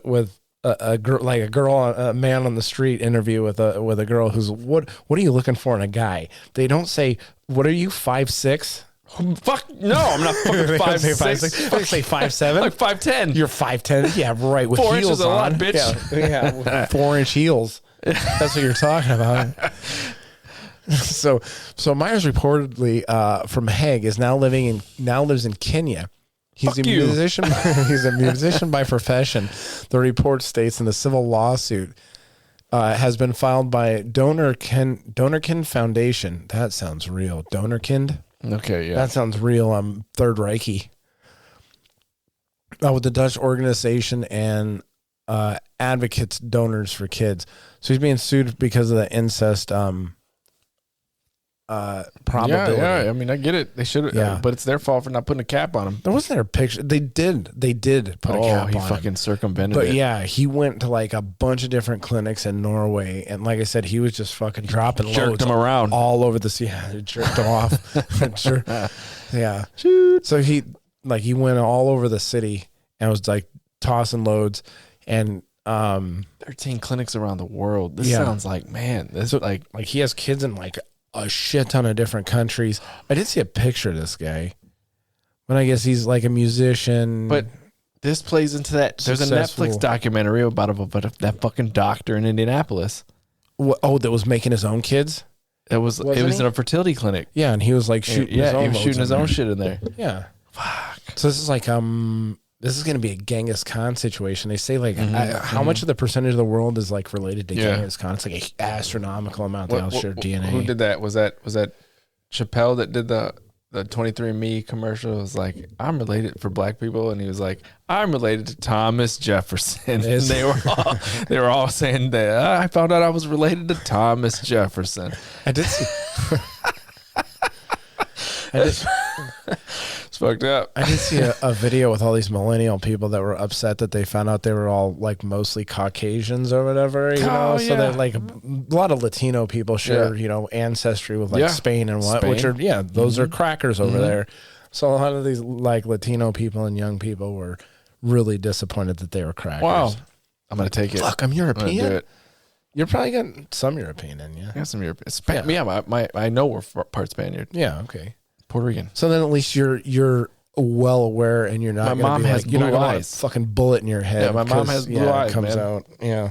man on the street interview with a girl who's what are you looking for in a guy? They don't say, "What are you, 5'6"? Fuck no, I'm not fucking 5'6". They say 5'7", like 5'10". You're 5'10". Yeah, right. With 4 heels inches a lot, on. bitch. Yeah, with 4-inch heels. That's what you're talking about. So Myers reportedly from Hague lives in Kenya, He's Fuck a you. musician. He's a musician by profession. The report states in the civil lawsuit has been filed by Donorkind Foundation. That sounds real. Donorkind? Okay, yeah. That sounds real. Third Reichy. With the Dutch organization and advocates donors for kids. So he's being sued because of the incest probability. Yeah, I mean, I get it. They should have, but it's their fault for not putting a cap on him. There wasn't a picture. They did put a cap he on fucking him. circumvented But it. yeah, he went to like a bunch of different clinics in Norway, and like I said, he was just fucking dropping Jerked loads him around. all over the sea. Yeah, they jerked him off. Yeah. So he went all over the city and was like tossing loads, and 13 clinics around the world. This Yeah. sounds like, man, this so like like he has kids in like a shit ton of different countries. I did see a picture of this guy, but I guess he's like a musician. But this plays into that. There's a Successful. Netflix documentary about that fucking doctor in Indianapolis. that was making his own kids. It was Wasn't he? in a fertility clinic. Yeah, and he was like shooting. his own he was loads shooting his in own there. shit in there. Yeah. Fuck. So this is like this is going to be a Genghis Khan situation. They say like how much of the percentage of the world is like related to Genghis Khan? It's like an astronomical amount. They all share DNA. Who did that? Was that Chappelle that did the 23andMe commercial? It was like, I'm related for black people, and he was like, I'm related to Thomas Jefferson. And they were all saying that I found out I was related to Thomas Jefferson. I did see. It's fucked up. I did see a video with all these millennial people that were upset that they found out they were all like mostly Caucasians or whatever, you know. So that like a lot of Latino people share, you know, ancestry with like Spain and which are those are crackers over there. So a lot of these like Latino people and young people were really disappointed that they were crackers. Wow. I'm gonna take it. Fuck, I'm European. I'm gonna do it. You're probably getting some European in you. I got some European. Yeah, I know we're part Spaniard. Yeah, okay. Puerto Rican. So then at least you're well aware, and you're not. My mom be has like, you're not blue gonna eyes. Fucking bullet in your head. Yeah, my mom 'cause, has blue eyes, It comes man. out. Yeah.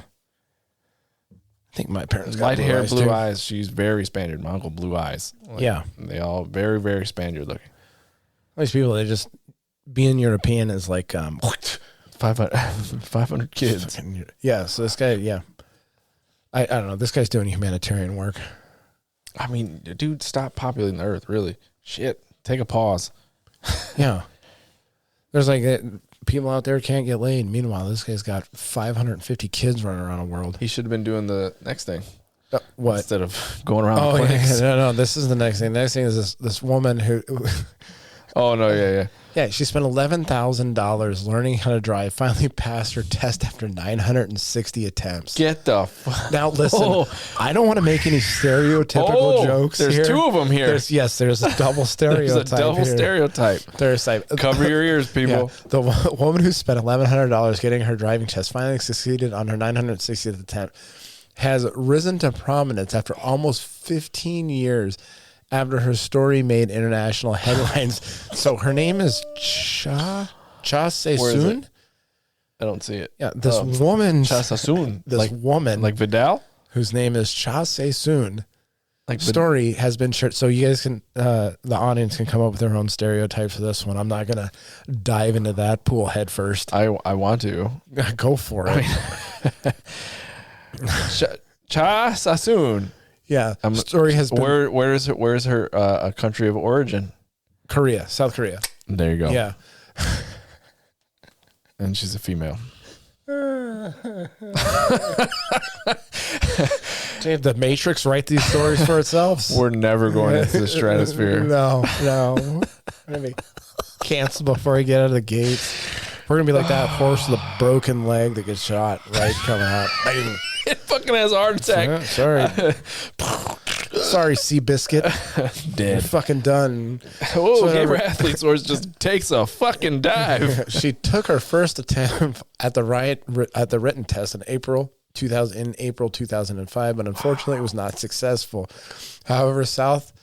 I think my parents got Light hair, blue too. eyes. She's very Spaniard. My uncle, blue eyes. Like, Yeah. They all very, very Spaniard looking. These people, they just being European is like 500 kids. Yeah. So this guy, I don't know. This guy's doing humanitarian work. I mean, dude, stop populating the earth, really. Shit. Take a pause. Yeah. There's like people out there can't get laid. Meanwhile, this guy's got 550 kids running around the world. He should have been doing the next thing. What? Instead of going around Oh, clinics. no. This is the next thing. The next thing is this woman who... Oh, no, yeah. Yeah, she spent $11,000 learning how to drive, finally passed her test after 960 attempts. Get the fuck. Now, listen, I don't want to make any stereotypical jokes there's here. two of them here. There's a double stereotype. There's a double stereotype. Cover your ears, people. Yeah, the woman who spent $1,100 getting her driving test finally succeeded on her 960th attempt has risen to prominence after almost 15 years after her story made international headlines. So her name is Cha Se-soon. I don't see it. Yeah, this woman, Cha Se-soon. this woman, Like Vidal? whose name is Cha Se-soon. Like Story has been shared, so you guys can, the audience can come up with their own stereotypes for this one. I'm not gonna dive into that pool head first. I want to. Go for it. Cha Se-soon. Yeah, story has been Where's her country of origin? Korea, South Korea. There you go. Yeah, And she's a female. did the Matrix write these stories for itself? We're never going into the stratosphere. No. We're gonna be canceled before we get out of the gates. We're gonna be like that horse with a broken leg that gets shot right coming out. Bang. It fucking has a heart attack. Yeah, sorry, Seabiscuit. You're Dead. fucking done. Whoa, So- Gamer Athlete Source just takes a fucking dive. She took her first attempt at the written test in April 2005, but unfortunately it was not successful. However, South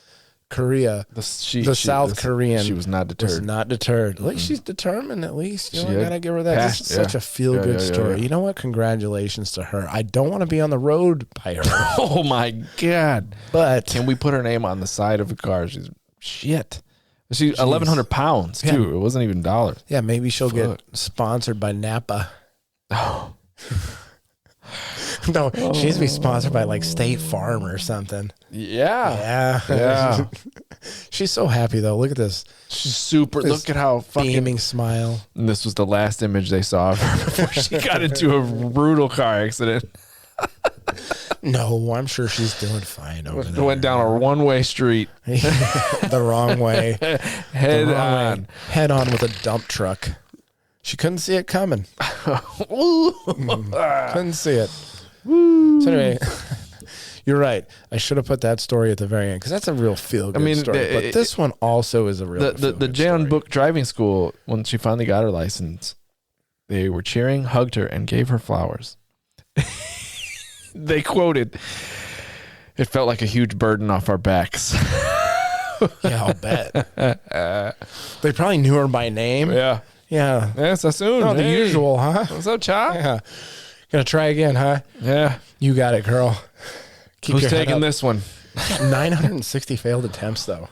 Korea, South Korean She was not deterred. was not deterred. Like she's determined at least. You know, She I gotta give her that. passed, This is such a feel good story. yeah. You know what? Congratulations to her. I don't want to be on the road by her, Oh my god! but Can we put her name on the side of a car? She's shit. She's 1,100 pounds too. Yeah. It wasn't even dollars. Yeah, maybe she'll get sponsored by Napa. Oh. No, she needs to be sponsored by like State Farm or something. Yeah. Yeah. She's so happy though. Look at this. She's super. Look at how fucking beaming smile. And this was the last image they saw of her before she got into a brutal car accident. No, I'm sure she's doing fine over there. Went down a one-way street. The wrong way. Head on. Head on with a dump truck. She couldn't see it coming. Couldn't see it. So anyway, you're right. I should have put that story at the very end because that's a real feel-good story. But this one also is a real the Jan Book driving school, when she finally got her license, they were cheering, hugged her, and gave her flowers. They quoted, "It felt like a huge burden off our backs." Yeah, I'll bet. They probably knew her by name. Yeah. Yeah. Yeah, so soon. Not the usual, huh? What's up, Chop? Yeah. Gonna try again, huh? Yeah. You got it, girl. Keep Who's your head taking up. this one? 960 failed attempts, though.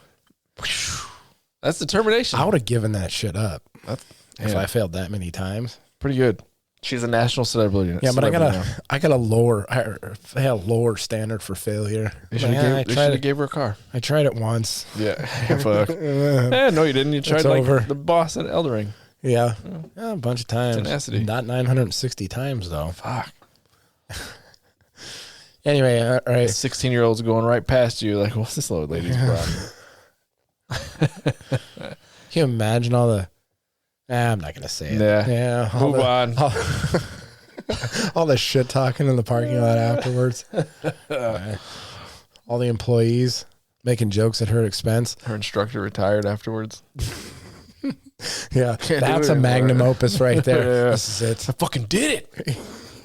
That's determination. I would have given that shit up if Yeah. I failed that many times. Pretty good. She's a national celebrity. Yeah, but I got a lower standard for failure. They should have gave her a car. I tried it once. Yeah. Fuck. No, you didn't. You tried It's like over. the boss at Eldering. Yeah. A bunch of times. Tenacity. Not 960 times, though. Fuck. Anyway, all right. 16-year-olds going right past you. Like, what's this old lady's problem? Can you imagine all the... I'm not going to say it. Yeah. Move on. All the shit talking in the parking lot afterwards. All the employees making jokes at her expense. Her instructor retired afterwards. Yeah, that's a magnum opus right there. Yeah. This is it. I fucking did it.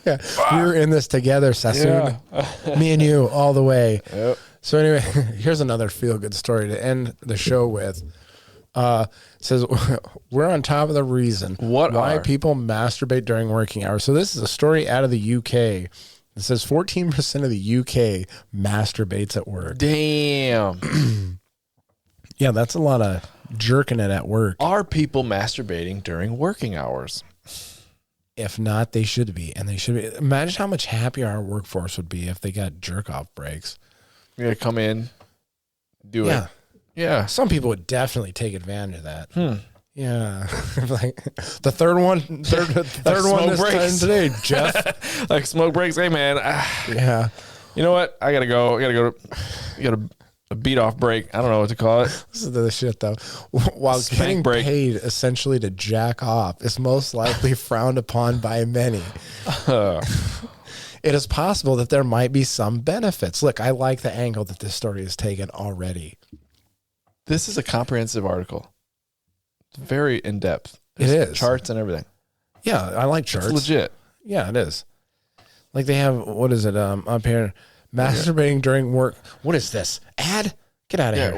Yeah, we were in this together, Sassoon. Yeah. Me and you, all the way. Yep. So anyway, here's another feel-good story to end the show with. It says, we're on top of the reason why people masturbate during working hours. So this is a story out of the UK. It says 14% of the UK masturbates at work. Damn. Yeah, that's a lot of jerking it at work. Are people masturbating during working hours? If not, they should be. And they should be. Imagine how much happier our workforce would be if they got jerk-off breaks. You gotta come in, do Yeah. it. Yeah. Some people would definitely take advantage of that. Yeah. Like the third one this time today, Jeff. Like smoke breaks. Hey, man. Yeah. You know what? I gotta go. You got a beat off break. I don't know what to call it. This is the shit, though. While Spank getting break. paid essentially to jack off is most likely frowned upon by many. It is possible that there might be some benefits. Look, I like the angle that this story is taken already. This is a comprehensive article. It's very in depth. It is. Charts and everything. Yeah, I like charts. It's legit. Yeah, it is. Like they have, what is it up here? Masturbating during work. What is this? Ad? Get out of here.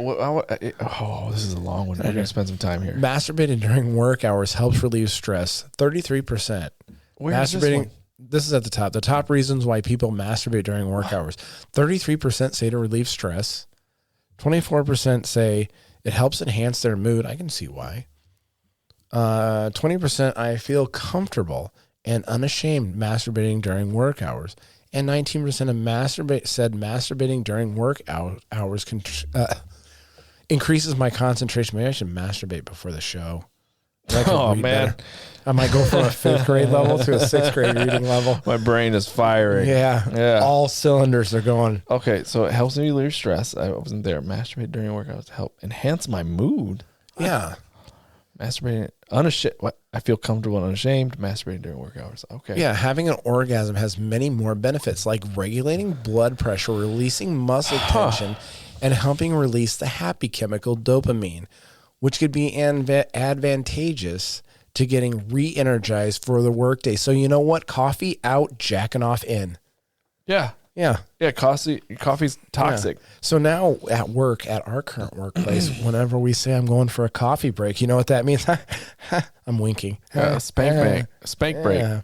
This is a long one. We're going to spend some time here. Masturbating during work hours helps relieve stress. 33%. Where is this one? This is at the top. The top reasons why people masturbate during work hours. 33% say to relieve stress. 24% say it helps enhance their mood. I can see why. 20% I feel comfortable and unashamed masturbating during work hours. And 19% of said masturbating during work hours increases my concentration. Maybe I should masturbate before the show. Oh, man. Better. I might go from a 5th grade level to a 6th grade reading level. My brain is firing. Yeah. All cylinders are going. Okay, so it helps me relieve stress. I wasn't there. Masturbate during workouts to help enhance my mood. Yeah. Masturbating unashamed. What? I feel comfortable and unashamed. Masturbating during work hours. Okay. Yeah, having an orgasm has many more benefits, like regulating blood pressure, releasing muscle tension, and helping release the happy chemical dopamine, which could be advantageous to getting re-energized for the workday. So you know what? Coffee out, jacking off in. Yeah. Yeah. Yeah, coffee's toxic. Yeah. So now at work, at our current workplace, whenever we say I'm going for a coffee break, you know what that means? I'm winking. Spank break. Yeah.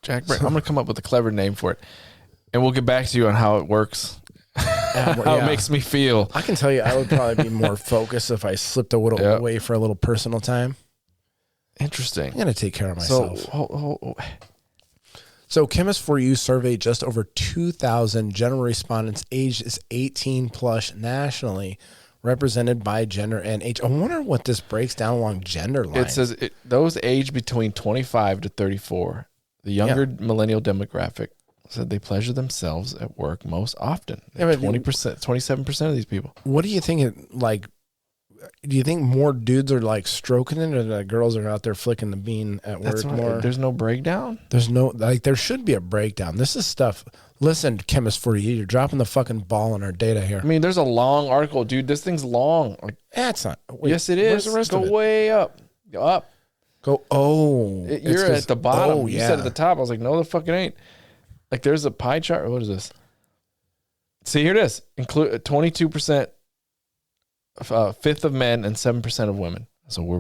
Jack break. I'm going to come up with a clever name for it. And we'll get back to you on how it works. how it makes me feel. I can tell you, I would probably be more focused if I slipped a little away for a little personal time. Interesting. I'm gonna take care of myself. So, So Chemist for You surveyed just over 2,000 general respondents aged 18 plus nationally, represented by gender and age. I wonder what this breaks down along gender lines. it says those aged between 25 to 34, the younger millennial demographic, said they pleasure themselves at work most often. 20%, 27% of these people. What do you think? Do you think more dudes are like stroking it, or the girls are out there flicking the bean at work more? There's no breakdown. There's no there should be a breakdown. This is stuff. Listen, Chemist for You, you're dropping the fucking ball on our data here. I mean, there's a long article, dude. This thing's long. Like, It's not. Wait, yes, it is. Where's the rest Go of it? way up. Go up. Go. Oh, You're at the bottom. Oh, You yeah. said at the top. I was like, no, the fuck it ain't. Like, there's a pie chart. What is this? See, here it is. Include 22%, fifth of men and 7% of women. So we're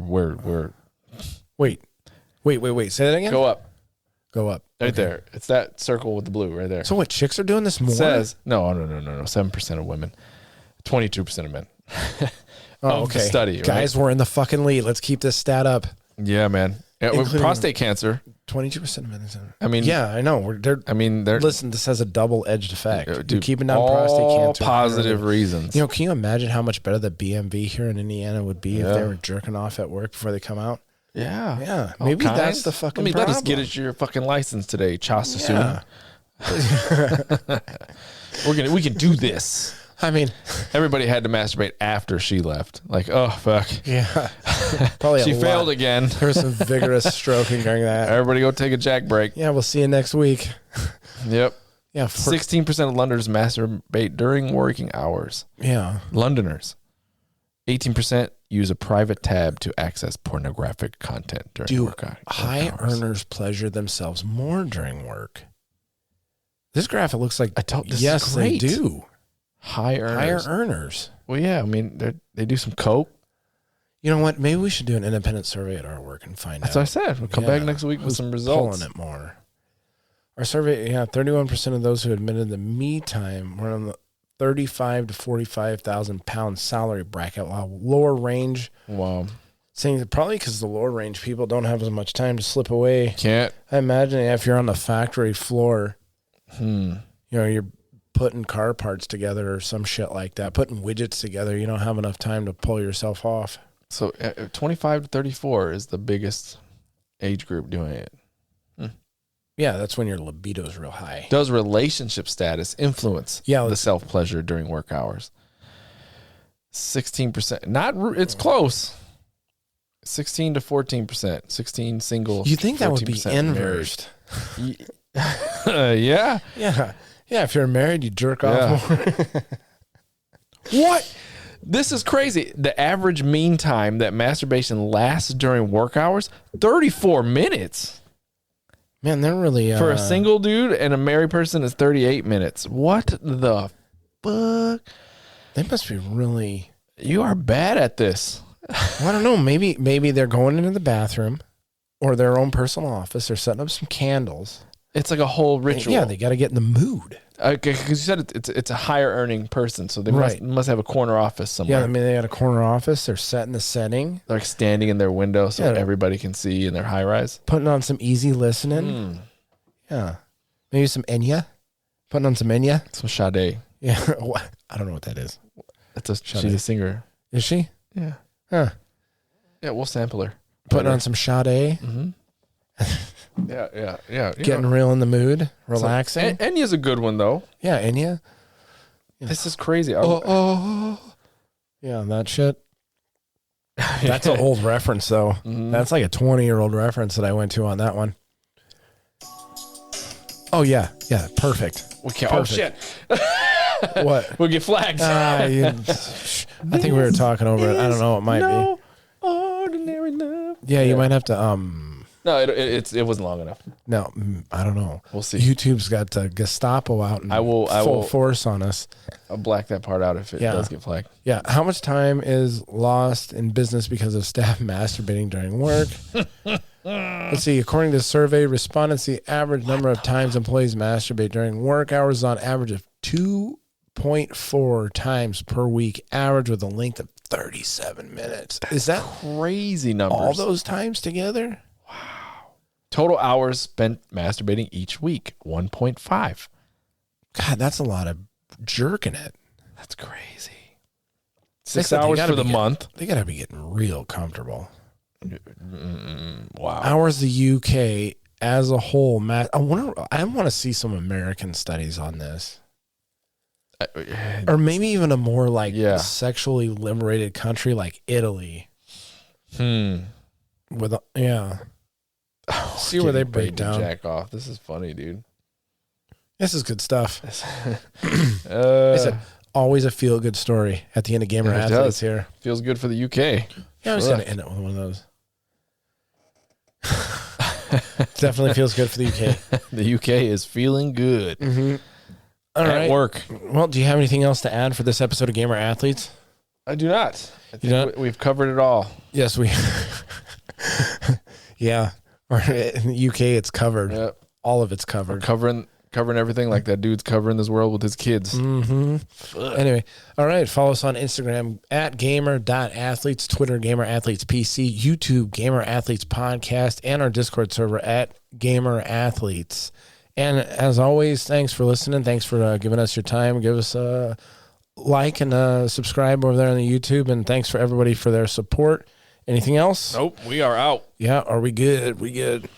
Wait. Say that again. go up Go up. right Okay. there. It's that circle with the blue right there. So what? Chicks are doing this more? It says no. 7% of women, 22% of men. Oh, of the okay. study, right? Guys, we're in the fucking lead. Let's keep this stat up. Yeah, man. With Including- prostate cancer. 22% of men. I mean, Yeah, I know. they're Listen, this has a double-edged effect. dude, You're keeping down all prostate cancer. positive reasons. You know, can you imagine how much better the BMV here in Indiana would be if they were jerking off at work before they come out? Yeah. Yeah, All maybe that's kinds. the fucking Let us get problem. at your fucking license today, Chasta Yeah. We can do this. I mean, Everybody had to masturbate after she left. Like, oh fuck. yeah. Probably She a failed lot. again. There was some vigorous stroking during that. Everybody go take a jack break. Yeah, we'll see you next week. Yep. Yeah. 16% of Londoners masturbate during working hours. Yeah. Londoners. 18% use a private tab to access pornographic content during Do work hours. high earners pleasure themselves more during work? This graph, it looks like, this yes, is they great. do. High earners. Higher earners. Well, yeah. I mean, they do some coke. You know what? Maybe we should do an independent survey at our work and find That's out. what I said. We'll come Yeah. back next week with Who's some results. Pulling it more. Our survey, 31% of those who admitted the me time were on the 35 to 45,000 pound salary bracket, while lower range, Wow. saying that probably because the lower range people don't have as much time to slip away. Can't. I imagine if you're on the factory floor, you're putting car parts together or some shit like that, putting widgets together, you don't have enough time to pull yourself off. So 25 to 34 is the biggest age group doing it. Yeah, that's when your libido is real high. Does relationship status influence the self-pleasure during work hours? 16%. It's close. 16 to 14%. 16 single. You think that would be 14% inversed? married. Yeah. Yeah. Yeah, if you're married, you jerk off more. What? This is crazy. The average mean time that masturbation lasts during work hours, 34 minutes. Man, they're really... For a single dude, and a married person is 38 minutes. What the fuck? They must be really... You are bad at this. Well, I don't know. Maybe they're going into the bathroom or their own personal office. They're setting up some candles. It's like a whole ritual. Yeah, they got to get in the mood. Okay, because you said it's a higher earning person, so they Right. must have a corner office somewhere. Yeah, I mean, they got a corner office. They're setting the setting, They're like standing in their window so Yeah. everybody can see in their high rise. putting on some easy listening. Yeah. Maybe some Enya. Putting on some Enya. Some Sade. Yeah. What? I don't know what that is. She's a singer. Is she? Yeah. Huh. Yeah, we'll sample her. Putting on some Sade. Yeah. Getting real in the mood. Relaxing. Enya's a good one though. Yeah, Enya. This is crazy. Yeah, that shit. That's an old reference, though. That's like a 20-year-old reference that I went to on that one. Oh, yeah. Yeah, perfect. We can't. Oh Perfect. shit! What? We'll get flagged. I think we were talking over it. I don't know. It might no ordinary love. be. Yeah, you might have to, No, it wasn't long enough. no, I don't know. We'll see. YouTube's got Gestapo out in I will- force on us. I'll black that part out if it Yeah. does get flagged. Yeah. How much time is lost in business because of staff masturbating during work? Let's see. According to the survey, respondents, the average number of times employees masturbate during work hours is on average of 2.4 times per week, average with a length of 37 minutes. Is that crazy numbers? all those times together? Total hours spent masturbating each week, 1.5. God, that's a lot of jerking it. That's crazy. 6 hours for the month. They got to be getting real comfortable. Wow. Hours the UK as a whole, Matt. I want to see some American studies on this. Or maybe even a more like sexually liberated country like Italy. With see where they break down. Jack off. This is funny, dude. This is good stuff. It's always a feel good story at the end of Gamer Athletes here. Feels good for the UK. Yeah, I was going to end it with one of those. Definitely feels good for the UK. The UK is feeling good. Mm-hmm. All at right. work. Well, do you have anything else to add for this episode of Gamer Athletes? I do not. I think we've covered it all. Yes, we. Yeah. Or in the UK, it's covered. Yep. All of it's covered. We're covering everything like that dude's covering this world with his kids. Mm-hmm. Anyway, all right. Follow us on Instagram at gamer.athletes, Twitter, Gamer Athletes PC, YouTube, Gamer Athletes Podcast, and our Discord server at Gamer Athletes. And as always, thanks for listening. Thanks for giving us your time. Give us a like and subscribe over there on the YouTube. And thanks for everybody for their support. Anything else? Nope. We are out. Yeah. Are we good? We good.